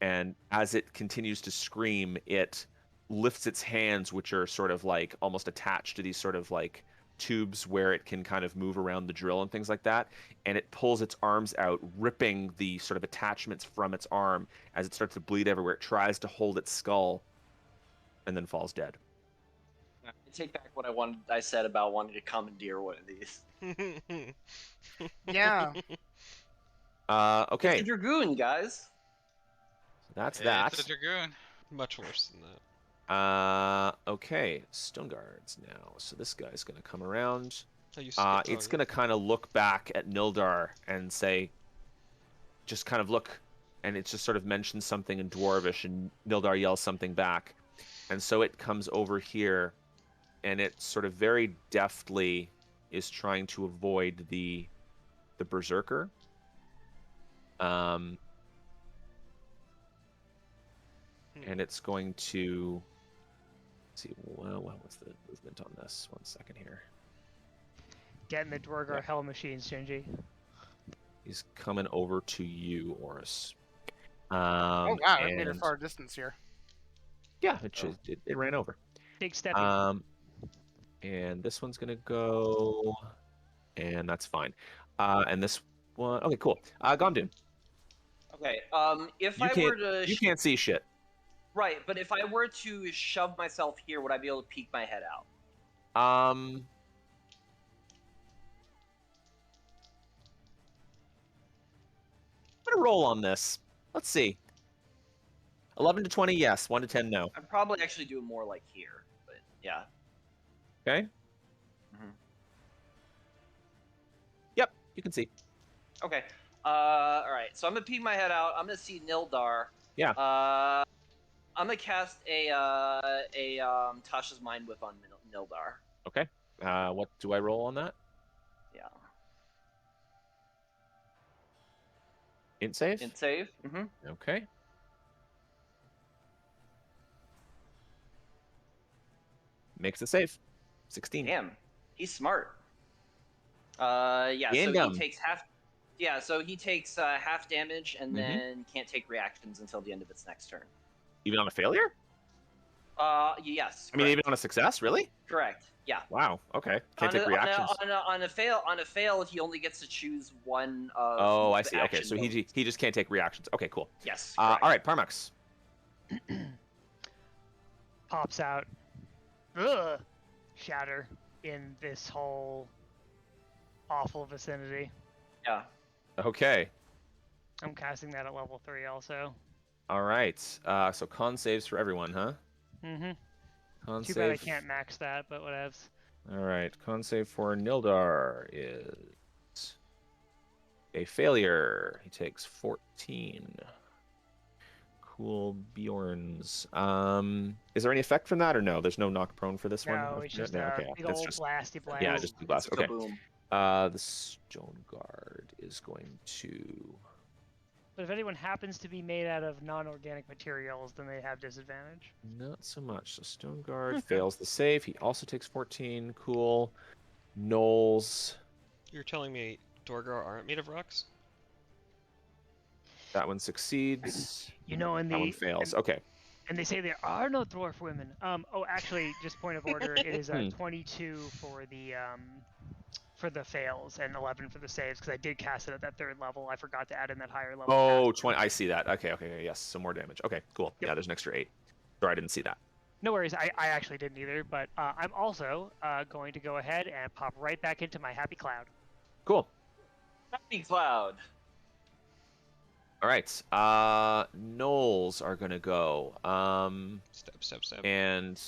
And as it continues to scream, it lifts its hands, which are sort of like almost attached to these sort of like tubes where it can kind of move around the drill and things like that. And it pulls its arms out, ripping the sort of attachments from its arm as it starts to bleed everywhere. It tries to hold its skull and then falls dead. take back what I said about wanting to commandeer one of these. Yeah. Okay, It's a dragoon, guys. that's It's that. a dragoon. Much worse than that. Okay, stone guards now. So this guy's gonna come around. Oh, you skipped. It's gonna kind of look back at Nildar and say, just kind of look, and it just sort of mentions something in Dwarvish, and Nildar yells something back, and so it comes over here, and it sort of very deftly is trying to avoid the berserker. And it's going to see. Well, what was the movement on this? 1 second here. Getting the Dwargar hell machines, Shinji. He's coming over to you, Oris. Oh wow, it made a and- far distance here. Yeah, it ran over. Big step. And this one's gonna go, and that's fine. And this one, okay, cool. Gondun, Okay. If you I were to you can't see shit. right, but if I were to shove myself here, would I be able to peek my head out? I'm gonna roll on this. Let's see. 11 to 20, yes. 1 to 10, no. I'd probably actually do it more like here, but yeah. Okay. Mhm. Yep, you can see. Okay. All right. So I'm gonna peek my head out. I'm gonna see Nildar. Yeah. I'm gonna cast a Tasha's Mind Whip on Nildar. Okay. What do I roll on that? Yeah. Int save. Int save. Mm-hmm. Okay. Makes the save. 16. Damn, he's smart. Yeah. And So dumb. he takes half. Yeah. So he takes half damage and Mhm. then can't take reactions until the end of its next turn. Even on a failure? Yes. I mean, even correct. on a success, really? Correct. Yeah. Wow. Okay. Can't take on reactions. on a fail, he only gets to choose one of. Oh, I the see. Okay, action so modes. he just can't take reactions. Okay, cool. Yes. All correct. right, Parmax. Pops out. Ugh. Shatter in this whole awful vicinity. Yeah. Okay. I'm casting that at level 3 also. All right. So con saves for everyone, huh? Mm-hmm. Con Too save. bad I can't max that, but whatevs. All right. Con save for Nildar is a failure. He takes 14. Cool Bjorns. Is there any effect from that or no? There's no knock prone for this one. No, it's just No, a okay, big that's old just blasty blast. yeah, just the blast. It's Okay. kaboom. The Stone Guard is going to. But if anyone happens to be made out of non-organic materials, then they have disadvantage. Not so much. So Stone Guard fails the save. He also takes 14. Cool. Knowles. You're telling me Dwargar aren't made of rocks? That one succeeds. You know, in That one the fails. Okay. and they say there are no dwarf women. Oh, actually, just point of order, it is 22 for the fails and 11 for the saves because I did cast it at that 3rd level. I forgot to add in that higher level. Oh, cast. 20. I see that. Okay. Yes. Some more damage. Okay, cool. Yep. Yeah, there's an extra 8. Sorry, I didn't see that. No worries. I actually didn't either, but I'm also going to go ahead and pop right back into my happy cloud. Cool. Happy Cloud. All right. Knowles are going to go. Step. And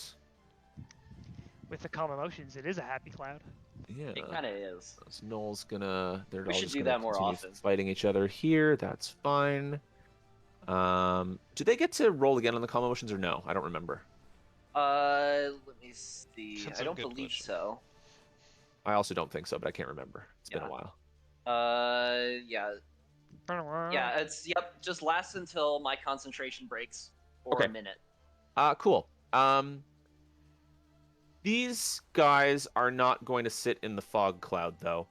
With the calm emotions, it is a happy cloud. yeah. It kind of is. So Knowles gonna. They're We all should just do gonna that more continue often. Fighting each other here. That's fine. Do they get to roll again on the calm emotions or no? I don't remember. Let me see. That's I a don't good believe question. so. I also don't think so, but I can't remember. It's been a Yeah. while. Yeah. Yeah, it's just lasts until my concentration breaks for Okay. a minute. Cool. These guys are not going to sit in the fog cloud though.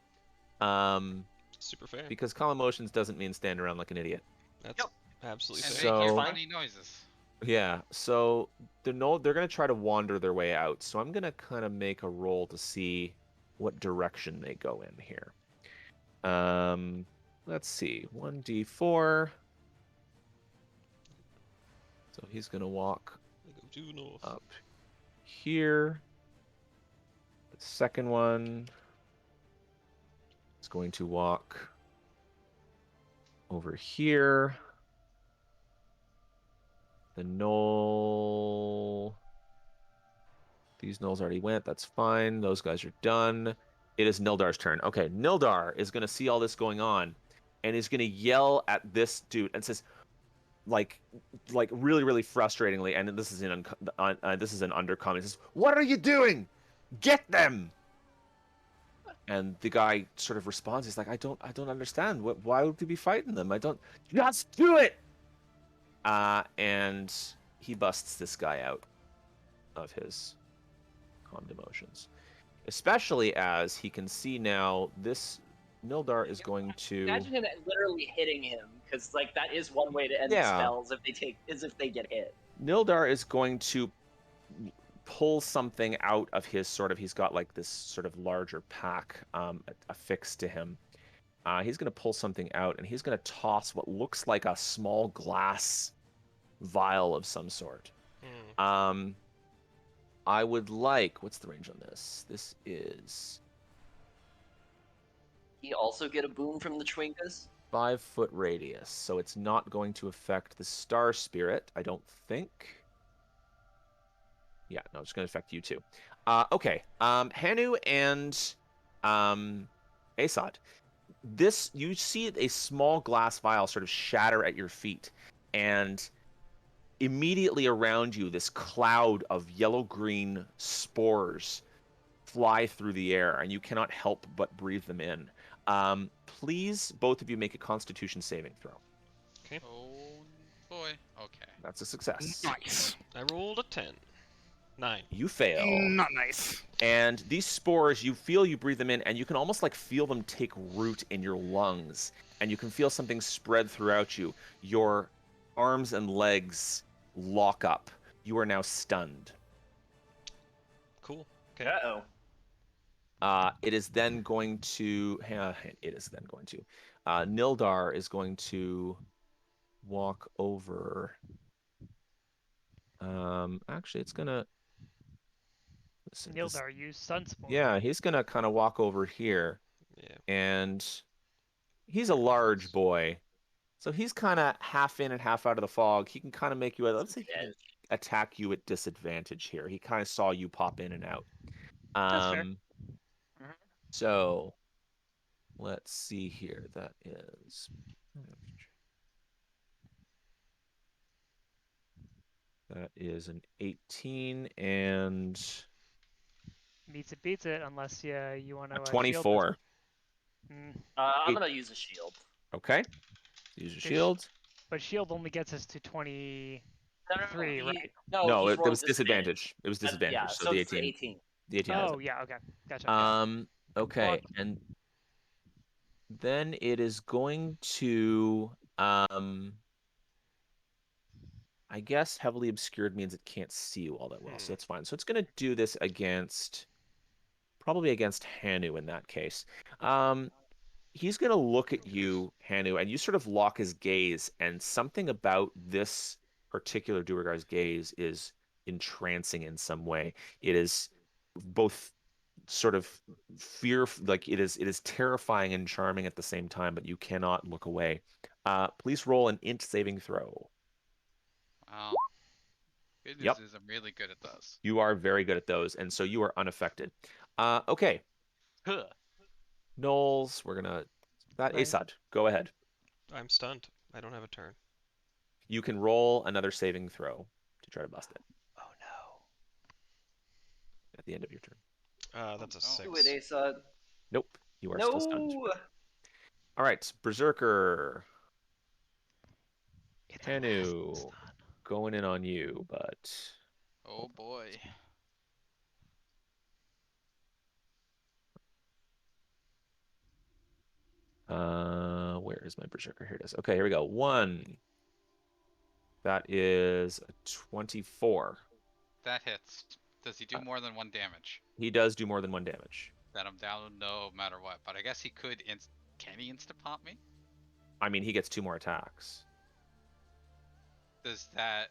Super fair. Because calm emotions doesn't mean stand around like an idiot. That's Yep. absolutely And fair. So- making Fine. funny noises. Yeah, so they're gonna try to wander their way out. So I'm gonna kind of make a roll to see what direction they go in here. Let's see, 1d4. So he's gonna walk They go due north. up here, The second one is going to walk over here. The gnoll. These gnolls already went. That's fine. Those guys are done. It is Nildar's turn. Okay, Nildar is going to see all this going on, and is going to yell at this dude and says, like really, really frustratingly. And this is an undercomment. He says, "What are you doing? Get them!" And the guy sort of responds. He's like, "I don't understand. Why would we be fighting them? I don't. Just do it!" And he busts this guy out of his calmed emotions, especially as he can see now this Nildar is going to Imagine him literally hitting him, because like that is one way to end the spells if they get hit. Nildar is going to pull something out of his he's got like this sort of larger pack affixed to him. He's going to pull something out, and he's going to toss what looks like a small glass vial of some sort. I would like, what's the range on this? This is... He also get a boon from the Twinkas? 5-foot radius, so it's not going to affect the Star Spirit, I don't think. Yeah, no, it's going to affect you too. Okay, Hanu and Asad. You see a small glass vial sort of shatter at your feet, and immediately around you, this cloud of yellow-green spores fly through the air, and you cannot help but breathe them in. Please, both of you, make a Constitution saving throw. Okay. Oh boy. Okay. That's a success. Nice. I rolled a 10. 9. You fail. Not nice. And these spores, you breathe them in, and you can almost like feel them take root in your lungs, and you can feel something spread throughout you. Your arms and legs lock up. You are now stunned. Cool. Okay. Uh-oh. It is then going to... Nildar is going to walk over... actually, it's going to... Nildar, use Sunspore. Yeah, he's going to kind of walk over here. Yeah. And he's a large boy. So he's kind of half in and half out of the fog. He can kind of make you... Let's say he can attack you at disadvantage here. He kind of saw you pop in and out. That's fair. So, let's see here. That is... That is an 18 and... Meets it, beats it, unless you want to... 24. I'm going to use a shield. Okay. Use your shield. But shield only gets us to 23, No, right? No, it was disadvantage. It was disadvantage. Yeah, so the 18. 18. The 18 has Oh, it. yeah, okay. Gotcha. Okay, Well, and then it is going to... I guess heavily obscured means it can't see you all that well, so that's fine. So it's going to do this probably against Hanu in that case. He's going to look at you, Hanu, and you sort of lock his gaze, and something about this particular Duergar's gaze is entrancing in some way. It is both sort of like it is terrifying and charming at the same time, but you cannot look away. Please roll an int saving throw. Wow. Good news is I'm really good at those. You are very good at those, and so you are unaffected. Okay. Knowles, we're gonna... Asad, go ahead. I'm stunned. I don't have a turn. You can roll another saving throw to try to bust it. Oh, no. At the end of your turn. That's a Do 6. it, Asad. Nope. You are still stunned. No! All right, Berserker. Hanu, going in on you, but... Oh boy. Where is my Berserker? Here it is. Okay, here we go. 1. That is a 24. That hits. Does he do more than 1 damage? He does do more than 1 damage. Then I'm down no matter what. But I guess he could can he insta-pop me? I mean, he gets 2 more attacks. Does that...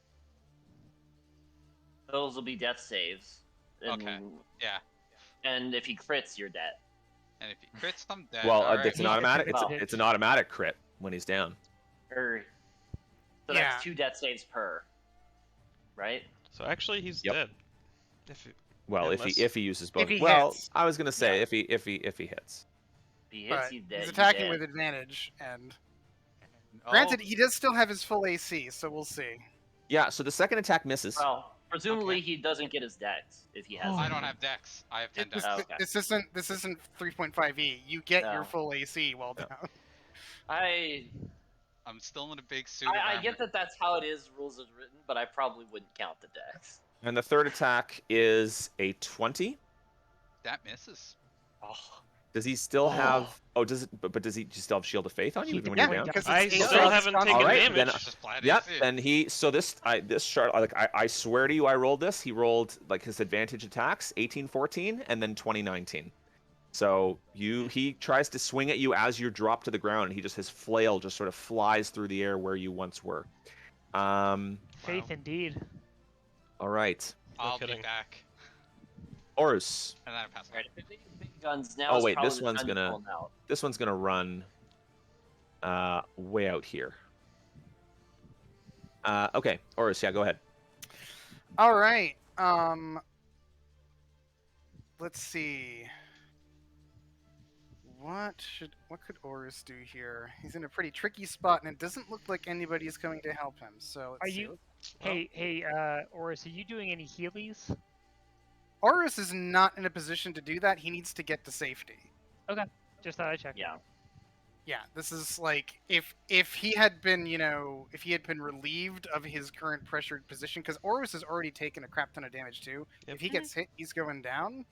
Those will be death saves. Okay. Yeah. And if he crits, you're dead. And if he crits, I'm dead. Well, Alright. it's an Yeah, automatic. it's a It's an automatic crit when he's down. So Yeah. that's 2 death saves per. Right? So actually, he's Yep. dead. If Well, Unless- if he uses both. he Well, hits. I was gonna say Yeah. if he hits. If he hits, But he's dead. he's you're attacking dead. with advantage, and Oh, granted, he does still have his full AC, so we'll see. Yeah. So the second attack misses. Well, presumably he doesn't get his dex if he has. I it. don't have dex. I have 10 This, dex. Oh, okay. this isn't 3.5e. You get your No. full AC while down. I'm still in a big suit of I armor. get that that's how it is, rules is written, but I probably wouldn't count the dex. And the third attack is a 20. That misses. Oh. Does he still have? Oh, does it? But does he still have Shield of Faith on you He even when does. you're Yeah, down? because I it's still AC. haven't It's taken Alright, damage. then- It's just flat Yep. AC. And this chart, like I swear to you, I rolled this. He rolled like his advantage attacks 18, 14, and then 20, 19. So he tries to swing at you as you drop to the ground, and his flail just sort of flies through the air where you once were. Faith indeed. All right, I'll be kidding. back. Horus. And then I pass. Right, if it makes big guns now. Oh, is wait, probably this the one's time to gonna- pull 'em out. This one's gonna run way out here. Okay, Horus, yeah, go ahead. All right. Let's see. What could Horus do here? He's in a pretty tricky spot, and it doesn't look like anybody's coming to help him. So let's Are see. you? Hey, Oris, are you doing any healies? Horus is not in a position to do that. He needs to get to safety. Just thought I'd check. Yeah. Yeah, this is like if he had been, if he had been relieved of his current pressured position, because Horus has already taken a crap ton of damage too. Yep. If he gets hit, he's going down.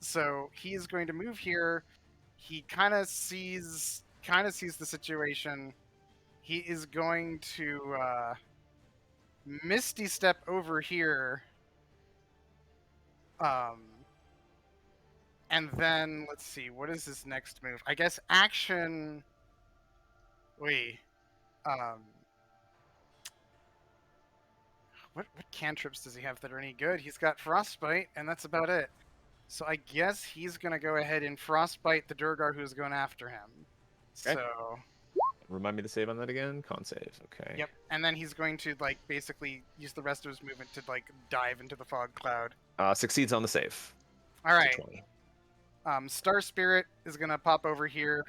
So he is going to move here. He kind of sees the situation. He is going to Misty Step over here. And then let's see, what is his next move? I guess action. Wait. What cantrips does he have that are any good? He's got Frostbite, and that's about it. So I guess he's gonna go ahead and Frostbite the Durgar who's going after him. Okay. So Remind me to save on that again. Con save. Okay. yep, and then he's going to basically use the rest of his movement to dive into the fog cloud. Succeeds on the save. All right. 20. Star Spirit is gonna pop over here,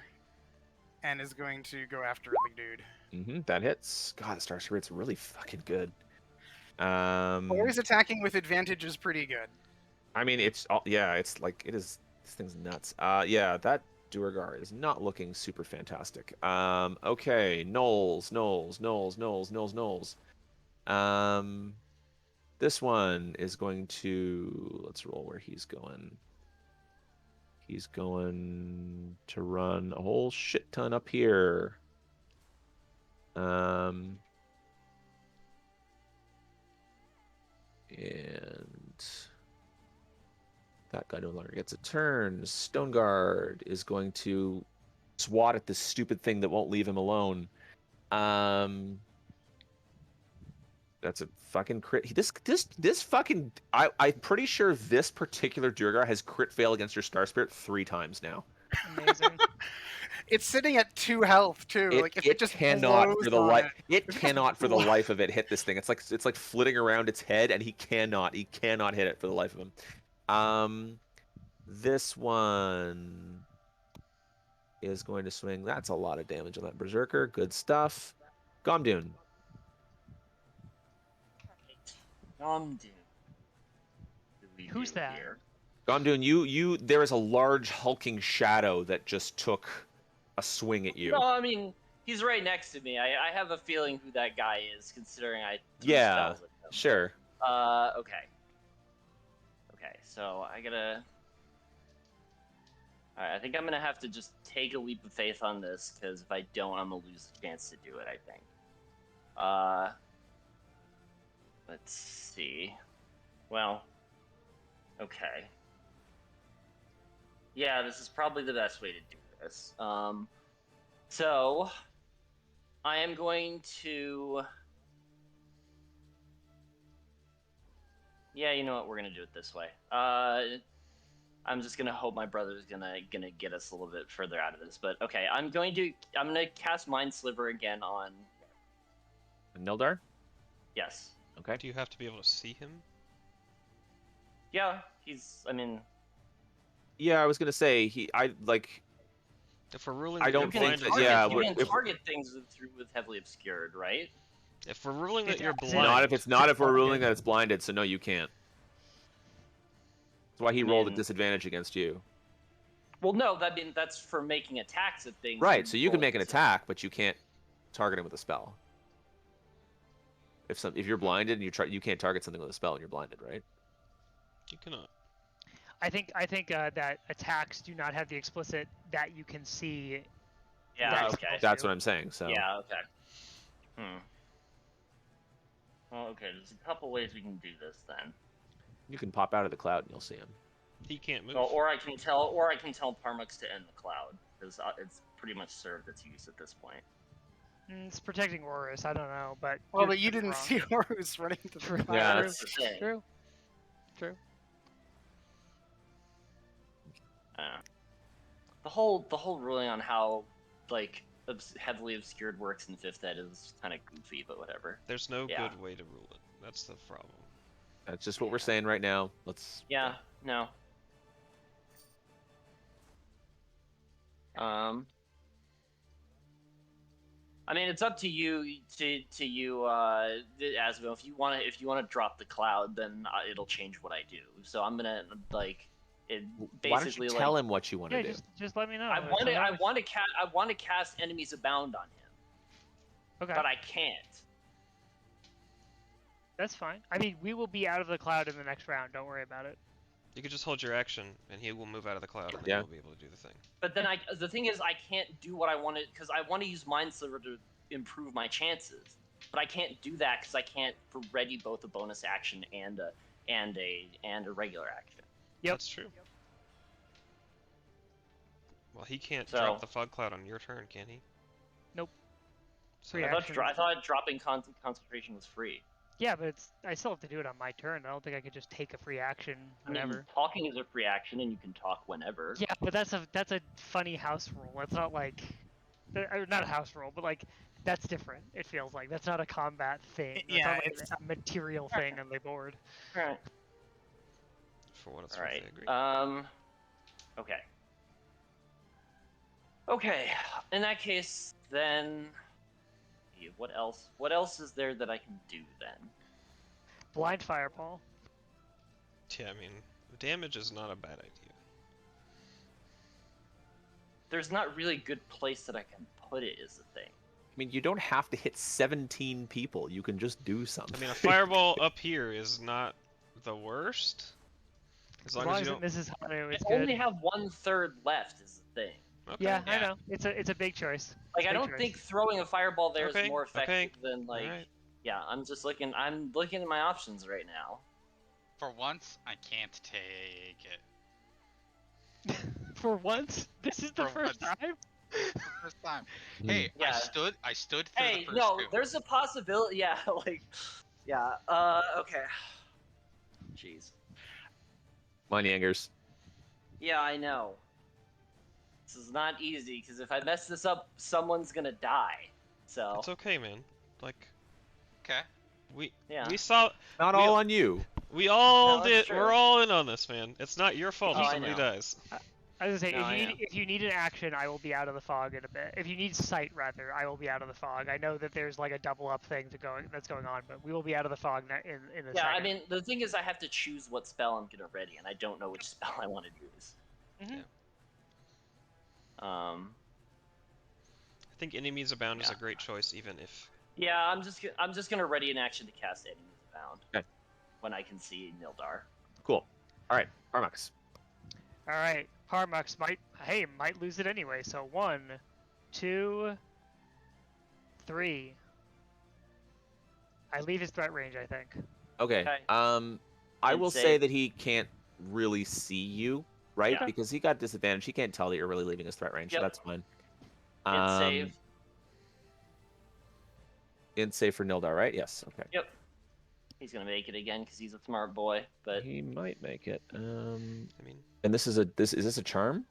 and is going to go after the dude. That hits. God, the Star Spirit's really fucking good. Always attacking with advantage is pretty good. I mean, it's like it is. This thing's nuts. Yeah, that Duergar is not looking super fantastic. Okay, Knowles. This one is going to. Let's roll where he's going. He's going to run a whole shit ton up here. And that guy no longer gets a turn. Stoneguard is going to swat at this stupid thing that won't leave him alone. That's a fucking crit. This fucking. I'm pretty sure this particular Durgar has crit fail against your Star Spirit 3 times now. Amazing. It's sitting at 2 health too. If it just cannot blows for the on life. it. It cannot for the life of it hit this thing. It's like flitting around its head, and he cannot hit it for the life of him. This one is going to swing. That's a lot of damage on that Berserker. Good stuff. Gomdune. Gomdune. Who's that? Gomdune, you there is a large hulking shadow that just took a swing at you. No, I mean he's right next to me. I have a feeling who that guy is, considering I threw Yeah, spells at him. Sure. Okay. Okay, so I gotta. Alright, I think I'm gonna have to just take a leap of faith on this, because if I don't, I'm gonna lose the chance to do it, I think. Let's see. Well, okay. Yeah, this is probably the best way to do this. So, I am going to... Yeah, you know what? We're gonna do it this way. I'm I'm just gonna hope my brother's gonna get us a little bit further out of this. But okay, I'm gonna cast Mind Sliver again on. Nildar? Yes. Okay. Do you have to be able to see him? Yeah, he's. I mean, Yeah, I was gonna say If we're ruling I that don't you're think blind, that- yeah, you can if- target things with heavily obscured, right? if we're ruling that It's you're as blind, not if it's not if we're blinded. ruling that it's blinded, so no, you can't. That's why he I rolled a mean- disadvantage against you. Well, no, that's for making attacks at things. Right, so you can make an rolls. attack, but you can't target him with a spell. If you're blinded and you can't target something with a spell and you're blinded, right? you cannot. I think that attacks do not have the explicit that you can see. Yeah. that Okay. spells That's do. what I'm saying. So Yeah. Okay. Well, okay. There's a couple ways we can do this then. you can pop out of the cloud and you'll see him. He can't move. Well, or I can tell Parmux to end the cloud because it's pretty much served its use at this point. It's protecting Horus. I don't know, but. Well, you're but you pretty didn't wrong. see Horus running to the True. cloud. Yeah, That's the thing. True. True. The whole ruling on how like heavily obscured works in 5th ed is kind of goofy, but whatever. There's no Yeah. good way to rule it. That's the problem. That's just what we're saying right now. Let's. Yeah. No. I mean, it's up to you Asmo. If you wanna drop the cloud, then it'll change what I do. So I'm gonna it basically Why don't you tell him what you want Yeah, to do? just let me know. I want to cast Enemies Abound on him, Okay, but I can't. that's fine. I mean, we will be out of the cloud in the next round. Don't worry about it. You could just hold your action, and he will move out of the cloud, and then Yeah. you'll be able to do the thing. But then the thing is, I can't do what I wanted because I want to use Mind Sliver to improve my chances. But I can't do that because I can't ready both a bonus action and a regular action. Yep. That's true. Well, he can't So- drop the fog cloud on your turn, can he? Nope. So Free I action. thought dropping concentration was free. Yeah, but I still have to do it on my turn. I don't think I could just take a free action I mean, whenever. talking is a free action, and you can talk whenever. Yeah, but that's a funny house rule. That's not like, not a house rule, but like that's different. It feels like that's not a combat thing. That's Yeah, not like it's- a material thing on the board. All right. for what it's All worth, right. I agree. Okay. Okay. In that case, then, what else? What else is there that I can do then? Blind fireball. Yeah, I mean, damage is not a bad idea. There's not really a good place that I can put it. Is the thing. I mean, you don't have to hit 17 people. You can just do something. I mean, a fireball up here is not the worst. As long as you it don't. misses Hanu, I it's only good. have 1/3 left. Is the thing. Okay. Yeah, I Yeah. know. It's a big choice. Like I Big don't choice. think throwing a fireball there is Okay, more effective okay, than like. alright. Yeah, I'm looking at my options right now. For once, I can't take it. For once, this is the For first once. time. First time. Hey, Yeah. I stood through Hey, the first no, two. there's a possibility. Yeah, like, yeah. Okay. Jeez. Money Angers. Yeah, I know. This is not easy because if I mess this up, someone's gonna die. So It's okay, man. Like Okay. we Yeah. we saw Not We- all on you. we all No, that's did. We're true. all in on this, man. It's not your fault Oh, if I somebody know. dies. I was gonna say, No, I know. if you need an action, I will be out of the fog in a bit. If you need sight, rather, I will be out of the fog. I know that there's like a double up thing that's going on, but we will be out of the fog in a yeah, second. I mean the thing is I have to choose what spell I'm gonna ready, and I don't know which spell I want to use. Mhm. I think Enemies Abound is a Yeah. great choice, even if Yeah, I'm just gonna ready an action to cast Enemies Abound. Okay. When I can see Nildar. Cool. All right, Armax. All right, Parmux might lose it anyway. So 1, 2, 3. I leave his threat range, I think. Okay. Okay. I And will say save. that he can't really see you, right? Yeah. Because he got disadvantage. He can't tell that you're really leaving his threat range. So Yep. that's fine. And save. And save for Nildar, right? Yes. Okay. Yep. He's gonna make it again because he's a smart boy. But He might make it. I mean, And this is a charm?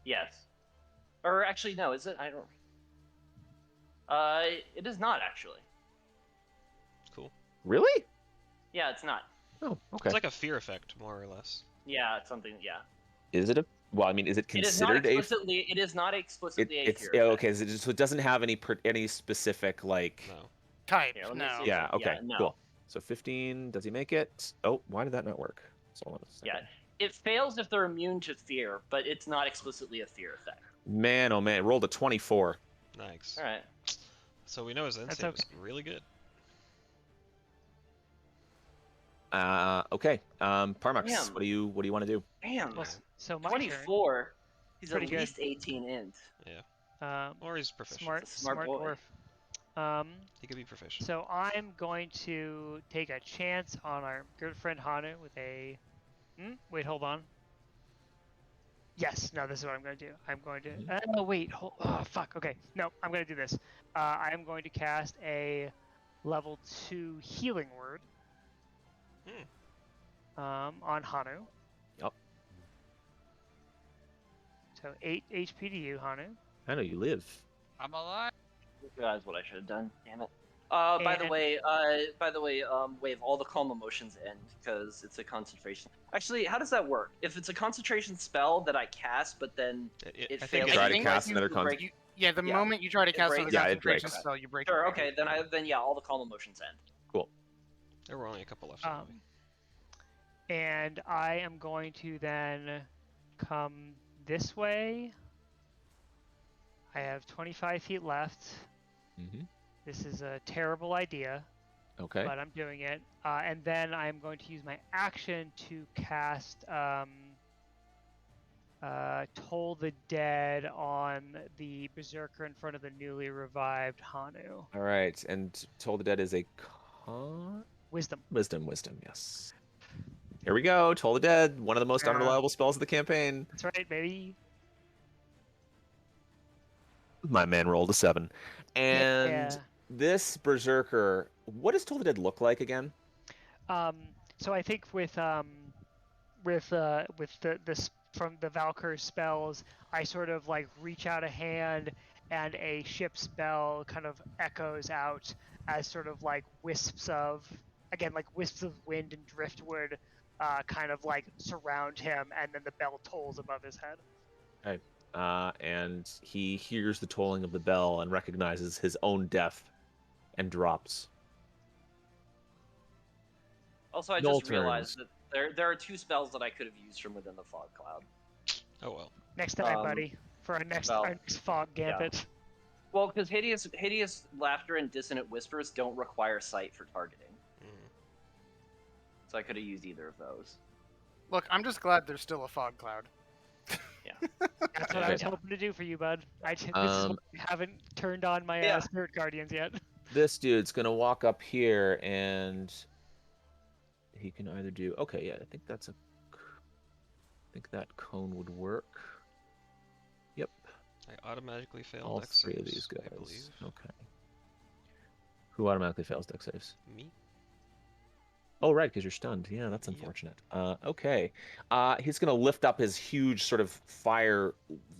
yes, or actually no, is it? I don't. It is not actually. cool. Really? Yeah, it's not. Oh, okay. It's like a fear effect, more or less. Yeah, it's something. Yeah. Is it a? Well, I mean, is it It is not considered a? explicitly. It is not explicitly a It's fear. yeah, effect. okay. So it doesn't have any specific like. No. Type. Here, let me No. see. Yeah. Okay. no. Cool. So 15. Does he make it? Oh, why did that not work? Hold on a second. Yeah, it fails if they're immune to fear, but it's not explicitly a fear effect. Man, oh man, rolled a 24. Nice. All right. So we know his end That's save was really good. Okay. Parmux, Damn. what do you want to do? Damn. Well, so my turn. 24. He's Pretty at good. least 18 int. Or he's proficient. Smart, He's a smart smart boy. dwarf. He could be proficient. So I'm going to take a chance on our good friend Hanu with a. Wait, hold on. Yes, no, this is what I'm going to do. I'm going to. Oh wait, oh fuck. Okay, no, I'm going to do this. I am going to cast a level 2 healing word. On Hanu. Yep. So 8 HP to you, Hanu. I know you live. I'm alive. That's what I should have done. Damn it. By the And- way, Wave, all the calm emotions end because it's a concentration. Actually, how does that work? If it's a concentration spell that I cast, but then it I fails. think Try I to think cast you another break- con. Yeah, the Yeah. moment you try to cast breaks. another Yeah, it concentration breaks. spell, you break. Sure. it. Okay. Then yeah, all the calm emotions end. There were only a couple left. anyway. And I am going to then come this way. I have 25 feet left. Mm-hmm. This is a terrible idea, Okay. but I'm doing it. And then I'm going to use my action to cast Toll the Dead on the Berserker in front of the newly revived Hanu. All right. And Toll the Dead is a con. Wisdom. Wisdom. Here we go. Toll the Dead, one of the most Yeah. unreliable spells of the campaign. That's right, baby. My man rolled a 7. And Yeah. this Berserker, what does Toll the Dead look like again? So I think with the from the Valkyr spells, I sort of like reach out a hand and a ship spell kind of echoes out as sort of like wisps of wind and driftwood kind of like surround him, and then the bell tolls above his head. And he hears the tolling of the bell and recognizes his own death and drops. Also, I Null just realized that there are 2 spells that I could have used from within the fog cloud. Oh well. Next time, Um, buddy, for our next well, fog gambit. Well, because hideous laughter and dissonant whispers don't require sight for targeting, so I could have used either of those. Look, I'm just glad there's still a fog cloud. That's what I was hoping to do for you, bud. I haven't turned on my Yeah. Spirit Guardians yet. This dude's gonna walk up here and he can either do. Okay, yeah, I think that cone would work. Yep. I automatically failed All dex 3 of saves, these I guys. believe. Okay. Who automatically fails dex saves? Me? Oh, right, because you're stunned. Yeah, that's Yep. unfortunate. Okay. He's going to lift up his huge sort of fire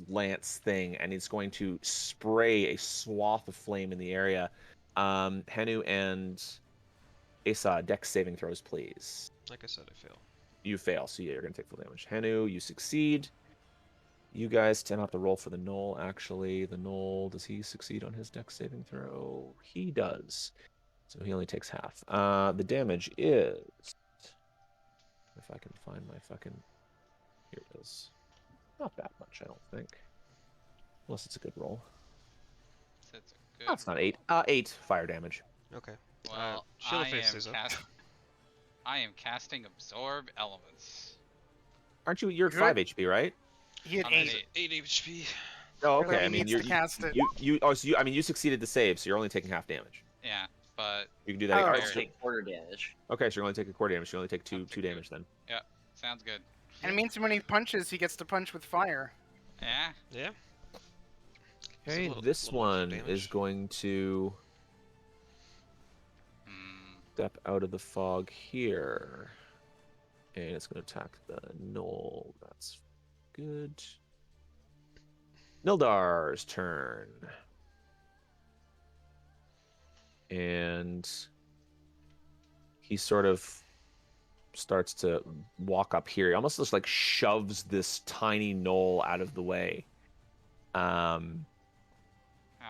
lance thing, and he's going to spray a swath of flame in the area. Henu and Asa, dex saving throws, please. Like I said, I fail. You fail, so yeah, you're going to take full damage. Henu, you succeed. You guys tend to have to roll for the Knoll, actually. The Knoll, does he succeed on his dex saving throw? He does. So he only takes half. The damage is... If I can find my fucking... Here it is. Not that much, I don't think. Unless it's a good roll. It's a good. That's not 8. 8 fire damage. Okay. Well, Shield I of Faith am, stays up. I am casting Absorb Elements. Aren't you... You're at Good. 5 HP, right? He had I'm 8. at 8 HP. Oh, So okay. he I mean, needs you're... to cast it. You succeeded the save, so you're only taking half damage. Yeah, but You can do that. Oh, Alright, I'll so- take quarter damage. okay, so you're only taking quarter damage. You only take I'll 2 take damage then. sounds good. And it means when he punches, he gets to punch with fire. Yeah. Yeah. It's a Okay, little- this little extra one damage. is going to... Hmm. step out of the fog here. And it's going to attack the knoll. That's good. Nildar's turn. And he sort of starts to walk up here. He almost just like shoves this tiny knoll out of the way. How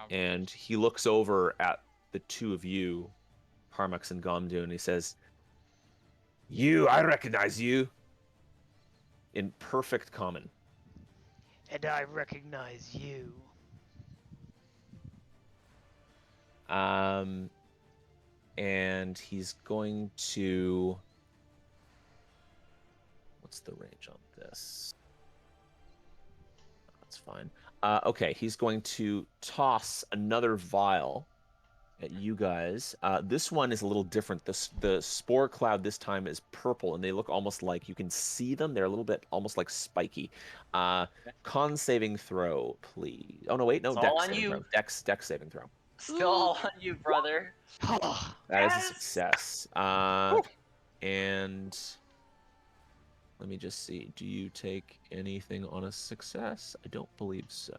And he looks over at the two of you, Parmux and Gomdun, and he says, "You, I recognize you." In perfect common. And I recognize you. And he's going to... What's the range on this? That's fine. Okay, he's going to toss another vial at you guys. This one is a little different. The spore cloud this time is purple, and they look almost like you can see them. They're a little bit almost like spiky. Con saving throw, please. Oh no, wait, no, It's dex all on saving you. throw. Dex saving throw. Still all on you, brother. That is a success. And let me just see. Do you take anything on a success? I don't believe so.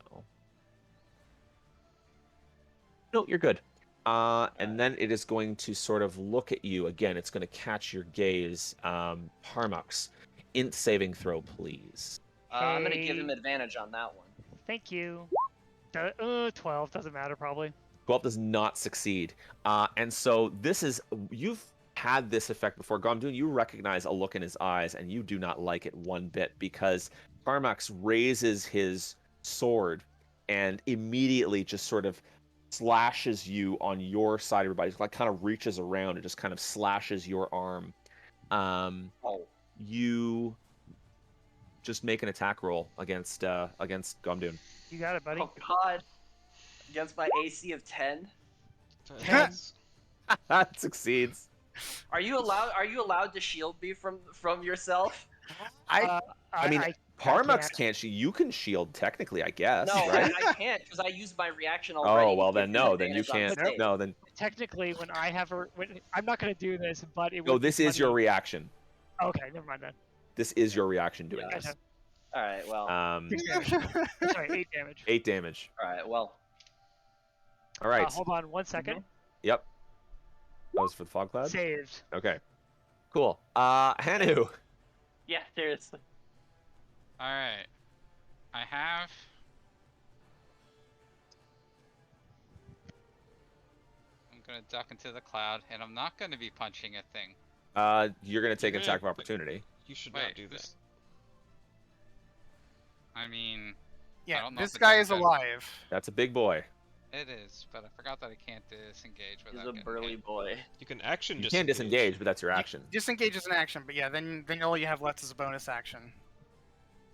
No, you're good. And then it is going to sort of look at you. Again, it's going to catch your gaze. Parmux, int saving throw, please. I'm gonna give Hey. him advantage on that one. Thank you. 12 doesn't matter probably. 12 does not succeed. And so this is... You've had this effect before. Gomdun, you recognize a look in his eyes, and you do not like it one bit, because Parmux raises his sword and immediately just sort of slashes you on your side of your body. It's like kind of reaches around and just kind of slashes your arm. You just make an attack roll against Gomdun. You got it, buddy. Oh God! Against my AC of 10. That's- That succeeds. Are you allowed to shield me from yourself? I mean, Parmux can't shield. You can shield technically, I guess. No, right? I can't because I used my reaction already. Oh well, to then give no, then you advantage on can't. save. No, then Technically, when I have I'm not gonna do this, but it no. would be This is your funny. reaction. Okay, never mind then. This is your reaction doing Yeah. this. Gotcha. All right. Well. 6 damage. Sorry, 8 damage. 8 damage. All right. Well. All right. Hold on 1 second. Yep. That was for the fog cloud. Saved. Okay. Cool. Hanu. Yeah. Seriously. All right. I have. I'm gonna duck into the cloud, and I'm not gonna be punching a thing. You're gonna take an Yeah, attack of but- opportunity. You should Wait, not do that. who's- I mean, Yeah, don't know this if the guy gun is gun- alive. That's a big boy. it is, but I forgot that I can't disengage without He's a getting burly hit. boy. You can action You can disengage, but that's your action. Disengage is an action, but yeah, then all you have left is a bonus action.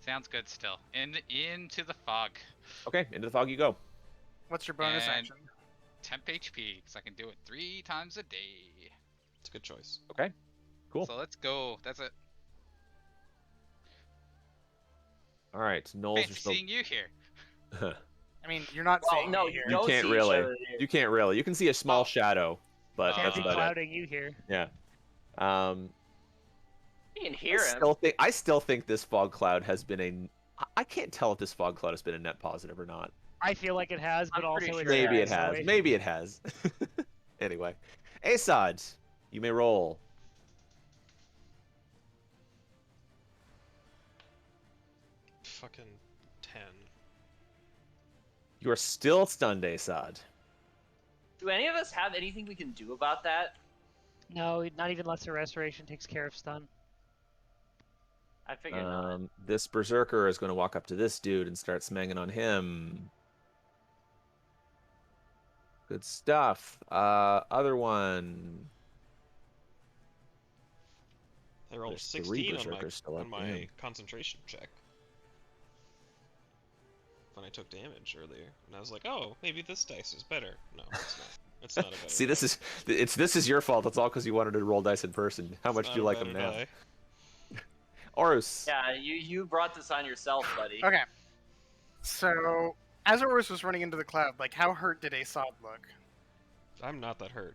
Sounds good still. Into the fog. Okay, into the fog you go. What's your bonus And- action? Temp HP, because I can do it 3 times a day. It's a good choice. Okay. Cool. So let's go. That's it. All right. Knowles, Fancy you're still. seeing you here. I mean, you're not Well, seeing no, me here. you don't can't see really. each other here. You can't really. You can see a small Oh. shadow, but that's Fancy about it. clouding you here. Yeah. You can hear him. I still think this fog cloud has been a. I can't tell if this fog cloud has been a net positive or not. I feel like it has, but I'm also pretty it's sure it Maybe it has, has. Maybe it has. Anyway, Asad, you may roll. Fucking 10. You are still stunned, Asad. Do any of us have anything we can do about that? No, not even lesser restoration takes care of stun. I figured not. This berserker is going to walk up to this dude and start smanging on him. Good stuff. Other one. I rolled a There's 3 16 berserkers still on up, my damn. concentration check. When I took damage earlier. And I was like, oh, maybe this dice is better. No, it's not. It's not a better See, die. this is your fault. It's all because you wanted to roll dice in person. How It's much not do you a like them better now? die. Horus. Yeah, you brought this on yourself, buddy. Okay. So, as Horus was running into the cloud, like, how hurt did Asad look? I'm not that hurt.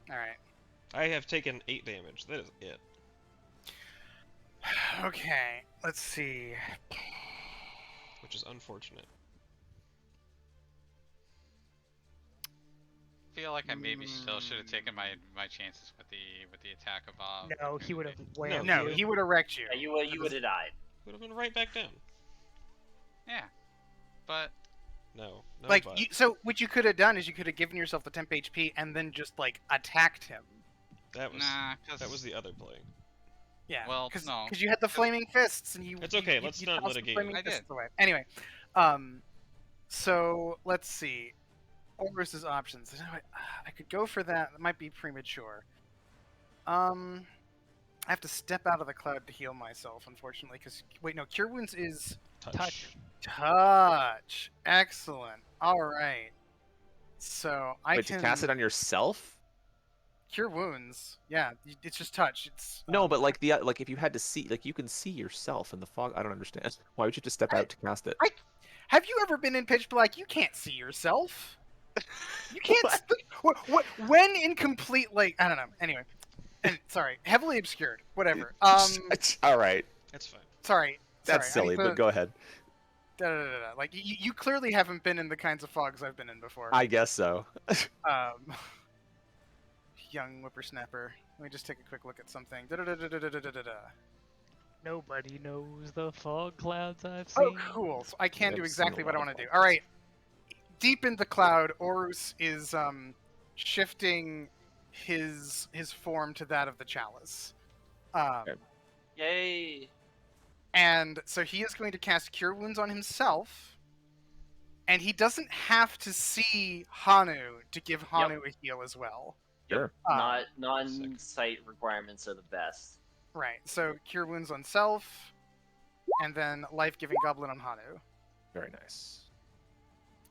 Alright. I have taken 8 damage. That is it. Okay, let's see. Which is unfortunate. I feel like I maybe still should have taken my chances with the attack of No, he would have opportunity. whammed No, you. he would have wrecked you. Yeah, you would have died. Would have been right back down. Yeah, but No, no Like, but. so what you could have done is you could have given yourself the temp HP and then just like attacked him. That was nah, that was the other play. Yeah. Well, because no. you had the flaming fists and you. It's okay, You, let's you not tossed the litigate flaming it. I fists did. away. Anyway, so let's see. Orus's options. I could go for that. That might be premature. I have to step out of the cloud to heal myself, unfortunately. Because wait, no, Cure Wounds is Touch. touch. Excellent. All right. So I Wait, can to cast it on yourself? Cure Wounds. Yeah, it's just touch. It's No, but like the like if you had to see, like you can see yourself in the fog. I don't understand. Why would you just step out to cast it? Have you ever been in pitch black? You can't see yourself. You can't. What? When in complete, like, I don't know. Anyway, and sorry, heavily obscured. Whatever. All right, That's fine. Sorry. that's sorry, I silly, need but to- go ahead. Like, you clearly haven't been in the kinds of fogs I've been in before. I guess so. Young whippersnapper. Let me just take a quick look at something. Nobody knows the fog clouds I've Oh, seen. cool. So I can Yeah, do I've seen exactly a what I lot want of to do. fog All right. Deep in the cloud, Orus is shifting his form to that of the chalice. Okay. Yay! And so he is going to cast Cure Wounds on himself. And he doesn't have to see Hanu to give Hanu a heal as well. Sure. Not non-sight requirements are the best. Right. So Cure Wounds on self, and then Life-Giving Goblin on Hanu. Very nice.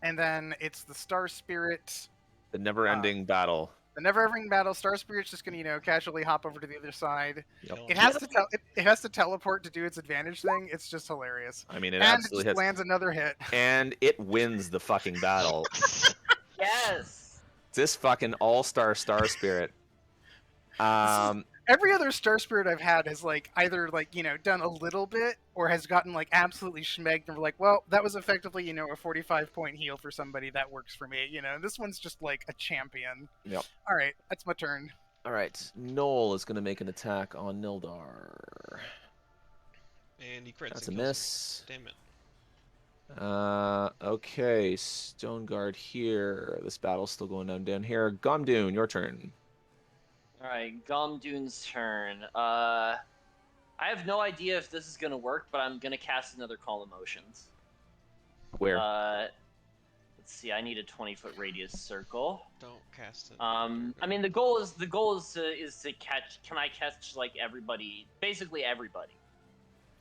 And then it's the Star Spirit, The never-ending battle. the never-ending battle. Star Spirit's just going to, casually hop over to the other side. Yep. It has to it has to teleport to do its advantage thing. It's just hilarious. I mean, it And it absolutely just has. lands another hit. And it wins the fucking battle. Yes. This fucking all-star Star Spirit. Every other Star Spirit I've had has like either like done a little bit or has gotten like absolutely schmegged and we're like, well, that was effectively a 45-point heal for somebody that works for me. This one's just like a champion. Yep. All right, that's my turn. All right, Noel is going to make an attack on Nildar. And he crits That's and a kills me. miss. Damn it. Okay, Stone Guard here. This battle's still going down here. Gomdune, your turn. All right, Gomdune's turn. I have no idea if this is gonna work, but I'm gonna cast another Call Emotions. Where? Let's see. I need a 20-foot radius circle. Don't cast it. I mean, the goal is to catch. Can I catch like everybody? Basically everybody.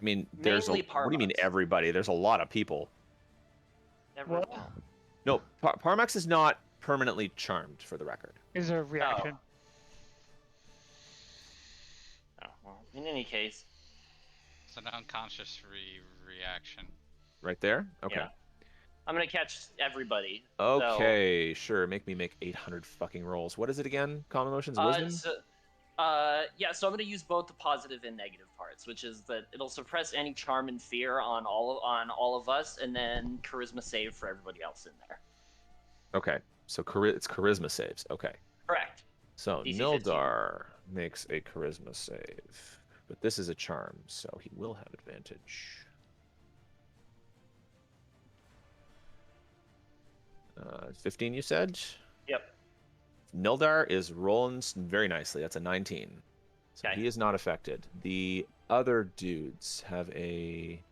I mean, there's a. mainly What do you mean Parmax. everybody? There's a lot of people. Everyone. No, Parmax is not permanently charmed, for the record. Is there a reaction? Oh, well, in any case. it's an unconscious reaction. Right there? Okay. Yeah. I'm gonna catch everybody. Okay, sure. Make me make 800 fucking rolls. What is it again? Common emotions, wisdom? So I'm gonna use both the positive and negative parts, which is that it'll suppress any charm and fear on all of us, and then charisma save for everybody else in there. Okay, so it's charisma saves. Okay. Correct. So DC 15. Nildar makes a charisma save, but this is a charm, so he will have advantage. 15, you said? Yep. Nildar is rolling very nicely. That's a 19. So Okay. he is not affected. The other dudes have a...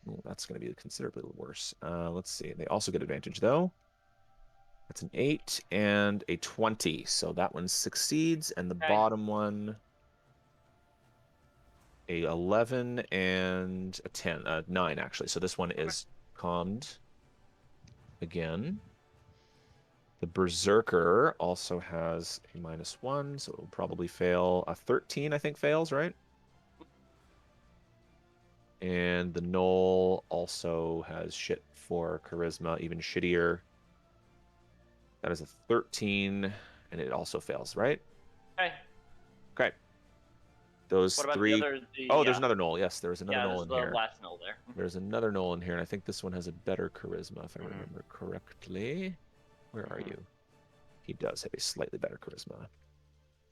Ooh, that's going to be considerably worse. Let's see. They also get advantage, though. That's an 8 and a 20. So that one succeeds, and the Okay. bottom one... a 11 and a 10. 9, actually. So this one is calmed again. The Berserker also has a -1, so it will probably fail. A 13, I think, fails, right? And the Knoll also has shit for charisma, even shittier. That is a 13, and it also fails, right? Okay. Okay. Those What about three. the other? Oh, there's another knoll. Yes, there was another Yeah, knoll there's in the here. last knoll there. There's another knoll in here, and I think this one has a better charisma, if I Mhm. remember correctly. Where are Mhm. you? He does have a slightly better charisma.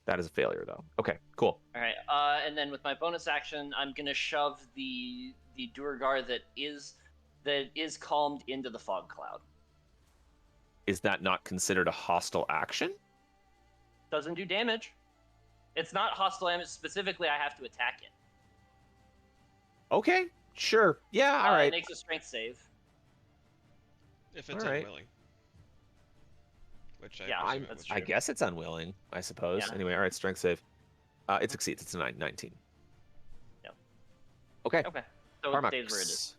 That is a failure, though. Okay, cool. All right, and then with my bonus action, I'm gonna shove the Duergar that is calmed into the fog cloud. Is that not considered a hostile action? Doesn't do damage. It's not hostile damage specifically. I have to attack it. Okay, sure. Yeah, all It right. makes a strength save. If it's Alright. unwilling. Which I Yeah, presume it that's would I be. guess it's unwilling, I suppose. Yeah. Anyway, all right, strength save. It succeeds. It's a 19. Yep. Okay. Okay, so it stays where it is.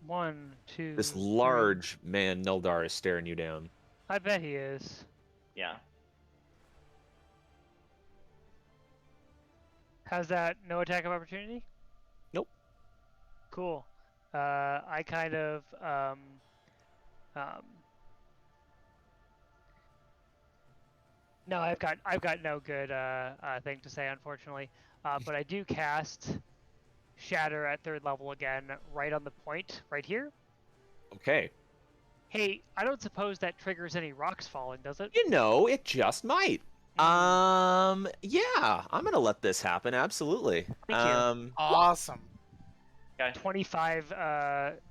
Karmax. 1, 2. This 3. large man, Nildar, is staring you down. I bet he is. Yeah. How's that? No attack of opportunity? Nope. Cool. I kind of no, I've got no good thing to say, unfortunately. But I do cast Shatter at 3rd level again, right on the point, right here. Okay. Hey, I don't suppose that triggers any rocks falling, does it? You know, it just might. Yeah, I'm gonna let this happen. Absolutely. Thank you. Awesome. 25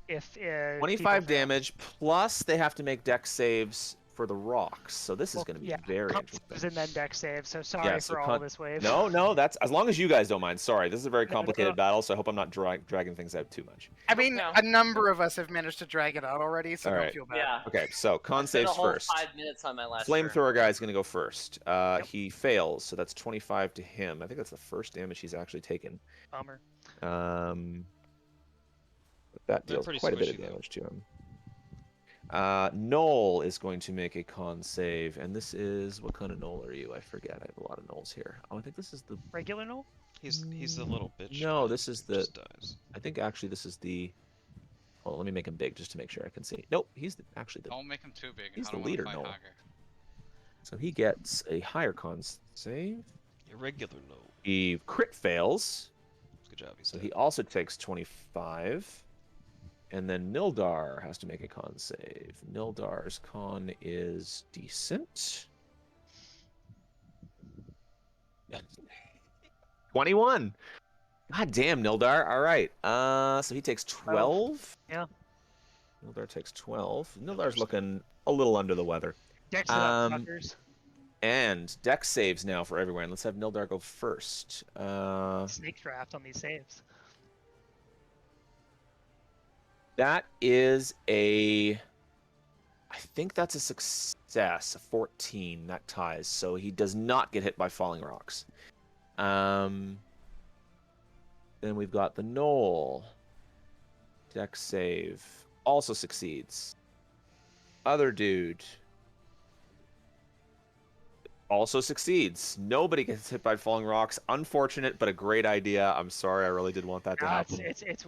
if 25 people fail. damage plus they have to make dex saves for the rocks. So this is Well, going to be yeah, very con saves interesting. and then dex save. So sorry Yeah, so for all this wave. No, that's as long as you guys don't mind. Sorry, this is a very No. complicated battle, so I hope I'm not dragging things out too much. I mean, No. a number of us have managed to drag it out already, so All don't right. feel bad. Yeah. Okay, so con I spent a saves whole first. 5 minutes on my last turn. Flamethrower guy is going to go first. He fails, so that's 25 to him. I think that's the first damage he's actually taken. Bummer. But that They're deals pretty quite a bit of squishy, though. damage to him. Knoll is going to make a con save, and this is what kind of knoll are you? I forget. I have a lot of knolls here. Oh, I think this is the. Regular null? He's the little bitch. No, that this is the. just dies. I think actually this is the. Oh, let me make him big just to make sure I can see. Nope, he's actually the. Don't make him too big. He's I the don't want leader, to fight Noel. Hager. So he gets a higher con save. Irregular no. He crit fails, Good job. He's so dead. he also takes 25. And then Nildar has to make a con save. Nildar's con is decent. 21. God damn, Nildar. All right. So he takes 12. Yeah. Nildar takes 12. Nildar's looking a little under the weather. Dex it up, fuckers. And dex saves now for everyone. Let's have Nildar go first. Snake draft on these saves. That is a. I think that's a success. A 14. That ties. So he does not get hit by falling rocks. Then we've got the Knoll. Dex save. Also succeeds. Other dude. Also succeeds. Nobody gets hit by falling rocks. Unfortunate, but a great idea. I'm sorry. I really did want that to happen.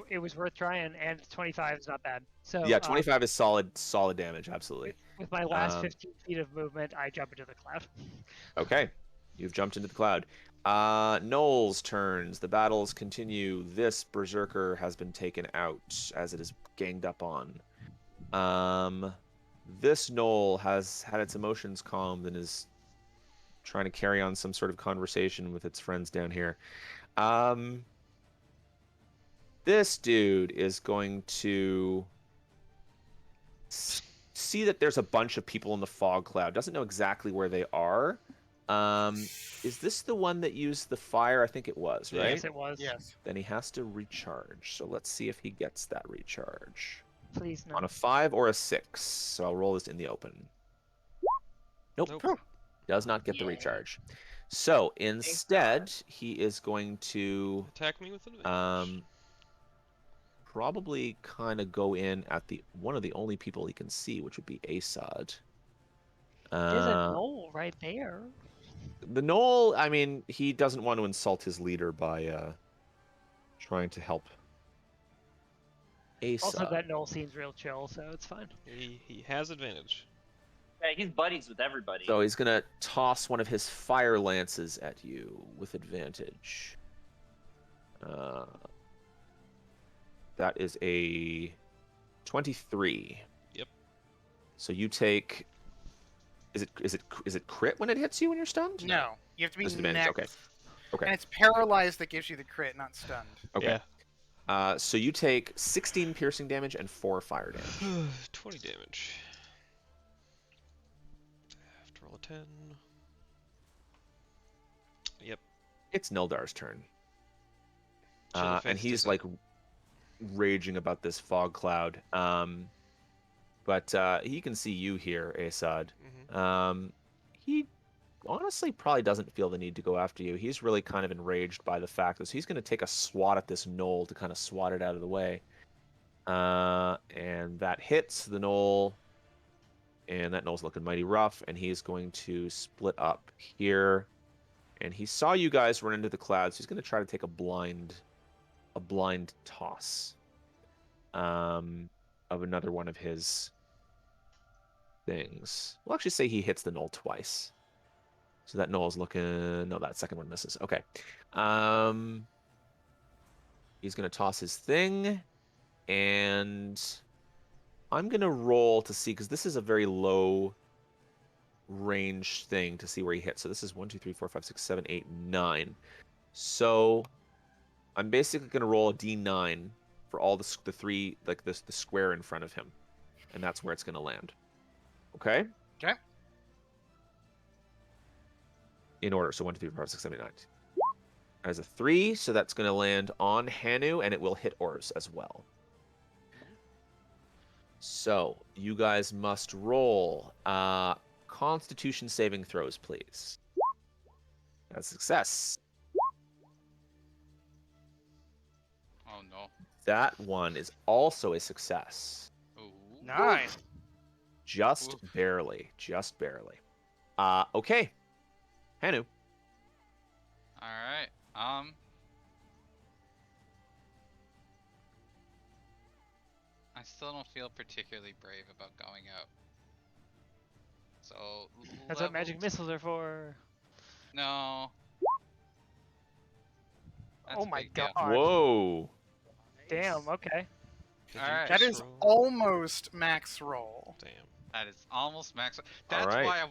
It was worth trying, and 25 is not bad. So Yeah, 25 is solid damage. Absolutely. With my last 15 feet of movement, I jump into the cloud. Okay, you've jumped into the cloud. Noel's turns. The battles continue. This berserker has been taken out as it is ganged up on. This Noel has had its emotions calmed and is trying to carry on some sort of conversation with its friends down here. This dude is going to see that there's a bunch of people in the fog cloud. Doesn't know exactly where they are. Is this the one that used the fire? I think it was, right? Yes, it was. Yes. Then he has to recharge. So let's see if he gets that recharge. Please no. On a 5 or a 6. So I'll roll this in the open. Nope. Nope. Does not get the Yeah. recharge. So instead, he is going to Attack me with advantage. probably kind of go in at the one of the only people he can see, which would be Asad. There's a knoll right there. The Knoll, I mean, he doesn't want to insult his leader by trying to help Asad. Also, that knoll seems real chill, so it's fine. He has advantage. Yeah, he's buddies with everybody. So he's gonna toss one of his fire lances at you with advantage. That is a 23. Yep. So you take. Is it crit when it hits you when you're stunned? No, you have to be There's advantage, next. okay. Okay. And it's paralyzed that gives you the crit, not stunned. Okay. Yeah. So you take 16 piercing damage and 4 fire damage. 20 damage. Have to roll a 10. Yep. It's Nildar's turn. Chill And face he's doesn't- like raging about this fog cloud. But he can see you here, Asad. Mhm. He honestly probably doesn't feel the need to go after you. He's really kind of enraged by the fact that he's going to take a swat at this knoll to kind of swat it out of the way. And that hits the knoll. And that knoll's looking mighty rough. And he's going to split up here. And he saw you guys run into the clouds. So he's going to try to take a blind toss of another one of his things. We'll actually say he hits the knoll twice. So that knoll is looking... No, that second one misses. Okay. He's going to toss his thing. And I'm going to roll to see, because this is a very low range thing to see where he hits. So this is 1, 2, 3, 4, 5, 6, 7, 8, 9. So I'm basically going to roll a d9 for all the three, like the square in front of him. And that's where it's going to land. Okay? Okay. In order. So 1, 2, 3, 4, 5, 6, 7, 8, 9. As a 3, so that's going to land on Hanu, and it will hit Ors as well. So you guys must roll Constitution saving throws, please. That's success. Oh no. That one is also a success. Ooh. Nice. Just Oof. barely. Just barely. Okay. Hanu. Alright. I still don't feel particularly brave about going out. So That's what magic level- missiles are for. No. That's Oh a my big deal. god. Whoa. Damn, okay. Did you Alright. That just is roll? almost max roll. Damn. That is almost max. That's Alright. why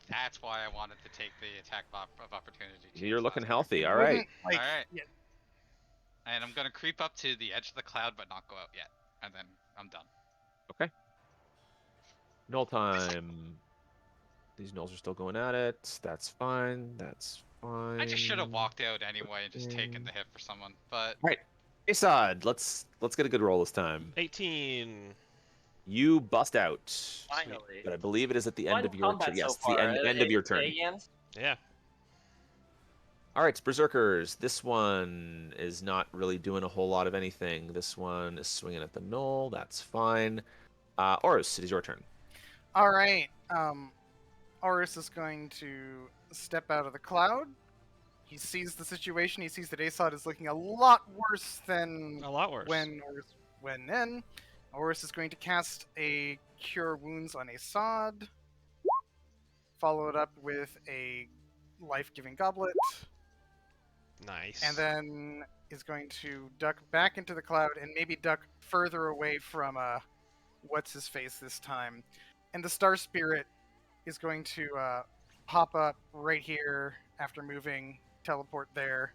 that's why I wanted to take the attack of opportunity. You're chance looking last healthy. All Wouldn't, right. Like, Alright. yeah, And I'm gonna creep up to the edge of the cloud, but not go out yet. And then I'm done. Null time. These nulls are still going at it. That's fine. That's fine. I just should have walked out anyway and just taken the hit for someone. But Asad, let's get a good roll this time. 18. You bust out. Finally. But I believe it is at the end Fun of your combat turn. Yes, so it's the far. end of your turn. Say again? Yeah. All right, Berserkers. This one is not really doing a whole lot of anything. This one is swinging at the null. That's fine. Horus, it is your turn. all right. Horus is going to step out of the cloud. He sees the situation. He sees that Asad is looking a lot worse than A lot worse. when Horus went in. Horus is going to cast a Cure Wounds on Asad, followed up with a Life-Giving Goblet, Nice. and then is going to duck back into the cloud and maybe duck further away from what's-his-face this time. And the Star Spirit is going to pop up right here after moving, teleport there,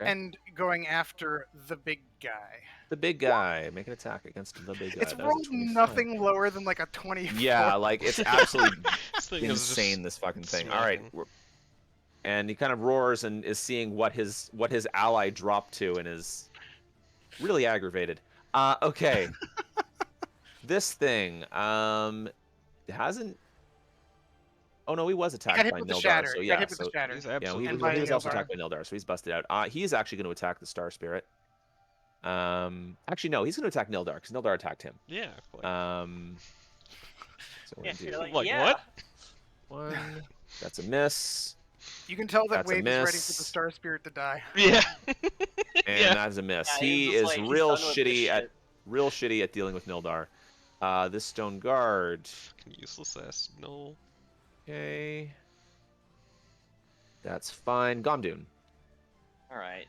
Okay. and going after the big guy. The big guy. Make an attack against the big guy. It's That is a rolled 25. nothing lower than like a 24. Yeah, like it's absolutely This thing is just insane. This fucking thing. All right. smacking. And he kind of roars and is seeing what his ally dropped to and is really aggravated. Okay. This thing hasn't. Oh no, he was He attacked got hit by with the Nildar. shatter. So He yeah, got hit with so the shatter. He's yeah, absolutely And he by was also Nildar. attacked by Nildar, so he's busted out. He is actually going to attack the Star Spirit. Actually no, he's going to attack Nildar because Nildar attacked him. Yeah. Like, So we're Yeah, gonna you're do like, Like, yeah. what? one. That's a miss, You can tell that That's a Wade is ready for miss. the Star Spirit to die. Yeah. and Yeah. that's a miss. Yeah, he was is just like, he's real done with this shitty shit. at dealing with Nildar. This stone guard. Fucking useless ass Null. Okay. That's fine. Gomdun. All right.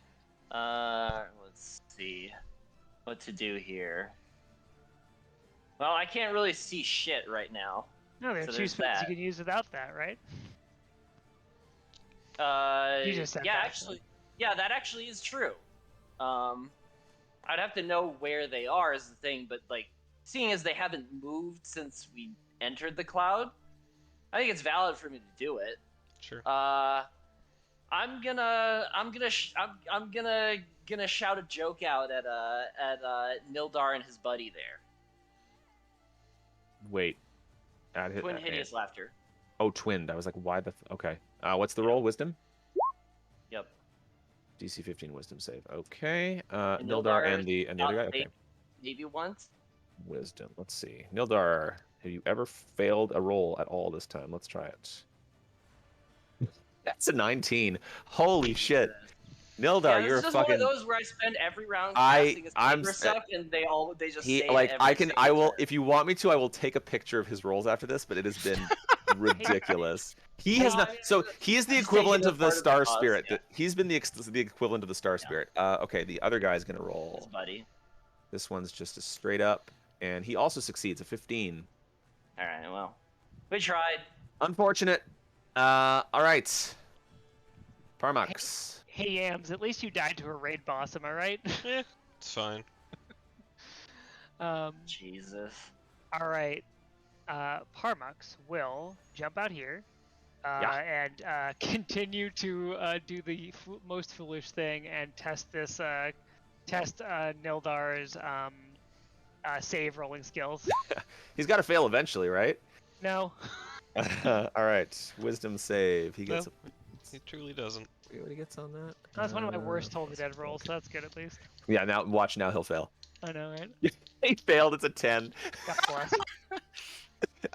Let's see what to do here. Well, I can't really see shit right now. No, there are So two there's spells that. you can use without that, right? You just said yeah, that, actually, yeah, that actually is true. I'd have to know where they are is the thing, but like, seeing as they haven't moved since we entered the cloud, I think it's valid for me to do it. Sure. I'm gonna shout a joke out at Nildar and his buddy there. Wait. Add hit. Twin hideous laughter. Oh, twinned. I was like, why the? Okay. What's the roll? Wisdom. Yep. DC 15 Wisdom save. Okay. And Nildar and the other guy. Okay. Maybe once. Wisdom. Let's see. Nildar, have you ever failed a roll at all this time? Let's try it. That's a 19. Holy shit. Nildar, Yeah, you're this a is fucking. one of those where I spend every round casting his paper stuff, and they just He save like every I can single I will turn. if you want me to I will take a picture of his rolls after this, but it has been ridiculous. He has not. So he is the Just equivalent taking of it the as part of Star my cause, Spirit. yeah. He's been the equivalent of the Star Spirit. Okay, the other guy's gonna His roll. buddy. This one's just a straight up, and he also succeeds a 15. All right, well, we tried. Unfortunate. All right. Parmax. Hey Yams, at least you died to a raid boss, am I right? It's fine. Jesus. All right. Parmux will jump out here and continue to do the most foolish thing and test this Nildar's save rolling skills. He's got to fail eventually, right? No. All right. Wisdom save. He gets. No, he truly doesn't. What he gets on that? That's one of my worst Toll the Dead rolls, so that's good at least. Yeah. Now watch. Now he'll fail. I know, right? He failed. It's a 10. God bless.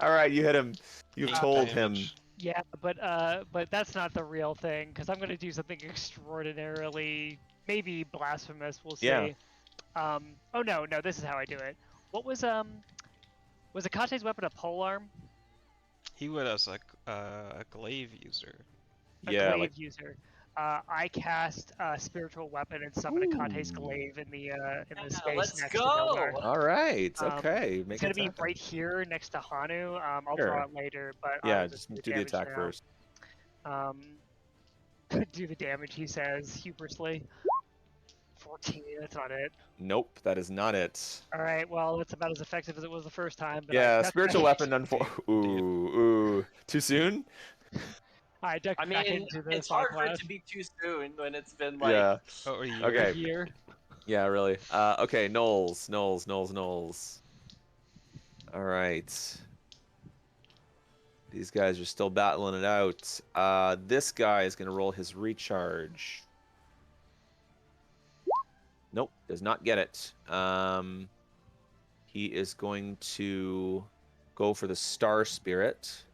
All right, you hit him. You've Eight told him. damage. Yeah, but that's not the real thing, because I'm gonna do something extraordinarily, maybe blasphemous. We'll see. Yeah. Oh no, this is how I do it. What was Akate's weapon a polearm? He would as a glaive user. A Yeah, glaive like user. I cast a spiritual weapon and summon Akate's glaive in the space let's next go! to Nildar. all right. Um, Okay. It's Make gonna it be happen. right here next to Hanu. I'll Sure. draw it later, but Yeah, I'll just do the attack now. first. Do the damage, he says, humorously. 14, that's not it. Nope, that is not it. Alright, well, it's about as effective as it was the first time. But Yeah, I spiritual weapon. Ooh. Too soon? I ducked I back mean, into the it's fog hard for cloud it to be too soon when it's been like. Yeah. Oh, you Okay. a year. Yeah, really. Okay, Knowles. All right. These guys are still battling it out. This guy is going to roll his recharge. Nope, does not get it. He is going to go for the Star Spirit.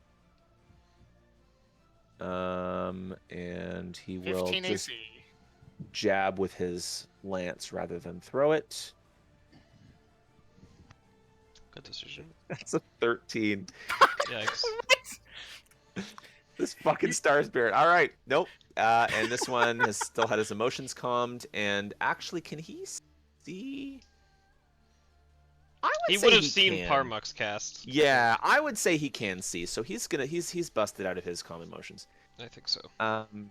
And he will 15 just AC. jab with his lance rather than throw it. Good decision. That's a 13. Yikes. This fucking Star Spirit. All right. Nope. And this one has still had his emotions calmed. And actually, can he see? I would He say would have he seen can. Parmux cast. Yeah, I would say he can see. So he's busted out of his calm emotions. I think so. Um,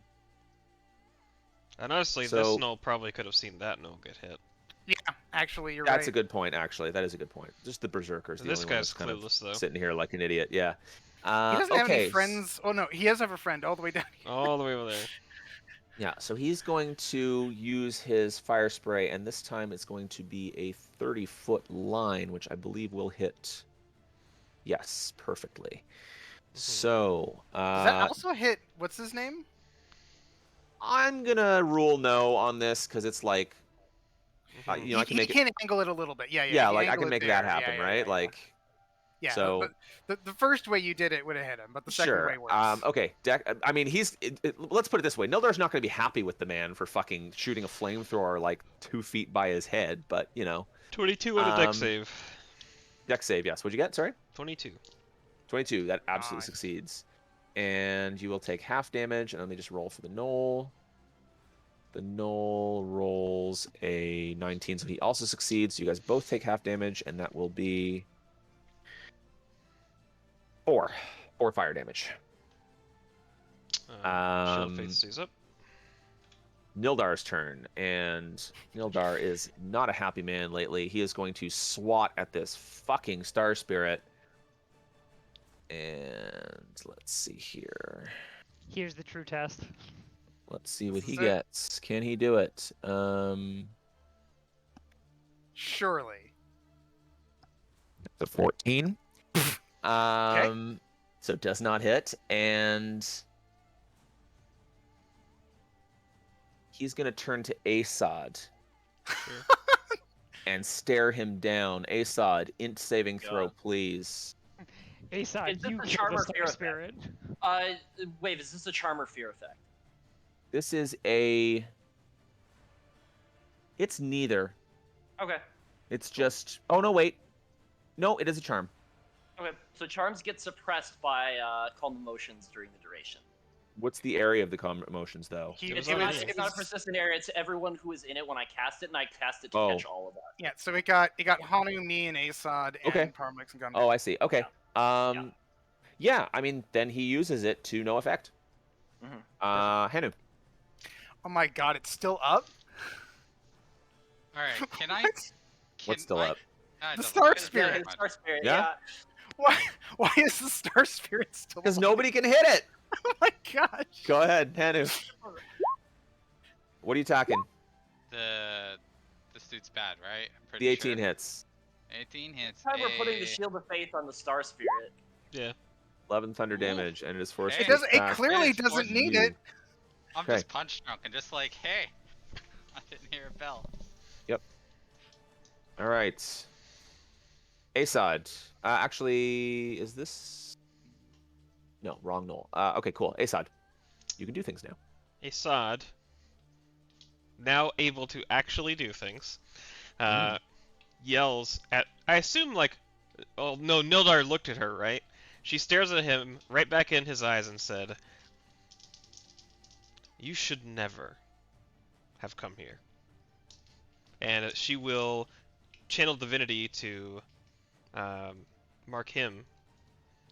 And honestly, So- this Null probably could have seen that Null get hit. Yeah, actually, you're that's right. a good point. Actually, that is a good point. Just the berserkers. The This only one guy's that's kind of clueless though. sitting here like an idiot. Yeah. He doesn't have okay. any friends. Oh no, he does have a friend all the way down here. All the way over there. Yeah, so he's going to use his fire spray, and this time it's going to be a 30-foot line, which I believe will hit. Yes, perfectly. So Does that also hit? What's his name? I'm gonna rule no on this because it's like, I can he make it. can angle it a little bit. Yeah, Yeah, he like I angle can it make there. that Yeah, happen, yeah, right? yeah, Like, yeah. so. The first way you did it would have hit him, but the second Sure. way works. Okay. I mean, let's put it this way: Nildar's not going to be happy with the man for fucking shooting a flamethrower like 2 feet by his head. But 22 on a deck Um, save. Dex save, yes. What'd you get? Sorry? 22. 22. That absolutely Nice. succeeds. And you will take half damage, and let me just roll for the Knoll. The Knoll rolls a 19, so he also succeeds. So you guys both take half damage, and that will be 4 fire damage. Shield of Faith stays up. Nildar's turn, and Nildar is not a happy man lately. He is going to swat at this fucking Star Spirit. And let's see here. Here's the true test. Let's see what This he is it. gets. Can he do it? Surely. The 14. So does not hit, and he's gonna turn to Asad Sure. and stare him down. Asad, int saving throw, God. please. Aside, Is this you the kill charm the or fear Star effect? Spirit. Wait, is this a charm or fear effect? This is a. It's neither. Okay. It's just. Oh no, wait. No, it is a charm. Okay. So charms get suppressed by calm emotions during the duration. What's the area of the calm emotions, though? It was It's on not, me. it's not a persistent area. It's everyone who is in it when I cast it, and I cast it to Oh. catch all of that. Yeah, so it got Hanu, me, and Asad, and Okay. Parmix and Gungan. Oh, I see. Okay. Yeah. Yeah, I mean, then he uses it to no effect. Hanu. Oh my god, it's still up? All right, can I? What? What's still up? Ah, it The doesn't Star matter. Spirit. Yeah, it's Star Spirit. Yeah? Yeah. Why is the Star Spirit still Because alive? nobody can hit it. Oh my gosh. Go ahead, Hanu. What are you talking? This dude's bad, right? I'm pretty The 18 sure. hits. 18 hits. This time we're putting the a- shield of faith on the Star Spirit. Yeah. 11 thunder Ooh. damage, and it is forced Hey. It to doesn't. It attack clearly It's doesn't forced need you. it. I'm Okay. just punch drunk and just like, hey, I didn't hear a bell. All right. Asad. Actually, is this? No, wrong Knoll. Okay, cool. Asad, you can do things now. Asad, now able to actually do things, yells at. I assume like, oh no, Nildar looked at her, right? She stares at him right back in his eyes and said, "You should never have come here." And she will channel divinity to mark him,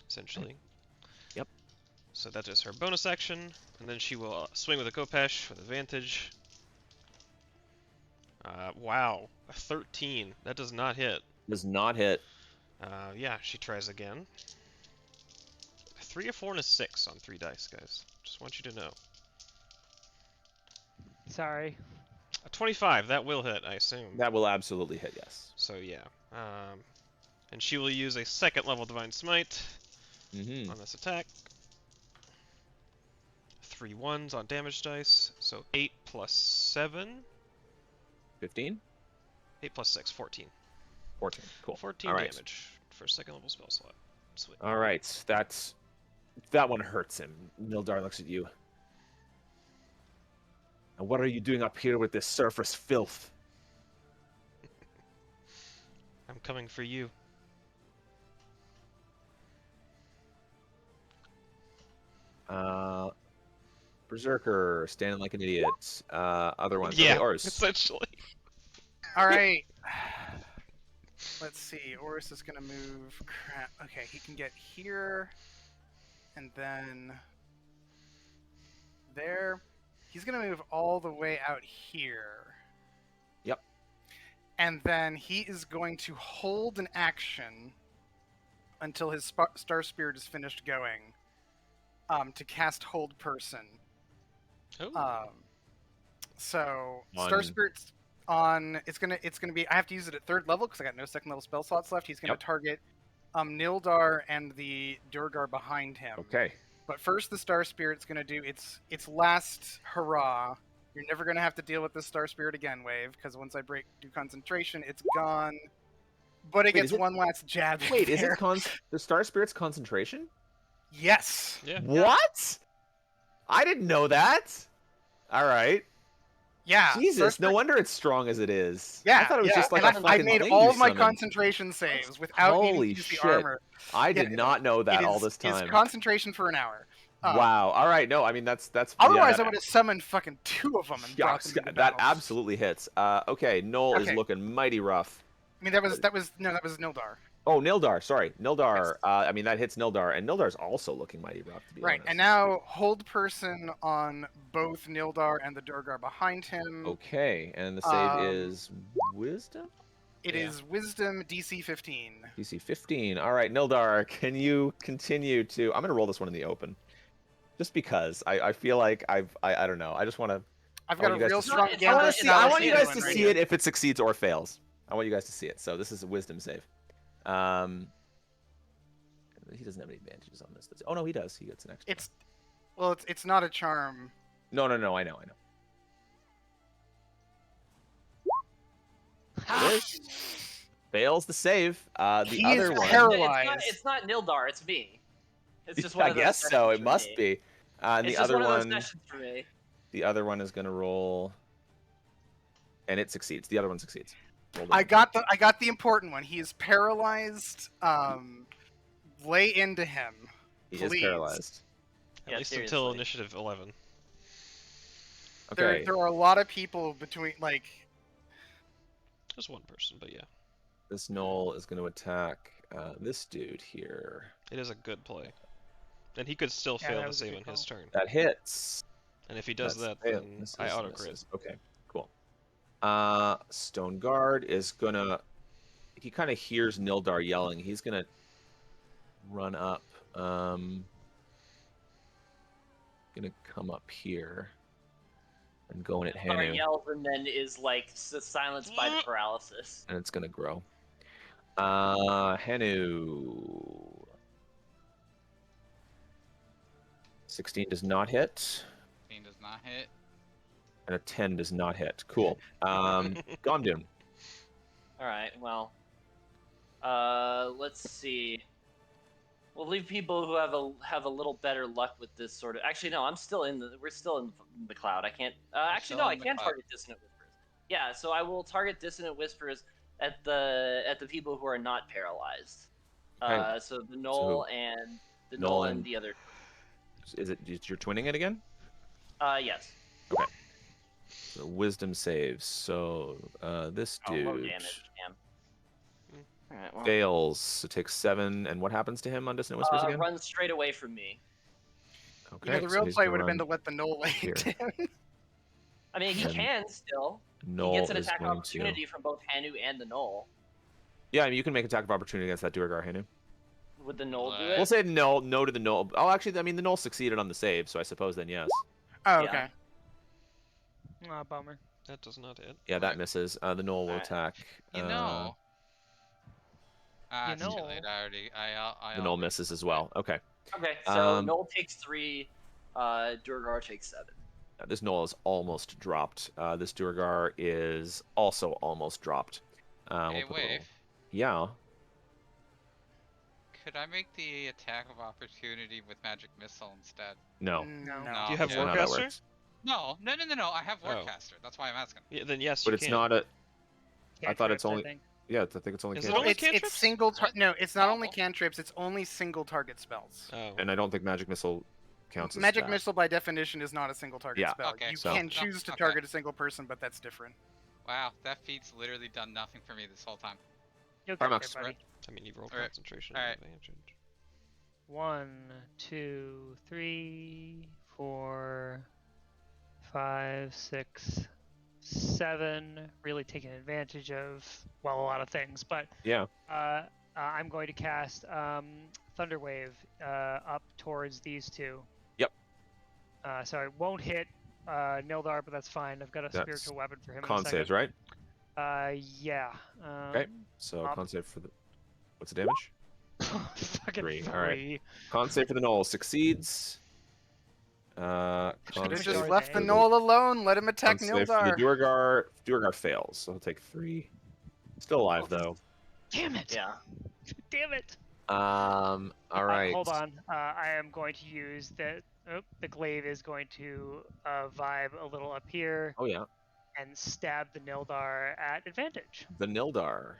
essentially. Yep. So that is her bonus action, and then she will swing with a Kopesh with advantage. Wow, a 13. That does not hit. Does not hit. Yeah, she tries again. A 3, a 4, and a 6 on 3 dice, guys. Just want you to know. Sorry. A 25, that will hit, I assume. That will absolutely hit. Yes. So yeah. And she will use a 2nd level Divine Smite Mm-hmm. on this attack. 3 1s on damage dice, so 8 plus 7. 15. 8 plus 6, 14. 14. Cool. 14 All right. damage for 2nd level spell slot. Sweet. All right. That one hurts him. Nildar looks at you. And what are you doing up here with this surface filth? I'm coming for you. Berserker, standing like an idiot. Other ones. Yeah, Okay, Oris. essentially. All right. Let's see. Oris is gonna move. Crap. Okay, he can get here, and then there. He's gonna move all the way out here. Yep. And then he is going to hold an action until his Star Spirit is finished going. To cast Hold Person. Oh. So On- Star Spirit's on. It's gonna be. I have to use it at 3rd level because I got no 2nd level spell slots left. He's gonna Yep. target Nildar and the Durgar behind him. Okay. But first, the Star Spirit's gonna do its last hurrah. You're never gonna have to deal with this Star Spirit again, Wave, because once I do concentration, it's gone. But it Wait, gets is it- one last jab. Wait, is there. it the Star Spirit's concentration? Yes. Yeah. What? I didn't know that. All right. Yeah. Jesus, no Sorcerer- wonder it's strong as it is. Yeah. I thought it was yeah. just like and a I fucking made thing all you of my summoned. concentration saves without needing Holy to use the shit. armor. I Yeah, did not know that It all is- this time. Is concentration for an hour. Wow. All right. No, I mean that's Otherwise, yeah, I would have summoned fucking 2 of them and yeah, brought them into that battle. absolutely hits. Okay, Noel is Okay. looking mighty rough. I mean, that was Nildar. Oh, Nildar. Sorry, Nildar. I mean that hits Nildar, and Nildar's also looking mighty rough, to be Right, honest. and now hold person on both Nildar and the Durgar behind him. Okay, and the save is Wisdom. It is Wisdom DC 15. DC 15. All right, Nildar, can you continue to? I'm gonna roll this one in the open, just because I feel like I don't know. I just want to. I've I got want a you guys real to- strong I gambler. wanna see. I want you guys Right to see here. it if it succeeds or fails. I want you guys to see it. So this is a Wisdom save. He doesn't have any advantages on this. Oh no, he does. He gets an extra. It's not a charm. No. I know. It is. Fails the save. The He other is one. paralyzed. It's not Nildar, it's me. It's just one I of those guess so. sessions It for must me. be. And It's the just other one of those one. sessions for me. The other one is gonna roll, and it succeeds. The other one succeeds. Roll the I one. got the important one. He is paralyzed. Lay into him. He is please. paralyzed. At Yeah, least until seriously. initiative 11. Okay. There are a lot of people between like. Just one person, but yeah. This Knoll is going to attack this dude here. It is a good play. And he could still Yeah, fail that the was a save good on his call. turn. That hits. And if he does That's that, fail. then Misses, I auto crit. misses. Okay, cool. Stone Guard is gonna. He kind of hears Nildar yelling. He's gonna run up. Gonna come up here and go in at Nildar Hanu, yells and then is like silenced by the paralysis. and it's gonna grow. Hanu. 16 does not hit, 15 does not hit. and a 10 does not hit. Cool. Gondun. All right, well, let's see. We'll leave people who have a little better luck with this sort of. Actually, no, we're still in the cloud. I can't. Actually, no, still I in the can cloud. target dissonant whispers. Yeah, so I will target dissonant whispers at the people who are not paralyzed. Okay. So the Knoll and the Knoll Knoll and- and the other. Is it you're twinning it again? Yes. So wisdom saves. So this Oh, low dude damage. Damn. All right. Well, fails. So takes 7. And what happens to him on Dissonant Whispers again? run straight away from me. Okay. You know, the so real he's play gonna would have been to run- let the Knoll lay here. into him. I mean, he And can still. Knoll He gets an is attack going opportunity from both Hanu and the Knoll. Yeah, I mean you can make attack of opportunity against that Duergar Hanu. Would the Knoll do What? it? We'll say no to the Knoll. Oh, actually, I mean the Knoll succeeded on the save, so I suppose then yes. Oh, Yeah. okay. Ah, bummer. That does not hit. Yeah, that misses. The Knoll will Alright. attack. You know. You It's too know. late. I already. The Knoll misses as well. Okay. Okay, so Um, Knoll takes 3, Durgar takes 7. This Knoll is almost dropped. This Duergar is also almost dropped. Hey, We'll put a little- Wave. Yeah. Could I make the attack of opportunity with magic missile instead? No. No. No. Do you have That's not how that Warcaster? works. No. I have Oh. Warcaster. That's why I'm asking. Yeah, then yes, But you it's can. not a. I thought it's Cantrips, only- think. Yeah, I think it's only. Is it cantrips. only It's cantrips? single. No, it's not only Oh. cantrips. It's only single target spells. Oh. And I don't think magic missile counts as Magic that. missile, by definition, is not a single target Yeah. spell. Okay. You So- can choose to Okay. target a single person, but that's different. Wow, that feat's literally done nothing for me this whole time. You'll get there, Primax. buddy. I mean, you rolled Alright. concentration Alright. advantage. 1, 2, 3, 4, 5, 6, 7. Really taking advantage of, well, a lot of things. But Yeah. I'm going to cast Thunderwave up towards these two. Yep. So it won't hit Nildar, but that's fine. I've got a That's spiritual weapon for him. Con in a second. saves, right? Yeah. Okay. So Up. con save for the. What's the damage? Fucking 3, 3. alright. Con save for the Knoll succeeds. Should Con have save just Sorry, left the Dave. Knoll alone. Let him attack con save for the Nildar. Duergar. Duergar fails, so he'll take 3. Still alive though. Damn it! Yeah. Damn it! All right. Hold on. I am going to use the. Oh, the glaive is going to vibe a little up here. Oh yeah. and stab the Nildar at advantage. The Nildar.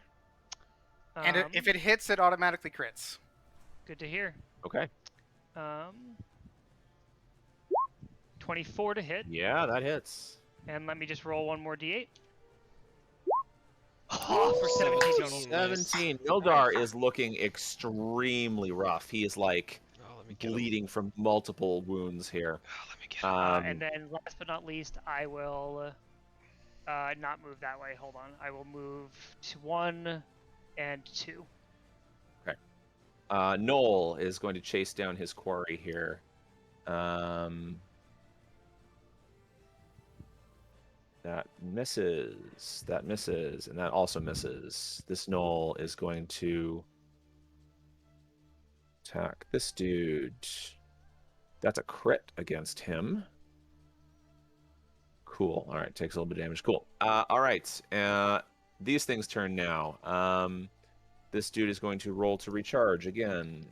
And if it hits, it automatically crits. Good to hear. Okay. 24 to hit, Yeah, that hits. and let me just roll one more d8. Oh, for 17 total. 17. Nildar is looking extremely rough. He is like Oh, let me get him. bleeding from multiple wounds here. Oh, let me get him. And then last but not least, I will not move that way. Hold on. I will move to 1 and 2. Noel is going to chase down his quarry here. That misses, and that also misses. This Noel is going to attack this dude. That's a crit against him. Cool. All right, takes a little bit of damage. Cool. All right. These things turn now. This dude is going to roll to recharge again.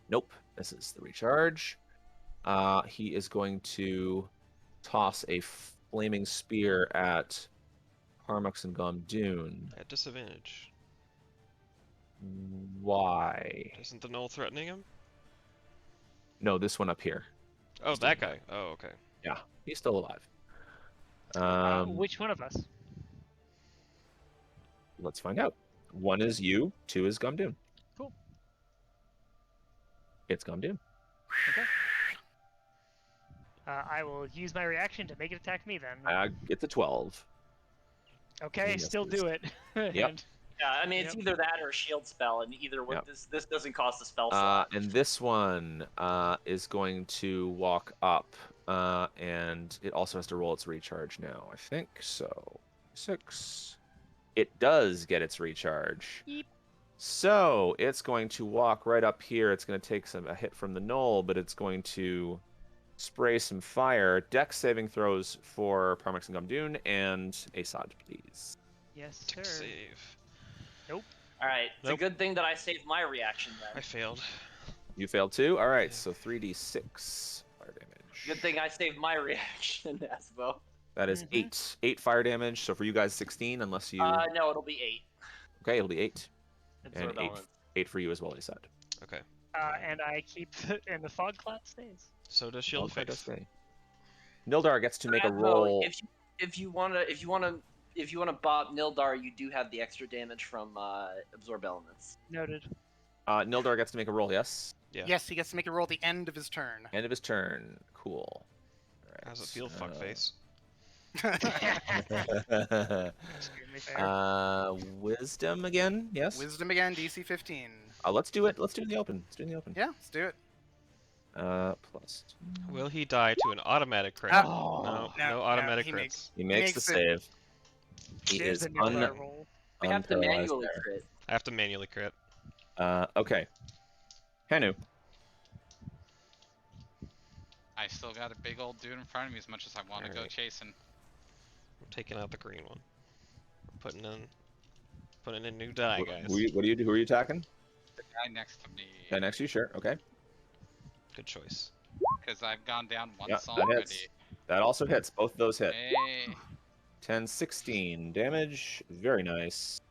Nope. This is the recharge. He is going to toss a flaming spear at Parmux and Gomdoon. At disadvantage. Why? Isn't the Knoll threatening him? No, this one up here. Oh, that guy. Oh, okay. Yeah, he's still alive. Which one of us? Let's find out. 1 is you, 2 is Gomdoon. Cool. It's Gomdoon. Okay. I will use my reaction to make it attack me then. It's a 12. Okay, yes, still please. do it. Yep. Yeah, I mean it's either that or a shield spell, and either one, this doesn't cost a spell slot. And this one is going to walk up, and it also has to roll its recharge now. I think so. 6. It does get its recharge. Yeep. So it's going to walk right up here. It's going to take a hit from the Knoll, but it's going to spray some fire. Dex saving throws for Parmux and Gomdoon, and Asad, please. Yes, Dex sir. save. Nope. All right, it's Nope. a good thing that I saved my reaction I then. failed. You failed too? All right, Yeah. so 3d6 fire damage. Good thing I saved my reaction as well. That is Mhm. 8 fire damage. So for you guys, 16, unless you. No, it'll be 8. Okay, it'll be 8. And Absorb elements. 8 for you as well, Asad. Okay. And I keep and the fog cloud stays. So does Shield of Okay, does Faith. stay. Nildar gets to make a Asmo, roll. If you wanna bop Nildar, you do have the extra damage from absorb elements. Noted. Nildar gets to make a roll, yes? Yeah. Yes, he gets to make a roll at the end of his turn. End of his turn. Cool. All right, How's it feel, so- fuckface? Extremely fair. Wisdom again, yes? Wisdom again, DC 15. Let's do it. Let's do it in the open. Let's do it in the open. Yeah, let's do it. Plus. Will he die to an automatic crit? Oh, no automatic he crits. makes- he makes the makes save. He There's is the Nildar roll. We have to unparalyzed manually there. crit. I have to manually crit. Okay. Hanu. I still got a big old dude in front of me as much as I want to go Alright. chasing. I'm taking out the green one. Putting in new die, guys. Who are you attacking? The guy next to me. Guy next to you, sure. Okay. Good choice. Because I've gone down once Yeah, that already. hits. That also hits. Both of those hit. Hey. 10, 16 damage. Very nice.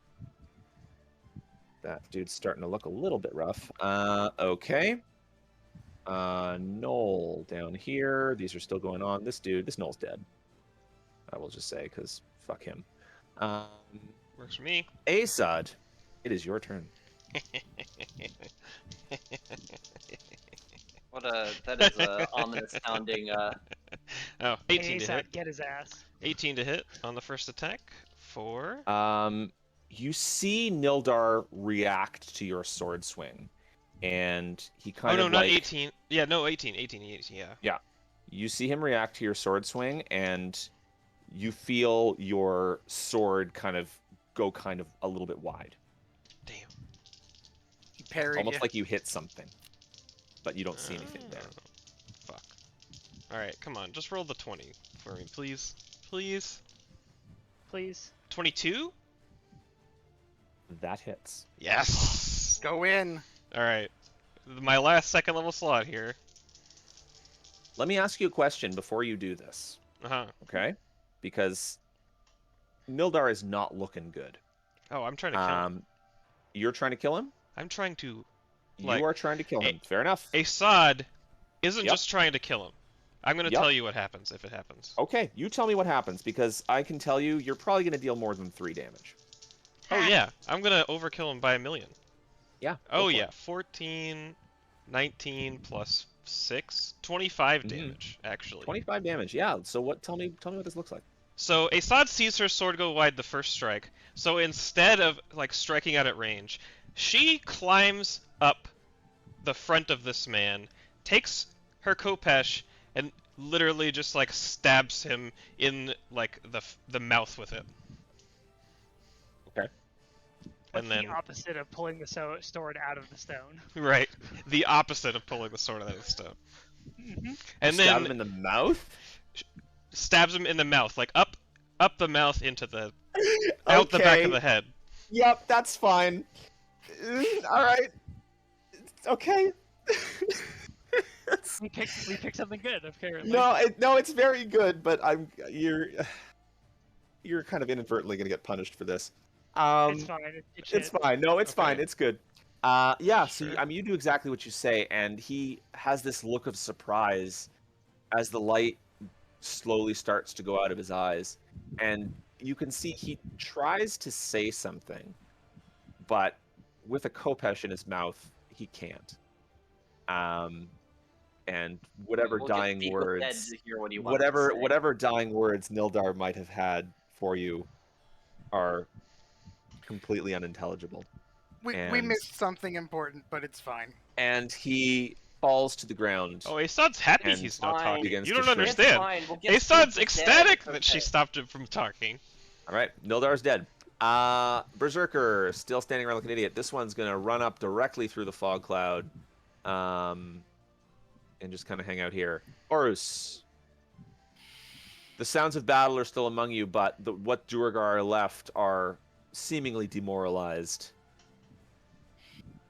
That dude's starting to look a little bit rough. Okay. Knoll down here. These are still going on. This Knoll's dead. I will just say, because fuck him. Works for me. Asad, it is your turn. That is a ominous sounding. Oh, 18 to Asad, hit. get his ass. 18 to hit on the first attack. For You see Nildar react to your sword swing, and he kind oh no, of not like 18. Yeah, no, 18. Yeah. you see him react to your sword swing, and you feel your sword kind of go a little bit wide. Damn. He parried Almost you. like you hit something, but you don't see anything there. Oh, fuck. All right, come on, just roll the 20 for me, please. Please. Please. 22? That hits. Yes. Go in. All right. My last second level slot here. Let me ask you a question before you do this. Uh-huh. Okay. because Nildar is not looking good. Oh, I'm trying to kill him. You're trying to kill him? I'm trying to. You are trying to kill him. Fair enough. Assad isn't Yep. just trying to kill him. I'm going to Yep. tell you what happens if it happens. Okay, you tell me what happens, because I can tell you you're probably going to deal more than 3 damage. Oh, yeah. I'm going to overkill him by 1,000,000. Yeah. Oh, go for yeah. it. 14, 19 plus 6, 25 Mhm. damage, actually. 25 damage. Yeah. So what? Tell me what this looks like. So Assad sees her sword go wide the first strike. So instead of like striking out at range, she climbs up the front of this man, takes her khopesh, and literally just like stabs him in like the mouth with it. Okay. What's And then the opposite of pulling the sword out of the stone? right, the opposite of pulling the sword out of the stone. Mm-hmm. And Stab then him in the mouth. stabs him in the mouth, like up the mouth into the out the back of the head. Yep, that's fine. All right. Okay. We picked something good, apparently. No, it's very good, but you're kind of inadvertently gonna get punished for this. It's fine. It's fine. No, it's fine. Okay. It's good. Yeah. So Sure. you do exactly what you say, and he has this look of surprise as the light slowly starts to go out of his eyes, and you can see he tries to say something, but with a khopesh in his mouth, he can't. And whatever We'll just dying speak with Ed words, to hear what he wants to say. whatever dying words Nildar might have had for you, are completely unintelligible. We And- missed something important, but it's fine. And he falls to the ground. Oh, Assad's happy And he's not fine. talking. Begins You to don't shrink. It's understand. fine. We'll get Assad's speak with Ed. ecstatic It's that she okay. stopped him from talking. All right, Nildar's dead. Berserker, still standing around like an idiot. This one's gonna run up directly through the fog cloud, and just kind of hang out here. Horus, the sounds of battle are still among you, but what Duergar are left are seemingly demoralized.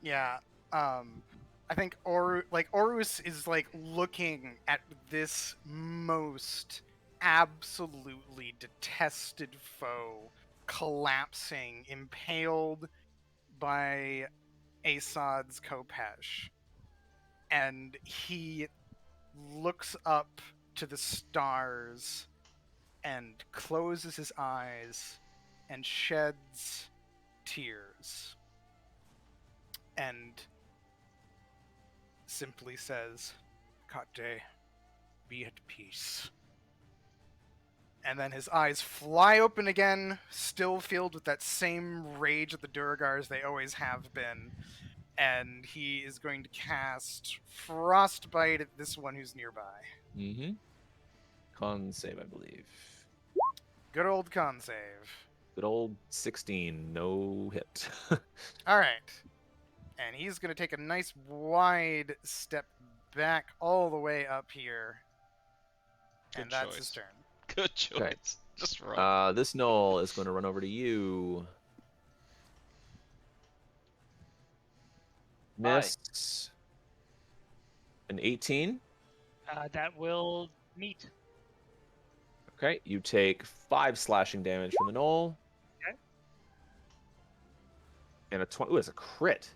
Yeah. I think Horus is like looking at this most absolutely detested foe collapsing, impaled by Assad's khopesh. And he looks up to the stars and closes his eyes and sheds tears. And simply says, Kate, be at peace. And then his eyes fly open again, still filled with that same rage at the Durgar as they always have been. And he is going to cast Frostbite at this one who's nearby. Mm-hmm. Con save, I believe. Good old con save. Good old 16, no hit. Alright. And he's going to take a nice wide step back all the way up here. Good And that's choice. his turn. Good choice. Okay. Just run. This Knoll is going to run over to you. Hi. Missed. An 18. That will meet. Okay, you take 5 slashing damage from the Knoll. Okay. And a 20. Ooh, it's a crit.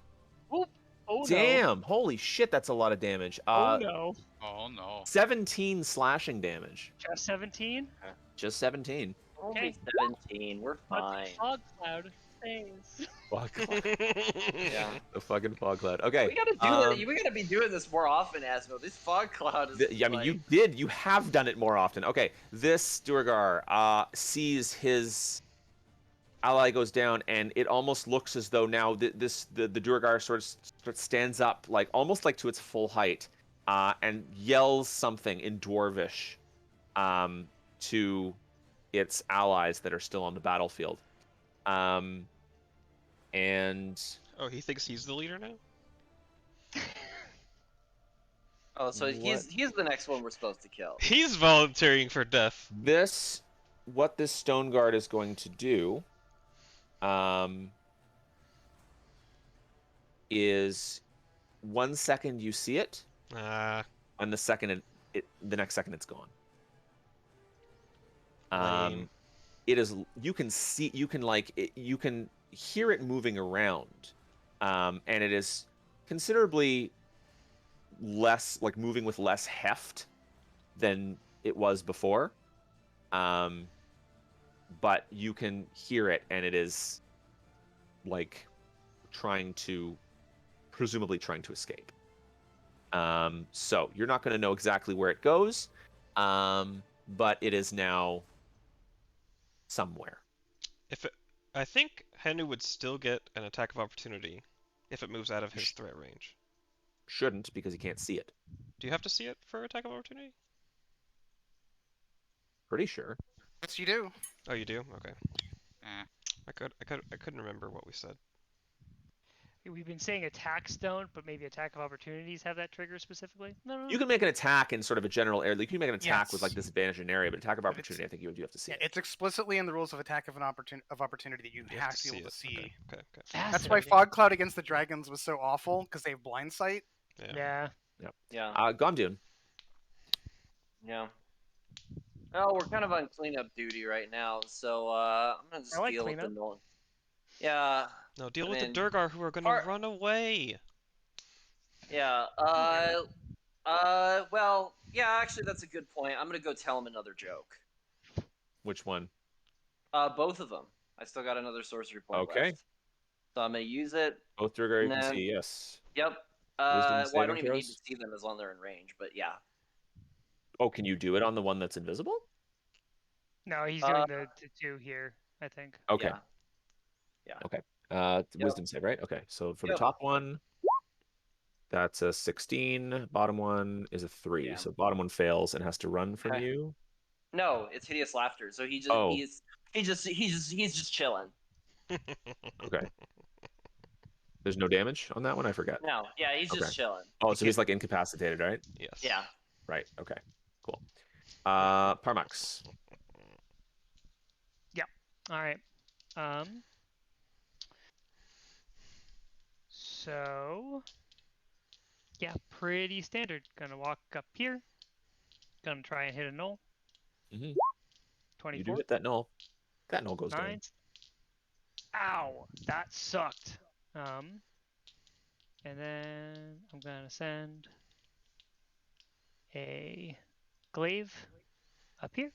Oh no. Damn! Holy shit, that's a lot of damage. Oh no. Oh no. 17 slashing damage. Just 17? Just 17. Only Okay. 17. We're But fine. the fog cloud stays. Fog cloud. Yeah. The fucking fog cloud. Okay. We gotta do that. We gotta be doing this more often, Asmo. This fog cloud is. I mean, you have done it more often. Okay, this Duergar sees his ally goes down, and it almost looks as though now the Duergar sort of stands up, like almost like to its full height, and yells something in Dwarvish, to its allies that are still on the battlefield, and Oh, he thinks he's the leader now? Oh, so he's the next one we're supposed to kill. He's volunteering for death. what this Stone Guard is going to do, is 1 second you see it, and the next second it's gone. Lame. It is. You can see. You can you can hear it moving around, and it is considerably less moving with less heft than it was before. But you can hear it, and it is like presumably trying to escape. So you're not going to know exactly where it goes, but it is now somewhere. I think Henu would still get an attack of opportunity if it moves out of his threat range. Shouldn't, because he can't see it. Do you have to see it for attack of opportunity? Pretty sure. Yes, you do. Oh, you do? Okay. Eh. I couldn't remember what we said. We've been saying attacks don't, but maybe attack of opportunities have that trigger specifically. No. You can make an attack in sort of a general area. You can make an attack with Yes. disadvantage in an area, but attack of But it's- opportunity, I think you do have to see Yeah, it. it's explicitly in the rules of attack of opportunity that you have to be able to see. Okay. That's why Fog Cloud against the dragons was so awful, because they have blind sight. Yeah. Yeah. Gondune. Yeah. Oh, we're kind of on cleanup duty right now, so I'm gonna just I like deal with the cleanup. Nolan. Yeah. No, deal I with mean, the Durgar who are gonna run away. Yeah. Well, yeah. Actually, that's a good point. I'm gonna go tell him another joke. Which one? Both of them. I still got another sorcery point Okay. left. So I'm gonna use it. Both Durgar you And can then- see, yes. Yep. Wisdom Well, I don't saving even need to throws? see them as long as they're in range, but yeah. Oh, can you do it on the one that's invisible? No, he's doing the two here, I think. Okay. Yeah. Okay. Wisdom save, right? Okay. So for the Yep. top one, that's a 16. Bottom one is a 3. Yeah. So bottom one fails and has to run from Okay. you. No, it's hideous laughter. So he's just chilling. Okay. There's no damage on that one? I forget. No, yeah, he's just chilling. Oh, so he's incapacitated, right? Yes. Yeah. Right. Okay. Cool. Parmax. All right. So, yeah, pretty standard. Gonna walk up here. Gonna try and hit a null. Mm-hmm. You 24. do hit that null. That null goes down. 9. Ow, that sucked. And then I'm gonna send a glaive up here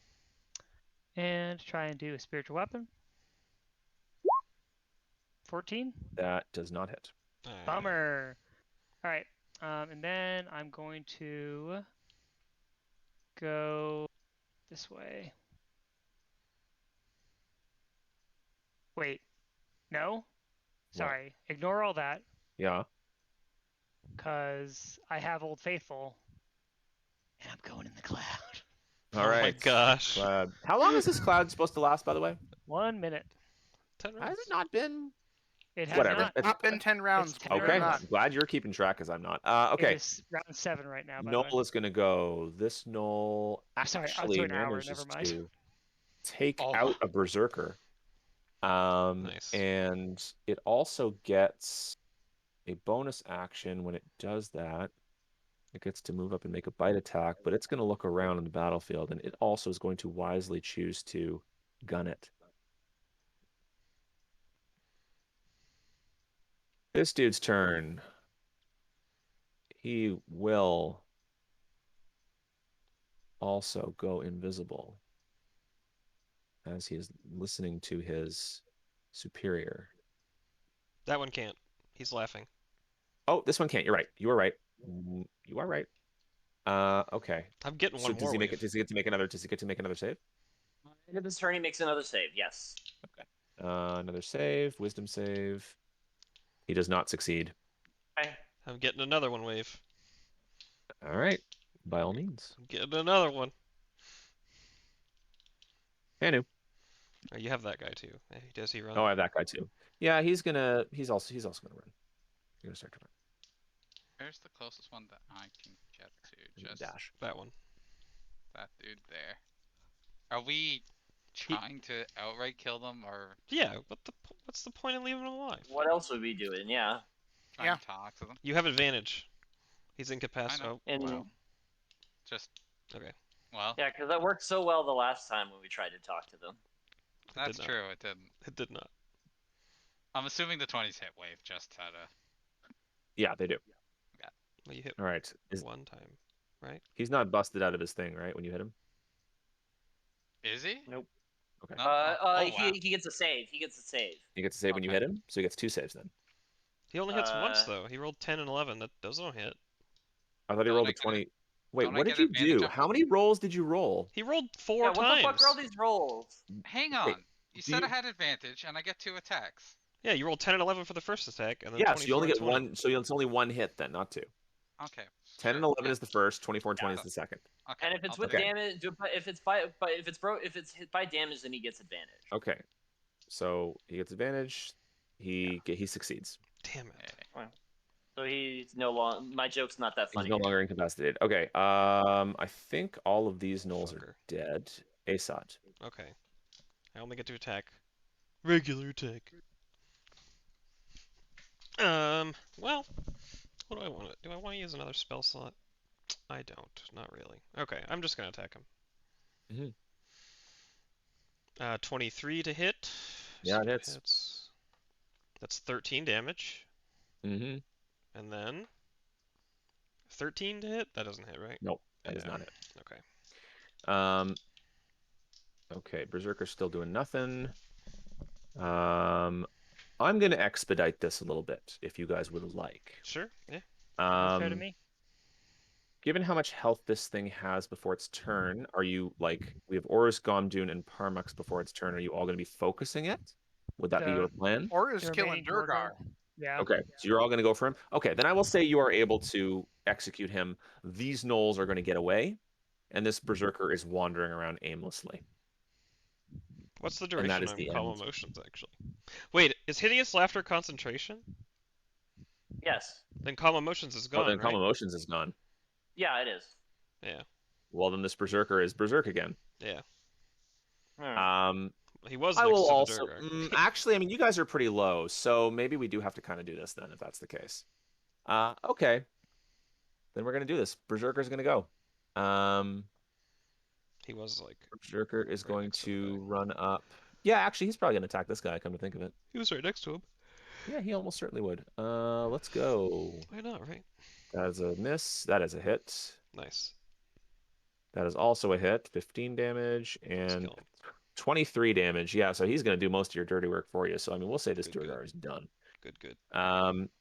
and try and do a spiritual weapon. 14. That does not hit. Bummer. All right. And then I'm going to go this way. Wait. No? Sorry. Ignore all that. Yeah. Because I have Old Faithful. And I'm going in the cloud. All right. Oh my gosh. Cloud. How long is this cloud supposed to last, by the way? 1 minute. 10 rounds. Has it not been? It has Whatever. not. It's Not been 10 rounds. 10 believe it or okay. not. I'm glad you're keeping track, because I'm not. Okay. It is round 7 right now. By the way. Null is going to go. This Null Sorry, actually to an hour, manages never mind. to take Oh. out a Berserker. Nice. And it also gets a bonus action when it does that. It gets to move up and make a bite attack, but it's going to look around on the battlefield, and it also is going to wisely choose to gun it. This dude's turn. He will also go invisible as he is listening to his superior. That one can't. He's laughing. Oh, this one can't. You're right. You are right. You are right. Okay. I'm getting So one does more he make wave. it? Does he get to make another? Does he get to make another save? End of his turn, he makes another save. Yes. Another save. Wisdom save. He does not succeed. Okay. I'm getting another one wave. All right. By all means. I'm getting another one. Hanu. Oh, you have that guy too. Does he run? Oh, I have that guy too. Yeah, he's also gonna run. He's gonna start to run. Where's the closest one that I can get to? Just Dash. That one. that dude there. Are we trying to outright kill them or Yeah. What's the point in leaving him alive? What else would we doing? Yeah. trying Yeah. to talk to them? You have advantage. He's incapacitated. know. Oh, And wow. Just Okay. Well, Yeah, because that worked so well the last time when we tried to talk to them. that's not. true. It didn't. It did not. I'm assuming the 20s hit wave just out of. Yeah, they do. Well, you hit All right. one time, right? He's not busted out of his thing, right? When you hit him. Is he? Nope. Okay. No? Oh, wow. He gets a save. He gets a save. He gets to save when you Okay. hit him, so he gets 2 saves then. He only hits once Uh, though. He rolled 10 and 11. Those don't hit. I thought he Don't rolled I a get 20. Wait, don't I what did get you advantage do? on- How many rolls did you roll? He rolled 4 yeah, what times. the fuck are all these rolls? Hang Wait, on. You do said I you- had advantage, and I get 2 attacks. Yeah, you rolled 10 and 11 for the first attack, and then Yeah, so you 24 only and get 20. one. So it's only 1 hit then, not 2. Okay. 10 sure, and 11 yeah, is the first. 24 and 20 Yeah. is the second. Okay. And if it's I'll with take it. damage, if it's hit by damage, then he gets advantage. Okay. So he gets advantage. He succeeds. Damn it. Yay. So he's no longer. My joke's not that He's funny. no longer incapacitated. Okay. I think all of these gnolls Fucker. are dead. Asad. Okay. I only get to attack. Regular attack. Well, what do I want to do? I want to use another spell slot? I don't. Not really. Okay, I'm just going to attack him. 23 to hit. Yeah, So it hits. That's 13 damage. Mm-hmm. And then 13 to hit? That doesn't hit, right? Nope, that is Yeah. not it. Okay. Okay, Berserker's still doing nothing. I'm gonna expedite this a little bit, if you guys would like. Sure, yeah. That's fair to me. Given how much health this thing has before its turn, are you like we have Horus, Gomdun, and Parmux before its turn? Are you all going to be focusing it? Would that be your plan? Or is The killing remaining Durgar. Durgar. Yeah. Okay, so you're all going to go for him. Okay, then I will say you are able to execute him. These gnolls are going to get away, and this berserker is wandering around aimlessly. What's the And that duration is on the calm end. emotions, actually? Wait, is hideous laughter concentration? Yes. Then calm emotions is Oh, gone, then right? calm emotions is gone. Yeah, it is. Yeah, Well, then this berserker is berserk again. yeah. He was I next will to the also Durgar. actually, I mean, you guys are pretty low, so maybe we do have to kind of do this then, if that's the case. Okay. Then we're gonna do this. Berserker's gonna go. He was like Berserker is right going next to the to guy. run up. Yeah, actually, he's probably gonna attack this guy. Come to think of it. He was right next to him. Yeah, he almost certainly would. Let's go. Why not, right? That is a miss. That is a hit. Nice. That is also a hit. 15 damage Let's and kill him. 23 damage. Yeah, so he's gonna do most of your dirty work for you. So I mean, we'll say this Good, good. Durgar is done. Good.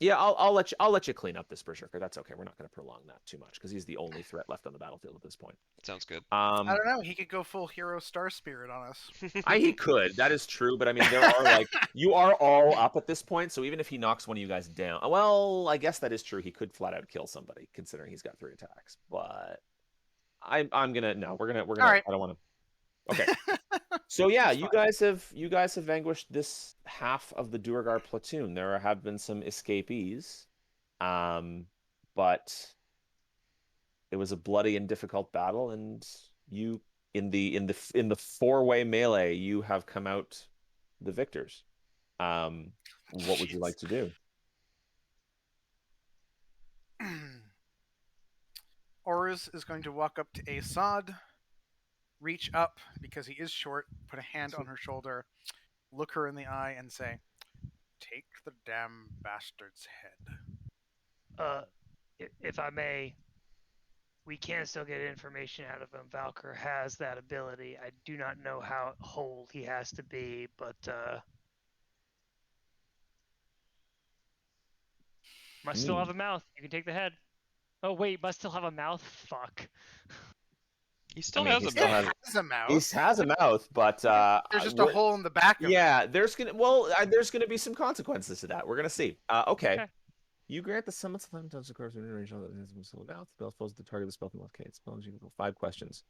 Yeah, I'll let you clean up this berserker. That's okay. We're not going to prolong that too much because he's the only threat left on the battlefield at this point. Sounds good. I don't know. He could go full hero star spirit on us. He could. That is true, but I mean, there are like you are all up at this point. So even if he knocks one of you guys down, well, I guess that is true. He could flat out kill somebody, considering he's got 3 attacks. But I'm gonna no. We're gonna. All right. I don't want to. Okay. So yeah, That's you guys have vanquished this half of the Durgar platoon. There have been some escapees, but it was a bloody and difficult battle, and you in the 4-way melee, you have come out the victors. What would you like to do? Horus is going to walk up to Asad, reach up because he is short, put a hand on her shoulder, look her in the eye, and say, "Take the damn bastard's head." If I may, we can still get information out of him. Valkyr has that ability. I do not know how whole he has to be, but must still have a mouth. You can take the head. Oh wait, must still have a mouth. Fuck. He still mean, has he a still mouth. has- Has a mouth. He has a mouth, but There's just a hole in the back of it. Yeah, there's gonna be some consequences to that. We're gonna see. Okay. You grant the summon's 11 times across the range of the mouth. Spell falls to the target of the spell from left. Spells you 5 questions.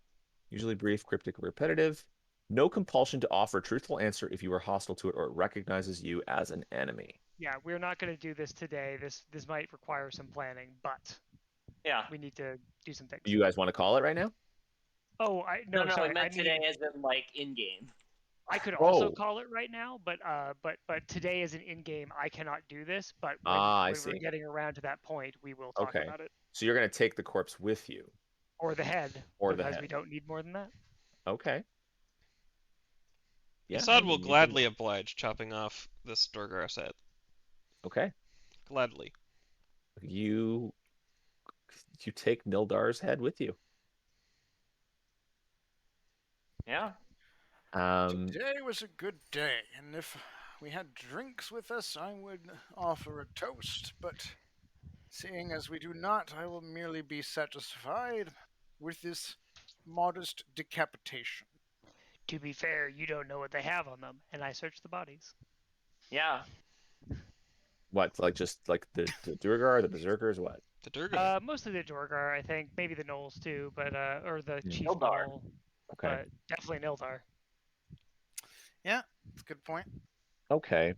Usually brief, cryptic, or repetitive. No compulsion to offer a truthful answer if you are hostile to it or it recognizes you as an enemy. Yeah, we're not going to do this today. This might require some planning, but Yeah. we need to do some things. Do you guys want to call it right now? Oh, No, sorry. I meant today as in like in game. I could also Oh. call it right now, but today is an in-game. I cannot do this, but when, I when see. we're getting around to that point, we will talk Okay. about it. So you're gonna take the corpse with you. Or the head. Or the because head. we don't need more than that. Okay. Yeah, Assad I will mean, you can- gladly oblige chopping off this Durgar's head. Okay. Gladly. You take Nildar's head with you. Yeah. Today was a good day, and if we had drinks with us, I would offer a toast, but seeing as we do not, I will merely be satisfied with this modest decapitation. To be fair, you don't know what they have on them, and I searched the bodies. Yeah. What, like just like the Duergar, the Berserkers, what? The Durgar. Mostly the Dorgar, I think. Maybe the Knolls too, but or the Yeah. Chief Ildar. Knoll, Okay. but definitely Nildar. Yeah, that's a good point. Okay.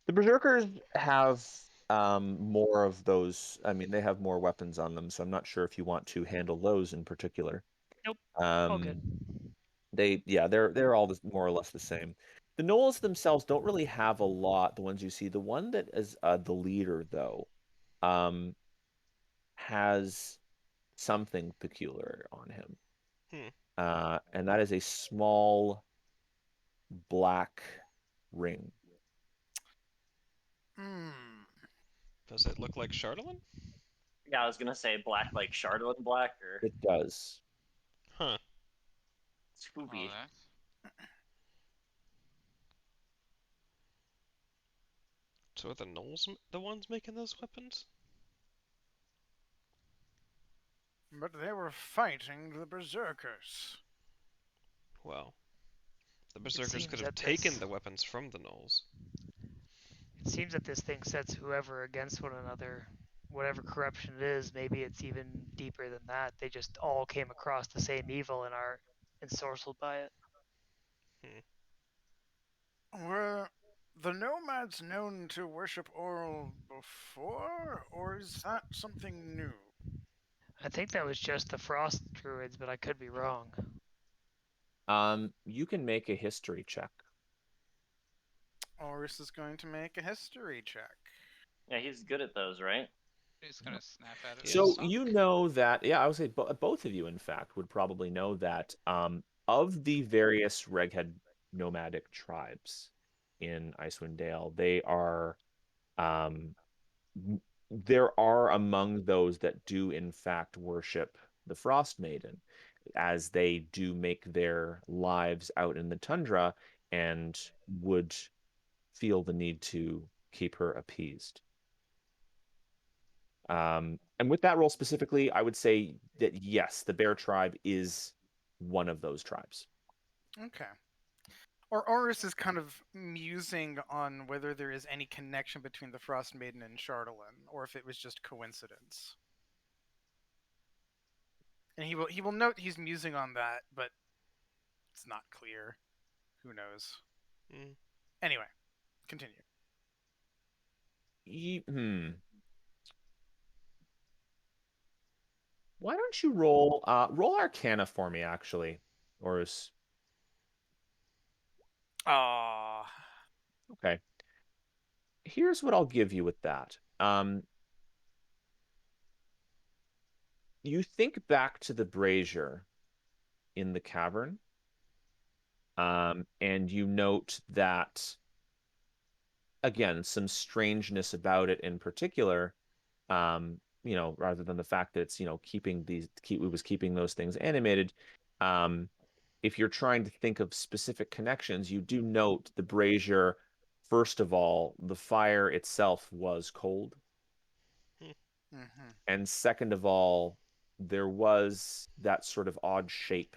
The Berserkers have more of those. I mean, they have more weapons on them, so I'm not sure if you want to handle those in particular. Nope. All Um, good. they're all more or less the same. The Knolls themselves don't really have a lot. The ones you see, the one that is the leader though, um, has something peculiar on him. Hmm. And that is a small black ring. Hmm. Does it look like Chardalyn? Yeah, I was gonna say black like Chardonnay black or It does. Huh. Oh, Scooby. that's... So are the Knolls the ones making those weapons? But they were fighting the Berserkers. Well, the It Berserkers seems could have that taken this- the weapons from the Knolls. It seems that this thing sets whoever against one another. Whatever corruption it is, maybe it's even deeper than that. They just all came across the same evil and are ensorcelled by it. Were the nomads known to worship Oral before, or is that something new? I think that was just the frost druids, but I could be wrong. You can make a history check. Oris is going to make a history check. Yeah, he's good at those, right? He's gonna snap at it. So Yes. you know that, yeah, I would say both of you, in fact, would probably know that of the various Reghead nomadic tribes in Icewind Dale, they are um, there are among those that do in fact worship the Frostmaiden, as they do make their lives out in the tundra and would feel the need to keep her appeased. And with that role specifically, I would say that yes, the Bear tribe is one of those tribes. Okay. Or Oris is kind of musing on whether there is any connection between the Frost Maiden and Chardalyn, or if it was just coincidence. And he will note he's musing on that, but it's not clear. Who knows? Mm. Anyway, continue. Why don't you roll Arcana for me, actually, or is Ah. okay. Here's what I'll give you with that. You think back to the brazier in the cavern, and you note that again, some strangeness about it in particular. Rather than the fact that it's, it was keeping those things animated. If you're trying to think of specific connections, you do note the brazier. First of all, the fire itself was cold. Mm-hmm. And second of all, there was that sort of odd shape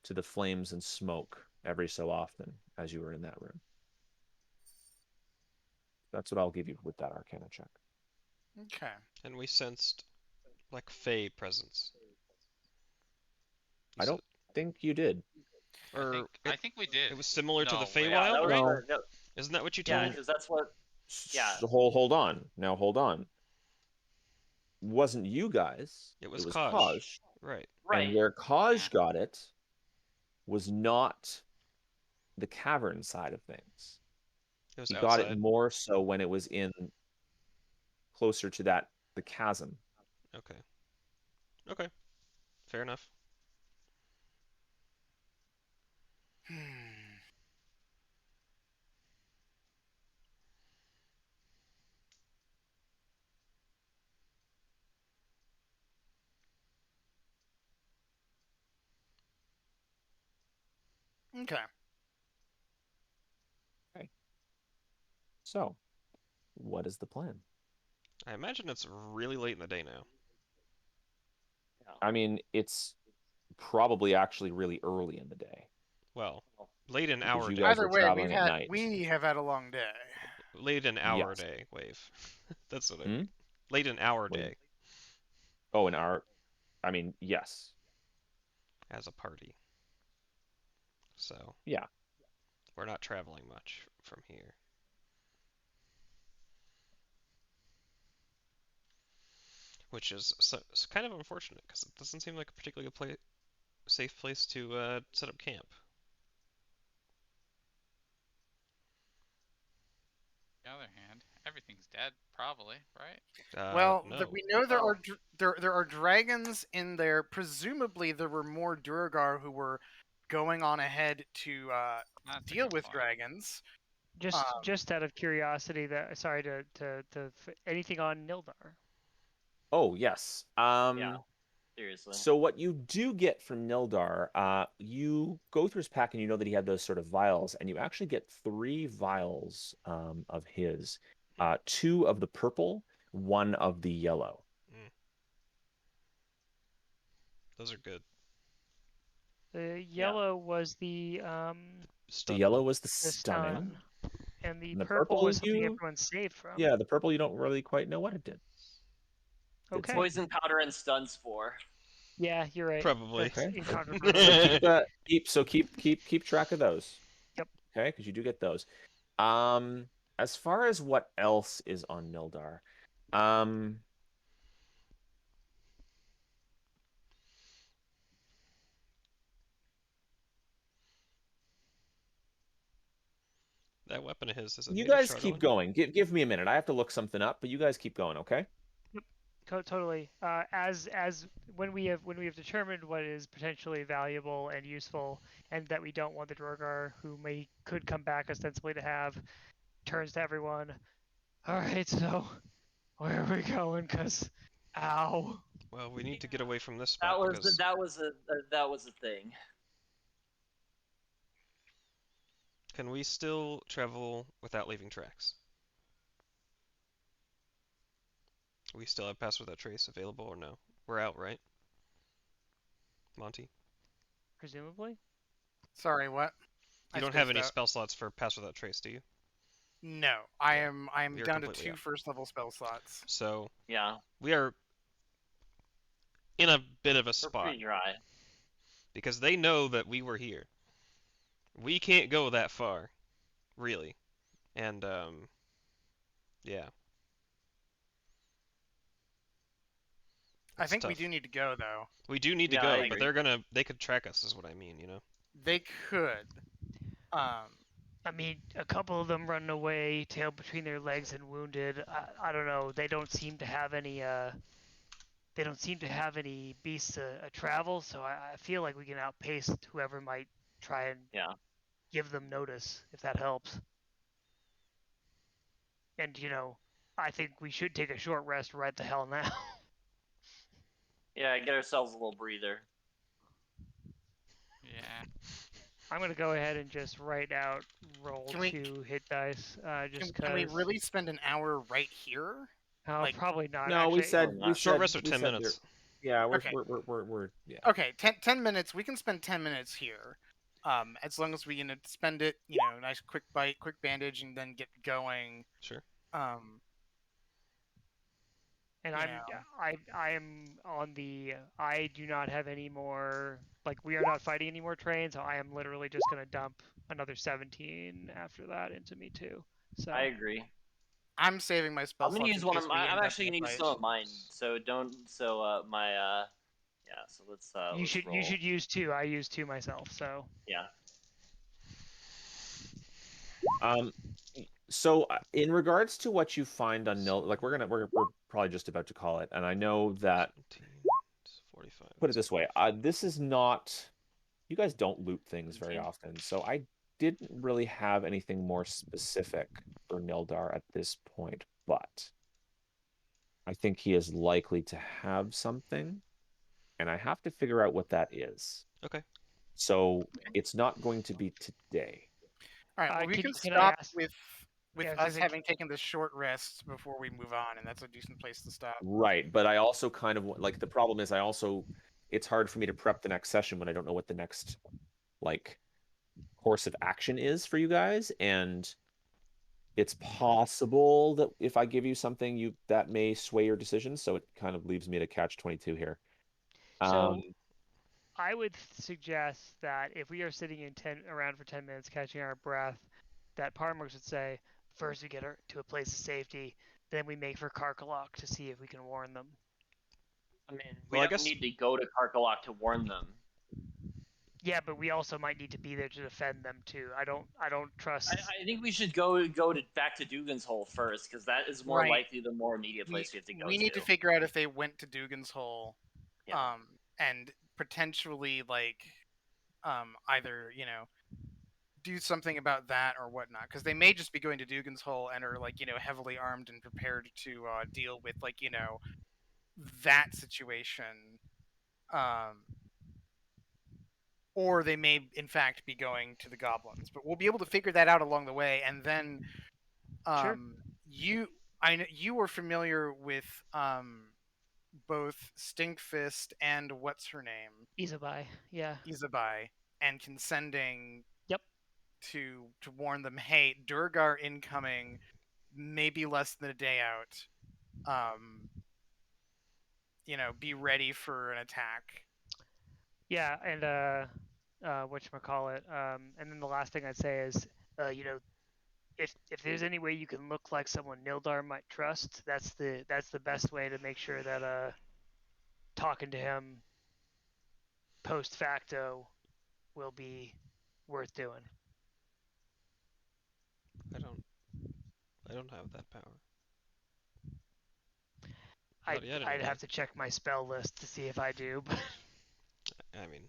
to the flames and smoke every so often as you were in that room. That's what I'll give you with that Arcana check. Okay. And we sensed, like, Fey presence. I don't think you did. Or I think we did. it was similar to the No, wait. Yeah, Feywild, that was right? no, Isn't that what you yeah, told? because that's what. Yeah. Hold on. Now hold on. Wasn't you guys. It was Kaj. Kaj. Right. Right. And where Kaj Yeah. got it was not the cavern side of things. It was He outside. got it more so when it was in closer to the chasm. Okay. Okay, fair enough. Okay. Okay. So, what is the plan? I imagine it's really late in the day now. I mean, it's probably actually really early in the day Well, late in because our you day. guys Either were way, traveling at night. we have had a long day. Late in our Yes. day, Wave. That's what I Hmm? mean. Late in our Wait. day Oh, in our, I mean, yes. as a party. So, Yeah. we're not traveling much from here. Which is kind of unfortunate, because it doesn't seem like a particularly safe place to set up camp. On the other hand, everything's dead, probably, right? Well, No. we know there Oh. are there are dragons in there. Presumably, there were more Duergar who were going on ahead to That's a deal good with point. dragons. Just out of curiosity, that sorry anything on Nildar? Oh, yes. Yeah. Seriously. So what you do get from Nildar, you go through his pack and you know that he had those sort of vials, and you actually get 3 vials of his. 2 of the purple, 1 of the yellow. Mm. Those are good. The yellow was the The Stun yellow one. was the the stunning, stun, and the and the purple purple was something everyone's saved from. yeah, the purple you don't really quite know what it did. Okay. Poison powder and stun spore. Yeah, you're right. Probably. That's Okay. incontrovertible. But keep track of those. Yep. Okay, because you do get those. As far as what else is on Nildar, um, That weapon of his, is it you made of guys keep Chardalyn? going. Give me a minute. I have to look something up, but you guys keep going, okay? Totally. As when we have determined what is potentially valuable and useful, and that we don't want the Drogar who could come back ostensibly to have, turns to everyone. All right, so where are we going? Cause, ow. Well, we need to get away from this That spot was because that was a thing. can we still travel without leaving tracks? We still have Pass Without Trace available or no? We're out, right? Monty? Presumably. Sorry, what? You I don't have spaced any out. spell slots for Pass Without Trace, do you? No, I Yeah, am you're down to completely 2 out. first level spell slots. So Yeah, we are in a bit of a we're spot pretty dry. because they know that we were here. We can't go that far, really. And yeah, I it's think we tough. do need to go though. We do need to Yeah, I go, but agree. they could track us, is what I mean, you know? They could. I mean, a couple of them running away, tail between their legs and wounded. I don't know. They don't seem to have any. They don't seem to have any beasts to travel, so I feel like we can outpace whoever might try and Yeah. give them notice, if that helps. And I think we should take a short rest right the hell now. Yeah, get ourselves a little breather. Yeah. I'm gonna go ahead and just write out roll Can we 2 hit dice, just can we cause. really spend an hour right here? Oh, like- probably not. No, we Actually, said not. Short rest of 10 there- minutes. Yeah, Okay. we're yeah. Okay, 10 minutes. We can spend 10 minutes here. As long as we spend it, nice quick bite, quick bandage, and then get going. Sure. and you I'm know. I am on the. I do not have any more. Like, we are not fighting any more trains, so I am literally just gonna dump another 17 after that into me too. So I agree. I'm saving my spell I'm gonna slots use in one case of we my. end I'm up actually in a gonna use fight. some of mine. So don't. So my. Yeah. So let's. you Let's should roll. use 2. I use 2 myself. So Yeah. So in regards to what you find on Nil, like we're probably just about to call it, and I know that 17, 45. put it this way. This is not. You guys don't loot things very often, so I didn't really have anything more specific for Nildar at this point, but I think he is likely to have something, and I have to figure out what that is. Okay. So it's not going to be today. All right. Well, we can can I stop ask- with Yeah, I was gonna us say, having taken this short rest before we move on, and that's a decent place to stop. Right, but I also kind of like the problem is it's hard for me to prep the next session when I don't know what the next like course of action is for you guys, and it's possible that if I give you something that may sway your decision, so it kind of leaves me to catch 22 here. So I would suggest that if we are sitting around for 10 minutes catching our breath, that Parmos would say, first we get her to a place of safety, then we make for Karkalok to see if we can warn them. I mean, we Well, I don't guess- need to go to Karkalok to warn them. Yeah, but we also might need to be there to defend them too. I don't trust. I think we should go back to Dugan's Hole first, because that is more Right. likely the more immediate place we have to go We need to figure out if they went to Dugan's Hole, Yeah. and potentially like, either do something about that or whatnot, because they may just be going to Dugan's Hole and are like heavily armed and prepared to deal with like that situation, or they may in fact be going to the goblins. But we'll be able to figure that out along the way, and then Sure. I know you were familiar with both Stinkfist and what's her name, Izabai, yeah. Izabai, and can sending Yep. to warn them, hey, Durgar incoming, maybe less than a day out. Be ready for an attack. Yeah, and whatchamacallit, and then the last thing I'd say is, if there's any way you can look like someone Nildar might trust, that's the best way to make sure that talking to him post facto will be worth doing. I don't have that power. I'd anyway. have to check my spell list to see if I do, but I mean,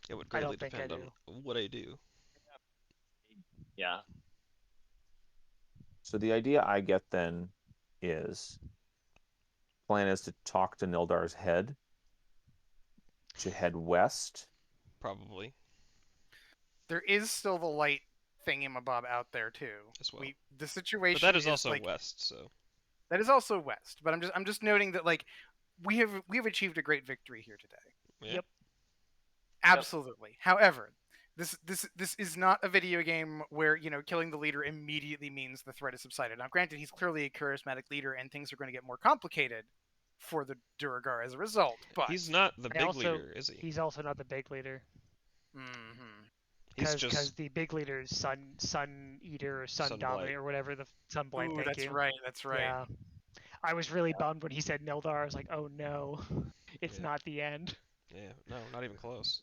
it would I greatly don't think I depend on what I do. Yeah. So the idea I get then is plan is to talk to Nildar's head, to head west. Probably. There is still the light thingamabob out there too. As well. The situation But that is also like, west, so. that is also west. But I'm just noting that like we have achieved a great victory here today. Yeah. Yep. Absolutely. However, this is not a video game where killing the leader immediately means the threat is subsided. Now, granted, he's clearly a charismatic leader, and things are going to get more complicated for the Duragar as a result. But He's not the big leader, is he? He's also not the big leader. Mm-hmm. He's Because just the big leader is Sun Eater or Sun Sunblight. Dominator or whatever the Sunblight. Ooh, Thank that's you. right. That's right. Yeah. I was really bummed when he said Nildar. I was like, oh no, it's Yeah. not the end. Yeah, no, not even close.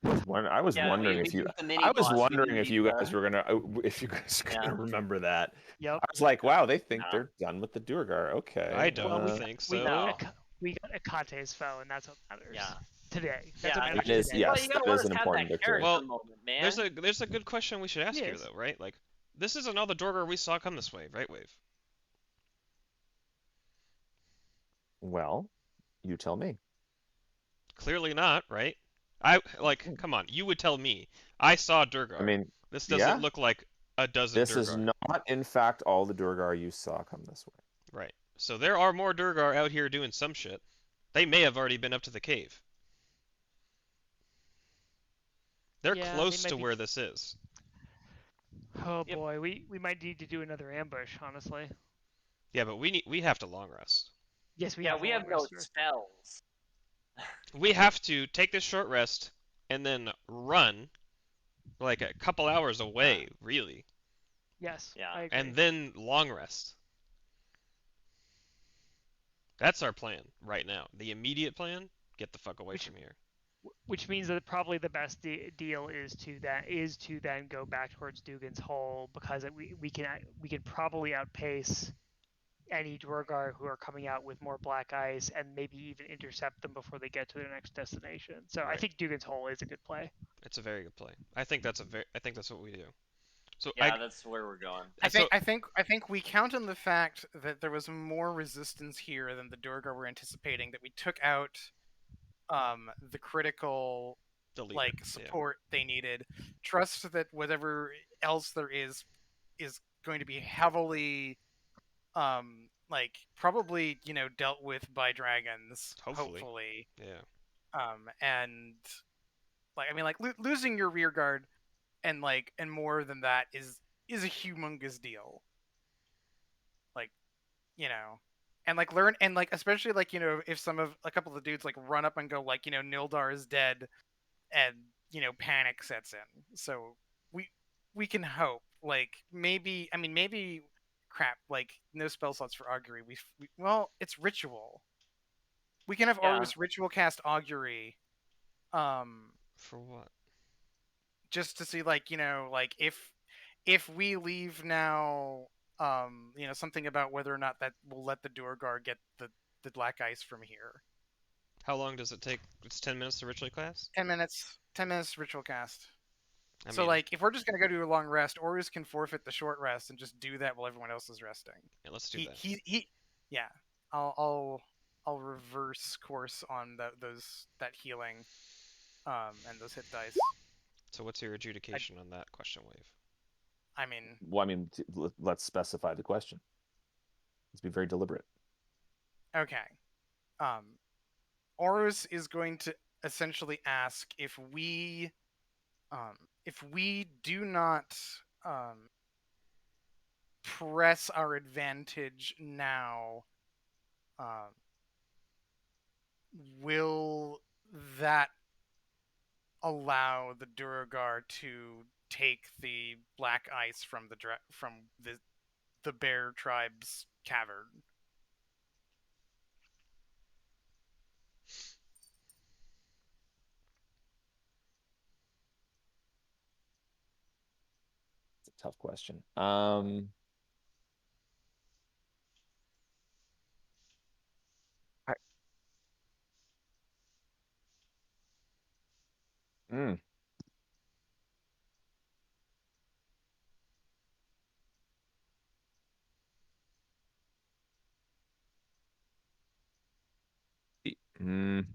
I was Yeah, wondering we if you. beat the mini I was boss, we wondering didn't if you beat guys the- were gonna, Yeah. remember that. Yep. I was like, wow, they think No. they're done with the Durgar. Okay. I don't Well, think We so. No. we got Akate's foe, and that's what matters. Yeah. Today. That's Yeah, what I matters It is, today. yes, Well, you gotta that let is us an have important that victory. character Well, moment, man. There's a good question we should ask here Yes. though, right? Like, this isn't all the Dorgar we saw come this way, right, Wave? Well, you tell me. Clearly not, right? Come on, you would tell me. I saw Durgar. I mean, this doesn't yeah. look like a dozen This Durgar. is not, in fact, all the Durgar you saw come this way. Right. So there are more Durgar out here doing some shit. They may have already been up to the cave. They're Yeah, they close might to be- where this is. Oh Yep. boy, we might need to do another ambush, honestly. Yeah, but we have to long rest. Yes, we Yeah, have. we a have long no rest here. spells. We have to take this short rest and then run like a couple hours away, really, Yes. Yeah. I agree. and then long rest. That's our plan right now. The immediate plan: get the fuck away Which- from here. Which means that probably the best deal is to then go back towards Dugan's Hole, because we can probably outpace any Duergar who are coming out with more black ice and maybe even intercept them before they get to their next destination. So I Right. think Dugan's Hole is a good play. It's a very good play. I think that's what we do. So Yeah, that's where we're going. I think we count on the fact that there was more resistance here than the Durgar were anticipating. That we took out the critical the leader. like support they needed. Trust that whatever else there is going to be heavily like probably dealt with by dragons. Hopefully. Yeah. And like I mean like losing your rear guard and more than that is a humongous deal. Like and like learn and like especially like if a couple of the dudes like run up and go like Nildar is dead and panic sets in. So we can hope like maybe crap like no spell slots for augury. Well it's ritual. We can have Yeah. Aurus ritual cast augury For what? just to see like like if we leave now something about whether or not that will let the Duergar get the black ice from here. How long does it take? It's 10 minutes to ritually class? 10 minutes ritual cast. I So mean, like if we're just gonna go do a long rest, Orus can forfeit the short rest and just do that while everyone else is resting. yeah, let's do that. He yeah. I'll reverse course on that healing and those hit dice. So what's your adjudication on that question wave? I mean, Well, I mean, let's specify the question. Let's be very deliberate. okay. Orus is going to essentially ask if we do not press our advantage now, will that allow the Duergar to take the black ice from the bear tribe's cavern? It's a tough question. I, mm, mm,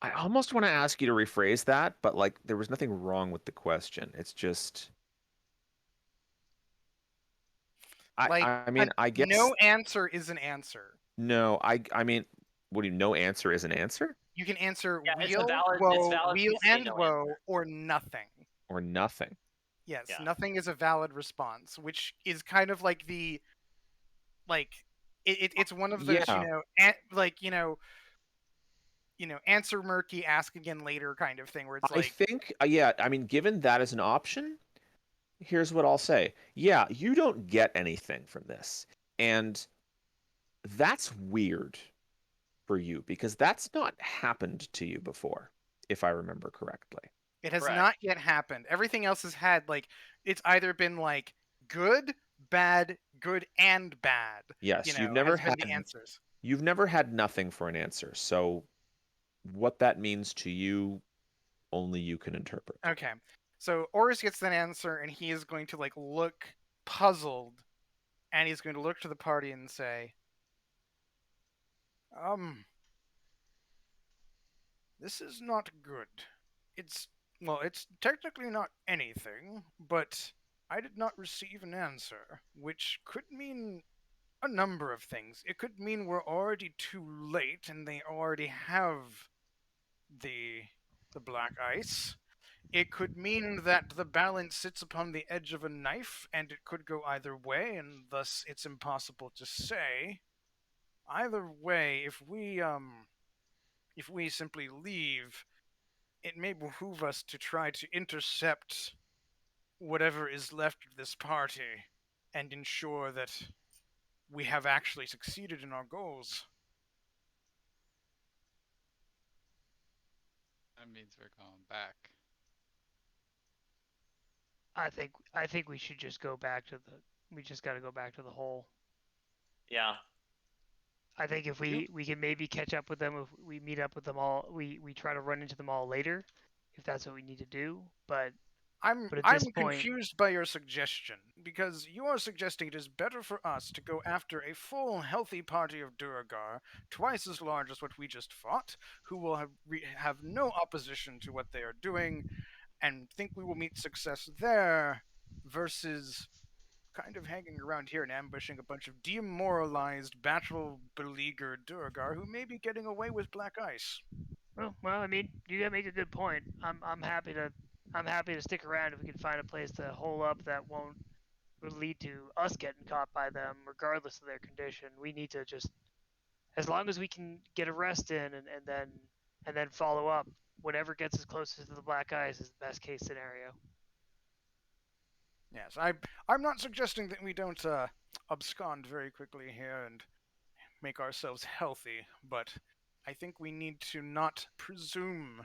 I almost want to ask you to rephrase that, but like there was nothing wrong with the question. It's just I mean, I guess no answer is an answer. no, I mean, what do you no answer is an answer? You can answer Yeah, it's wheel, valid woe, to wheel say and no woe, answer. or nothing. Or nothing. Yes, Yeah. nothing is a valid response, which is kind of like it's one of those Yeah. answer murky, ask again later kind of thing where it's I like think yeah, I mean, given that as an option, here's what I'll say. Yeah, you don't get anything from this. And that's weird for you because that's not happened to you before, if I remember correctly. it has Correct. not yet happened. Everything else has had it's either been like good, bad, good, and bad. Yes, You've never had the answers. You've never had nothing for an answer. So what that means to you, only you can interpret. Okay. So Orus gets that answer and he is going to look puzzled and he's going to look to the party and say, this is not good. It's technically not anything, but I did not receive an answer, which could mean a number of things. It could mean we're already too late and they already have the black ice. It could mean that the balance sits upon the edge of a knife and it could go either way and thus it's impossible to say. Either way, if we simply leave, it may behoove us to try to intercept whatever is left of this party and ensure that we have actually succeeded in our goals. That means we're going back. I think we should just go back to the. We just got to go back to the hole. Yeah. I think if we can maybe catch up with them, if we meet up with them all, we try to run into them all later, if that's what we need to do. But I'm at this point, confused by your suggestion, because you are suggesting it is better for us to go after a full, healthy party of Duragar, twice as large as what we just fought, who will have no opposition to what they are doing, and think we will meet success there, versus kind of hanging around here and ambushing a bunch of demoralized, battle-beleaguered Duragar who may be getting away with black ice. well, I mean, you make a good point. I'm happy to stick around if we can find a place to hole up that won't lead to us getting caught by them, regardless of their condition. We need to just, as long as we can get a rest in and then follow up, whatever gets us closest to the black ice is the best case scenario. Yes, I'm not suggesting that we don't abscond very quickly here and make ourselves healthy, but I think we need to not presume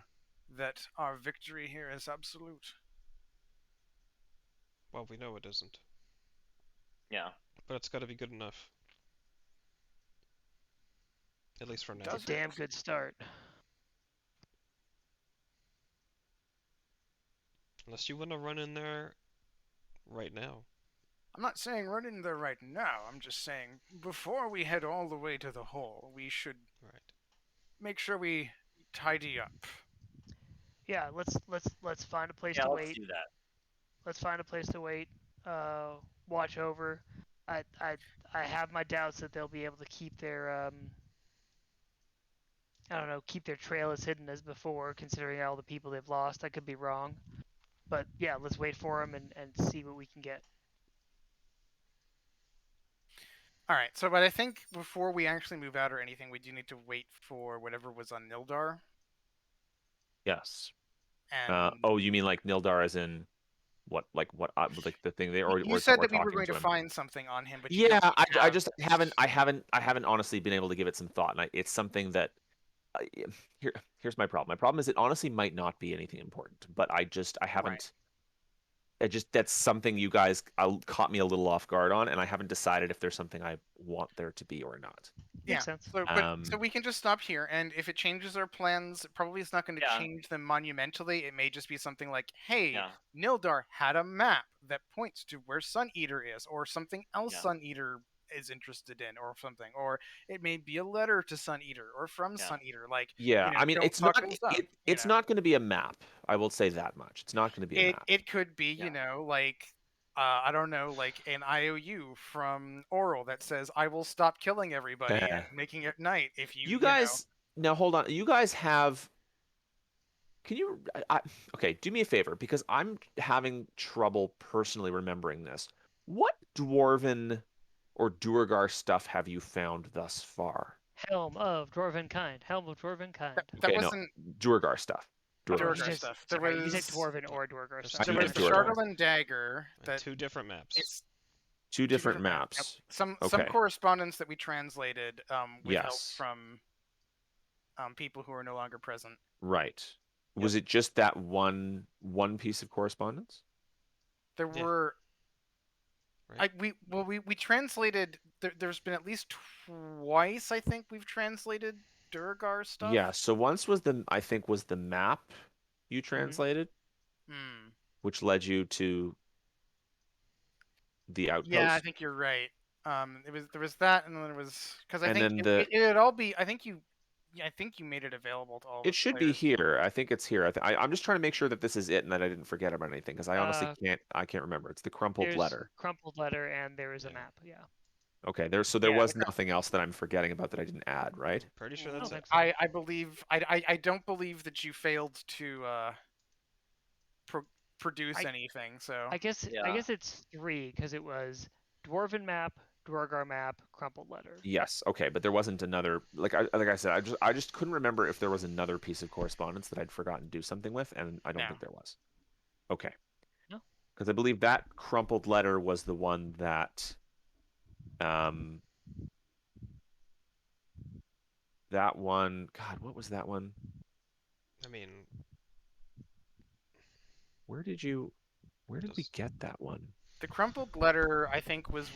that our victory here is absolute. Well, we know it isn't, Yeah. but it's got to be good enough. At least for now. It's a damn good start. Unless you want to run in there right now. I'm not saying run in there right now. I'm just saying before we head all the way to the hole, we should Right. make sure we tidy up. Yeah, let's find a place Yeah, to let's wait. do that. Let's find a place to wait. Watch over. I have my doubts that they'll be able to keep their I don't know, keep their trail as hidden as before, considering all the people they've lost. I could be wrong, but yeah, let's wait for them and see what we can get. All right, but I think before we actually move out or anything, we do need to wait for whatever was on Nildar. Yes. And Oh, you mean like Nildar as in what? Like the thing they or you or said or that we were talking going to him? find something on him, but you Yeah, didn't I have... just I haven't honestly been able to give it some thought, and it's something that here's my problem. My problem is it honestly might not be anything important, but I haven't. Right. That's something you guys caught me a little off guard on, and I haven't decided if there's something I want there to be or not. Makes sense. So we can just stop here, and if it changes our plans, probably it's not going to change them monumentally. It may just be something like, hey, Nildar had a map that points to where Sun Eater is, or something else Sun Eater is interested in, or something. Or it may be a letter to Sun Eater, or from Sun Eater. Like, I mean, it's not it's not going to be a map. I will say that much. It's not going to be a map. It could be, like I don't know, like an IOU from Oral that says, "I will stop killing everybody and making it night if you." You guys, now hold on. You guys have. Can you? Okay, do me a favor because I'm having trouble personally remembering this. What dwarven or Duergar stuff have you found thus far? Helm of Dwarven Kind. Helm of Dwarven Kind. That wasn't Duergar stuff. Duergar stuff. There was... You said Dwarven or Duergar stuff. There was the Shardolin Dagger. That... Two different maps. It's two different maps. Yep. Some correspondence that we translated with help from people who are no longer present. Right. Was it just that one piece of correspondence? There were... Right. We translated... There's been at least twice, I think, we've translated Duergar stuff. Yeah, so once was the map you translated, which led you to the outpost. Yeah, I think you're right. There was that, and then there was because I think it'd all be. I think you made it available to all. It should be here. I think it's here. I'm just trying to make sure that this is it and that I didn't forget about anything because I honestly can't remember. It's the crumpled letter. Crumpled letter, and there is a map. Yeah. Okay, there was nothing else that I'm forgetting about that I didn't add, right? Pretty sure that's it. I believe I don't believe that you failed to produce anything. So I guess it's 3 because it was Dwarven map, Duergar map, crumpled letter. Yes. Okay, but there wasn't another like I said I just couldn't remember if there was another piece of correspondence that I'd forgotten to do something with, and I don't think there was. Okay. No. Because I believe that crumpled letter was the one that. That one, God, what was that one? I mean, where did we get that one? The crumpled letter, I think, was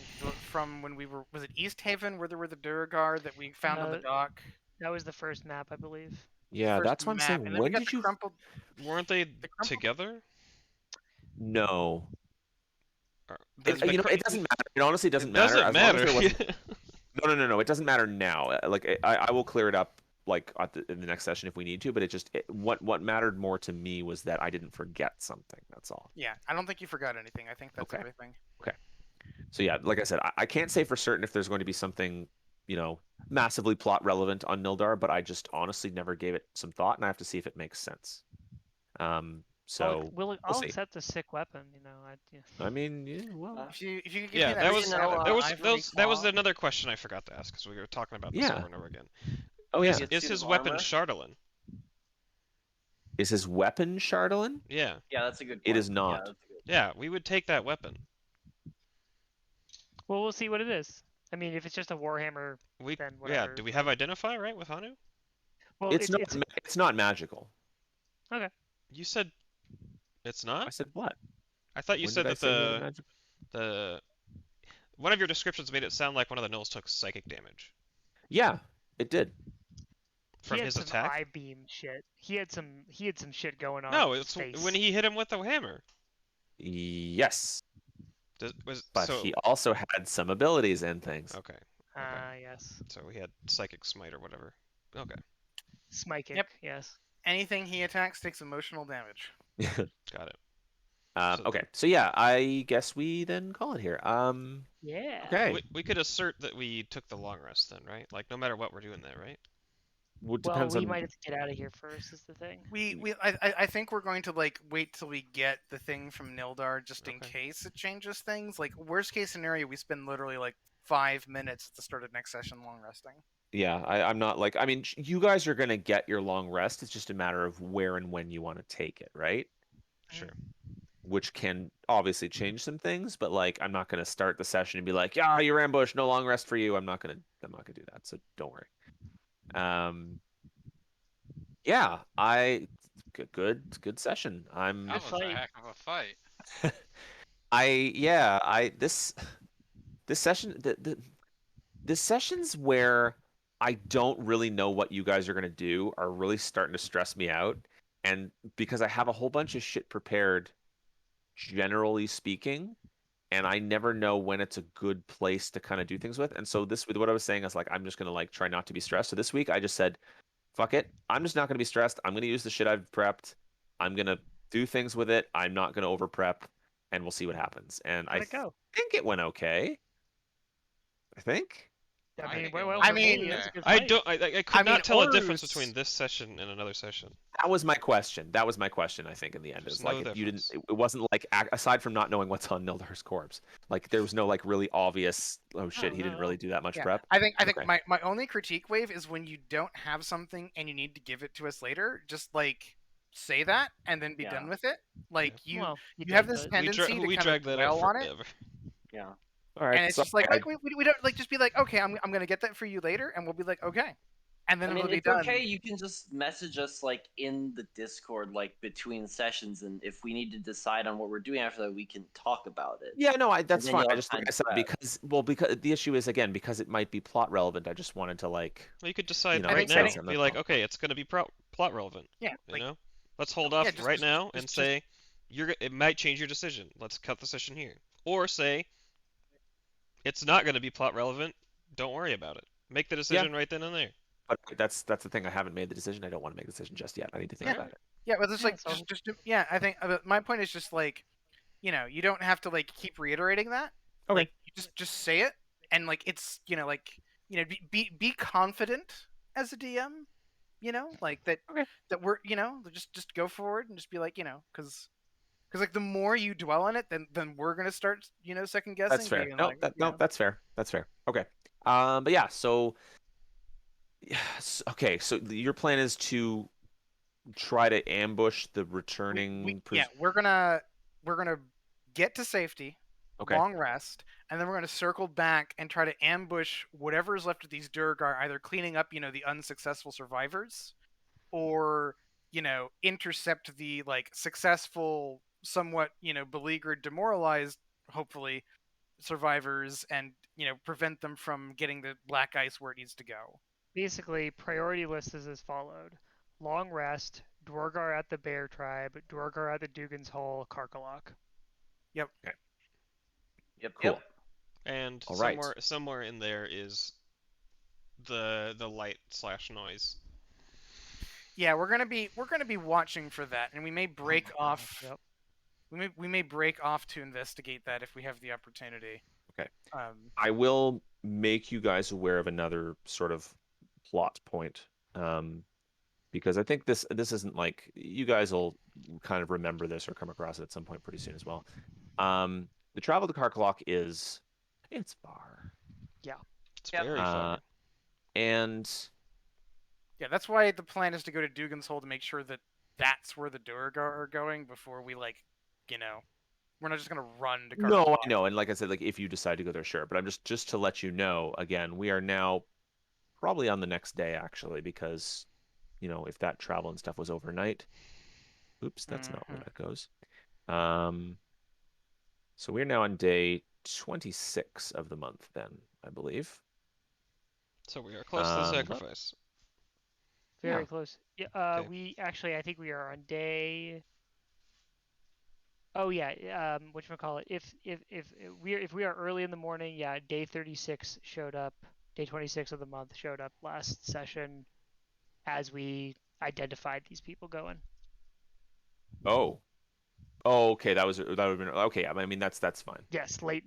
from when we were. Was it East Haven, where there were the Durgar that we found on the dock? That was the first map, I believe. Yeah, First that's what I'm map, saying. and then we When got did the you? crumpled. Weren't they The crumpled. together? No. The- You know, it doesn't matter. It honestly doesn't It matter. doesn't As long as matter. there wasn't. No. It doesn't matter now. Like I will clear it up like in the next session if we need to. But what mattered more to me was that I didn't forget something. That's all. Yeah, I don't think you forgot anything. I think that's Okay. everything. So yeah, like I said, I can't say for certain if there's going to be something, you know, massively plot relevant on Nildar, but I just honestly never gave it some thought, and I have to see if it makes sense. So I'll see. accept a sick weapon. You know, I mean, yeah, well, If you could give Yeah, me that was salad, that was another question I forgot to ask because we were talking about this Yeah. over and over again. oh yeah. Get Is suit his of weapon armor. Chardolin? Is his weapon Chardolin? Yeah. Yeah, that's a good. It Point. is not. Yeah, that's a good. Yeah, we would take that weapon. well, we'll see what it is. I mean, if it's just a warhammer, We then yeah. whatever. Do we have identify right with Hanu? Well, It's not magical. You said it's I not. said what? I thought you When said did I that say it wasn't magical? the one of your descriptions made it sound like one of the gnolls took psychic damage Yeah, it did. from he had his some attack. eye beam shit. He had some shit going on. No, with it's his face. when he hit him with the hammer. Yes, but so he also had some abilities and things. okay. Yes. So he had psychic smite or whatever. Okay, Smiking. Yep. Yes. anything he attacks takes emotional damage. got it. Okay, so yeah, I guess we then call it here. Yeah. Okay. We could assert that we took the long rest then, right? Like no matter what, we're doing that, right? Well, Well, depends we on. might have to get out of here first. Is the thing. I think we're going to like wait till we get the thing from Nildar just in Okay. case it changes things. Like worst case scenario, we spend literally like 5 minutes at the start of next session long resting. Yeah, I'm not like. I mean, you guys are gonna get your long rest. It's just a matter of where and when you want to take it, right? Sure. Which can obviously change some things, but like, I'm not gonna start the session and be like, "Yeah, you're ambushed, no long rest for you." I'm not gonna do that. So don't worry. Yeah, good session. That was fight. a heck of a fight. This session the sessions where I don't really know what you guys are gonna do are really starting to stress me out, and because I have a whole bunch of shit prepared, generally speaking, and I never know when it's a good place to kind of do things with. And so this with what I was saying is like I'm just gonna like try not to be stressed. So this week I just said, fuck it. I'm just not gonna be stressed. I'm gonna use the shit I've prepped. I'm gonna do things with it. I'm not gonna over prep, and we'll see what happens. And How'd I it go? think it went okay. I think. I I mean, think well, it well was for me, okay. that's a good I fight. don't. I could I mean, not tell a difference Horus- between this session and another session. That was my question. I think in the end, There's is like no if you didn't. difference. It wasn't like aside from not knowing what's on Nildar's corpse, like there was no like really obvious. Oh shit, he didn't no. really do that much Yeah, prep. I think Okay. my only critique wave is when you don't have something and you need to give it to us later. Just like say that and then be Yeah. done with it. Like you Well, you have did, this but- tendency to we kind dragged of that out dwell on it, forever. Yeah. All right. and it's so just like I- we don't like just be like, okay, I'm gonna get that for you later, and we'll be like, okay, and then I mean, it'll be it's done. okay. You can just message us like in the Discord, like between sessions, and if we need to decide on what we're doing after that, we can talk about it. Yeah, no, that's then fine. you'll I have just like time I to said prep. because the issue is again because it might be plot relevant. I just wanted to like. Well, you could decide know, right make now. sense, Be like, okay, it's going to be plot relevant. Yeah, You like, know, let's hold yeah, off just- right just- now just- and just- say it might change your decision. Let's cut the session here, or say it's not going to be plot relevant. Don't worry about it. Make the decision right then and there. But that's the thing. I haven't made the decision. I don't want to make the decision just yet. I need to think Yeah. about it. Yeah, but it's Yeah, like so- yeah. I think my point is just like, you don't have to like keep reiterating that. Okay. Like you just say it, and like it's be confident as a DM. Like that. Okay. That we're just go forward and just be like because like the more you dwell on it, then we're gonna start second guessing. That's fair. being No, like, that's fair. That's fair. Okay. But yeah. So. Okay. So your plan is to try to ambush the returning. we're gonna get to safety. Okay. Long rest, and then we're going to circle back and try to ambush whatever is left of these Durgar, either cleaning up, the unsuccessful survivors, or, intercept the, like, successful, somewhat, beleaguered, demoralized hopefully, survivors and prevent them from getting the black ice where it needs to go. Basically, priority list is as followed: Long Rest, Dwargar at the Bear Tribe, Dwargar at the Dugan's Hole, Karkalok. Yep. Yep. Cool. Yep. And All right. somewhere in there is the light / noise. Yeah, we're gonna be watching for that, and we may break Oh my God, off. Yep. We may break off to investigate that if we have the opportunity. Okay. Um, I will make you guys aware of another sort of plot point, because I think this isn't like you guys will kind of remember this or come across it at some point pretty soon as well. The travel to Karkalok it's far, It's Yep. very far. and yeah, that's why the plan is to go to Dugan's Hole to make sure that that's where the Durgar are going before we we're not just gonna run to Karkalok. no, I know, and like I said, like if you decide to go there, sure. But I'm just to let you know again, we are now probably on the next day actually, because if that travel and stuff was overnight. Oops, that's not where that goes. So we're now on day 26 of the month then, I believe. So we are close to the Um, sacrifice. Very Yeah. close. Yeah. Okay. We actually, I think we are on day. Oh yeah. Whatchamacallit? If we are early in the morning, yeah. Day 36 showed up. Day 26 of the month showed up last session, as we identified these people going. Oh. Oh, okay. That would have been okay. I mean, that's fine. Yes, late.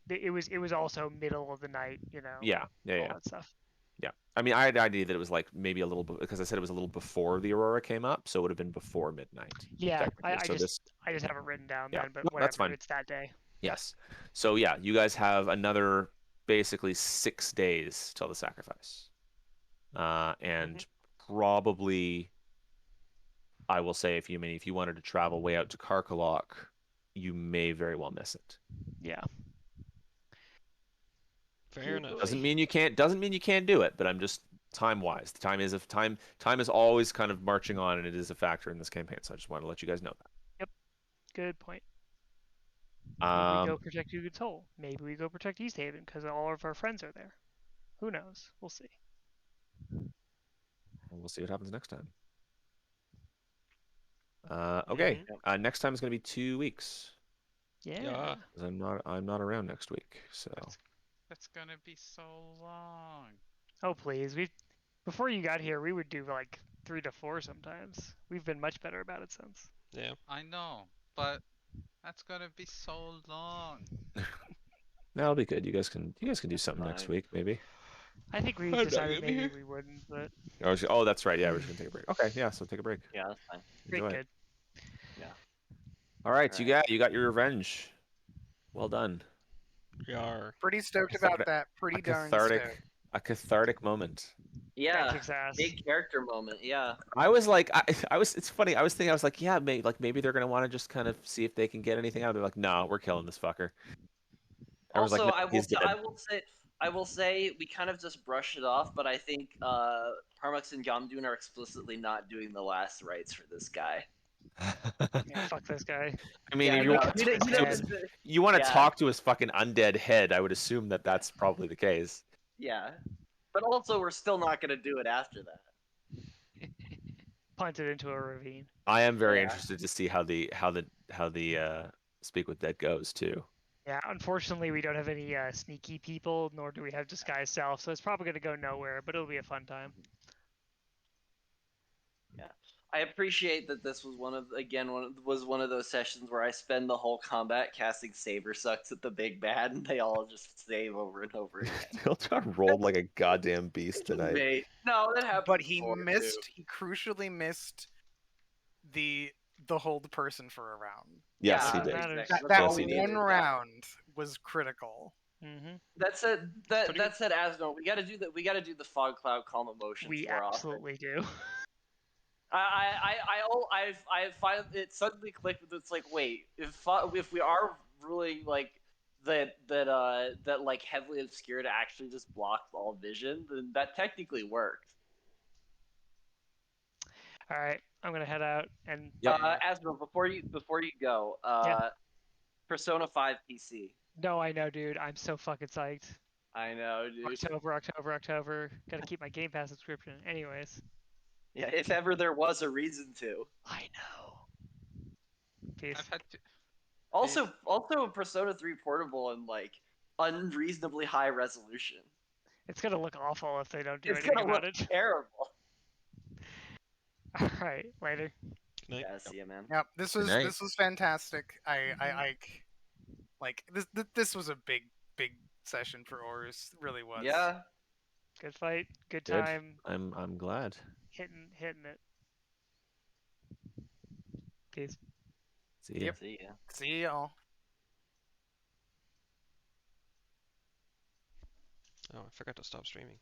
It was also middle of the night. Yeah. all that stuff. Yeah. I mean, I had the idea that it was like maybe a little bit because I said it was a little before the aurora came up, so it would have been before midnight. Yeah, Technically. I So just have it written down yeah, then, but no, that's whatever. fine. It's that day. Yes. So yeah, you guys have another basically 6 days till the sacrifice. And probably I will say if you wanted to travel way out to Karkalok, you may very well miss it. Yeah. Fair enough. Doesn't mean you can't do it, but I'm just time-wise. The time is always kind of marching on, and it is a factor in this campaign. So I just want to let you guys know Yep. Good point. that. Maybe we go protect Dugan's Hole. Maybe we go protect East Haven because all of our friends are there. Who knows? We'll see. We'll see what happens next time. Okay. Next time is going to be 2 weeks. Yeah. 'Cause I'm not around next week. So That's gonna be so long. Oh please, before you got here, we would do like 3 to 4 sometimes. We've been much better about it since. Yeah. I know, but that's gonna be so long. that'll be good. You guys can do something next fine. week, maybe. I think we I'm not decided gonna be maybe here. we wouldn't, but Oh, that's right. Yeah, we're just gonna take a break. Okay, yeah. So take a break. Yeah, that's fine. Enjoy pretty it. good. Yeah. All right, Alright. you got your revenge. Well done. Yar. pretty stoked about that. Pretty darn stoked. A cathartic moment. Guy Yeah. kicks ass. Big character moment. Yeah. I was like, I was. It's funny. I was thinking, I was like, yeah, maybe they're gonna want to just kind of see if they can get anything out of it. They're like, no, we're killing this fucker. Everyone's like, Also, no, he's dead. I will say we kind of just brushed it off, but I think Parmux and Yamdun are explicitly not doing the last rites for this guy. Yeah, fuck this guy. I mean, Yeah, if you no, want he to does- talk he to does- his, you want to yeah. talk to his fucking undead head, I would assume that that's probably the case. Yeah. But also, we're still not going to do it after that. Punted into a ravine. I am very Yeah. interested to see how the speak with dead goes too. Yeah, unfortunately, we don't have any sneaky people, nor do we have disguise self, so it's probably going to go nowhere, but it'll be a fun time. Yeah. I appreciate that this was one of those sessions where I spend the whole combat casting Saber Sucks at the big bad, and they all just save over and over again. Diltar rolled like a goddamn beast tonight. Mate. No, that happened. But he before, missed. too. He crucially missed the hold person for a round. Yes, Yeah, he did. matters. exactly. That Yes, he did. one round was critical. Mm-hmm. That said, Asno, we got to do that. We got to do the fog cloud calm emotions We more often. absolutely do. I find it suddenly clicked with it's like, wait, if we are really like that like heavily obscured actually just blocks all vision, then that technically works. All right, I'm gonna head out and Yep. Asno, before you go, Yeah. Persona 5 PC. No, I know, dude. I'm so fucking psyched. I know, dude. October. Gotta keep my Game Pass subscription. Anyways. Yeah, if ever there was a reason to. I know. Peace. I've had to. Also, Persona 3 Portable and like unreasonably high resolution. It's gonna look awful if they don't do It's anything gonna about look it. terrible. Alright, later. Good night. Yeah, see ya, man. Yep, this Good was night. this was fantastic. I like this was a big session for Horus. It really was. Yeah. Good fight. Good Good. time. I'm glad. Hitting it. Peace. See ya. Yep. See ya. See y'all. Oh, I forgot to stop streaming.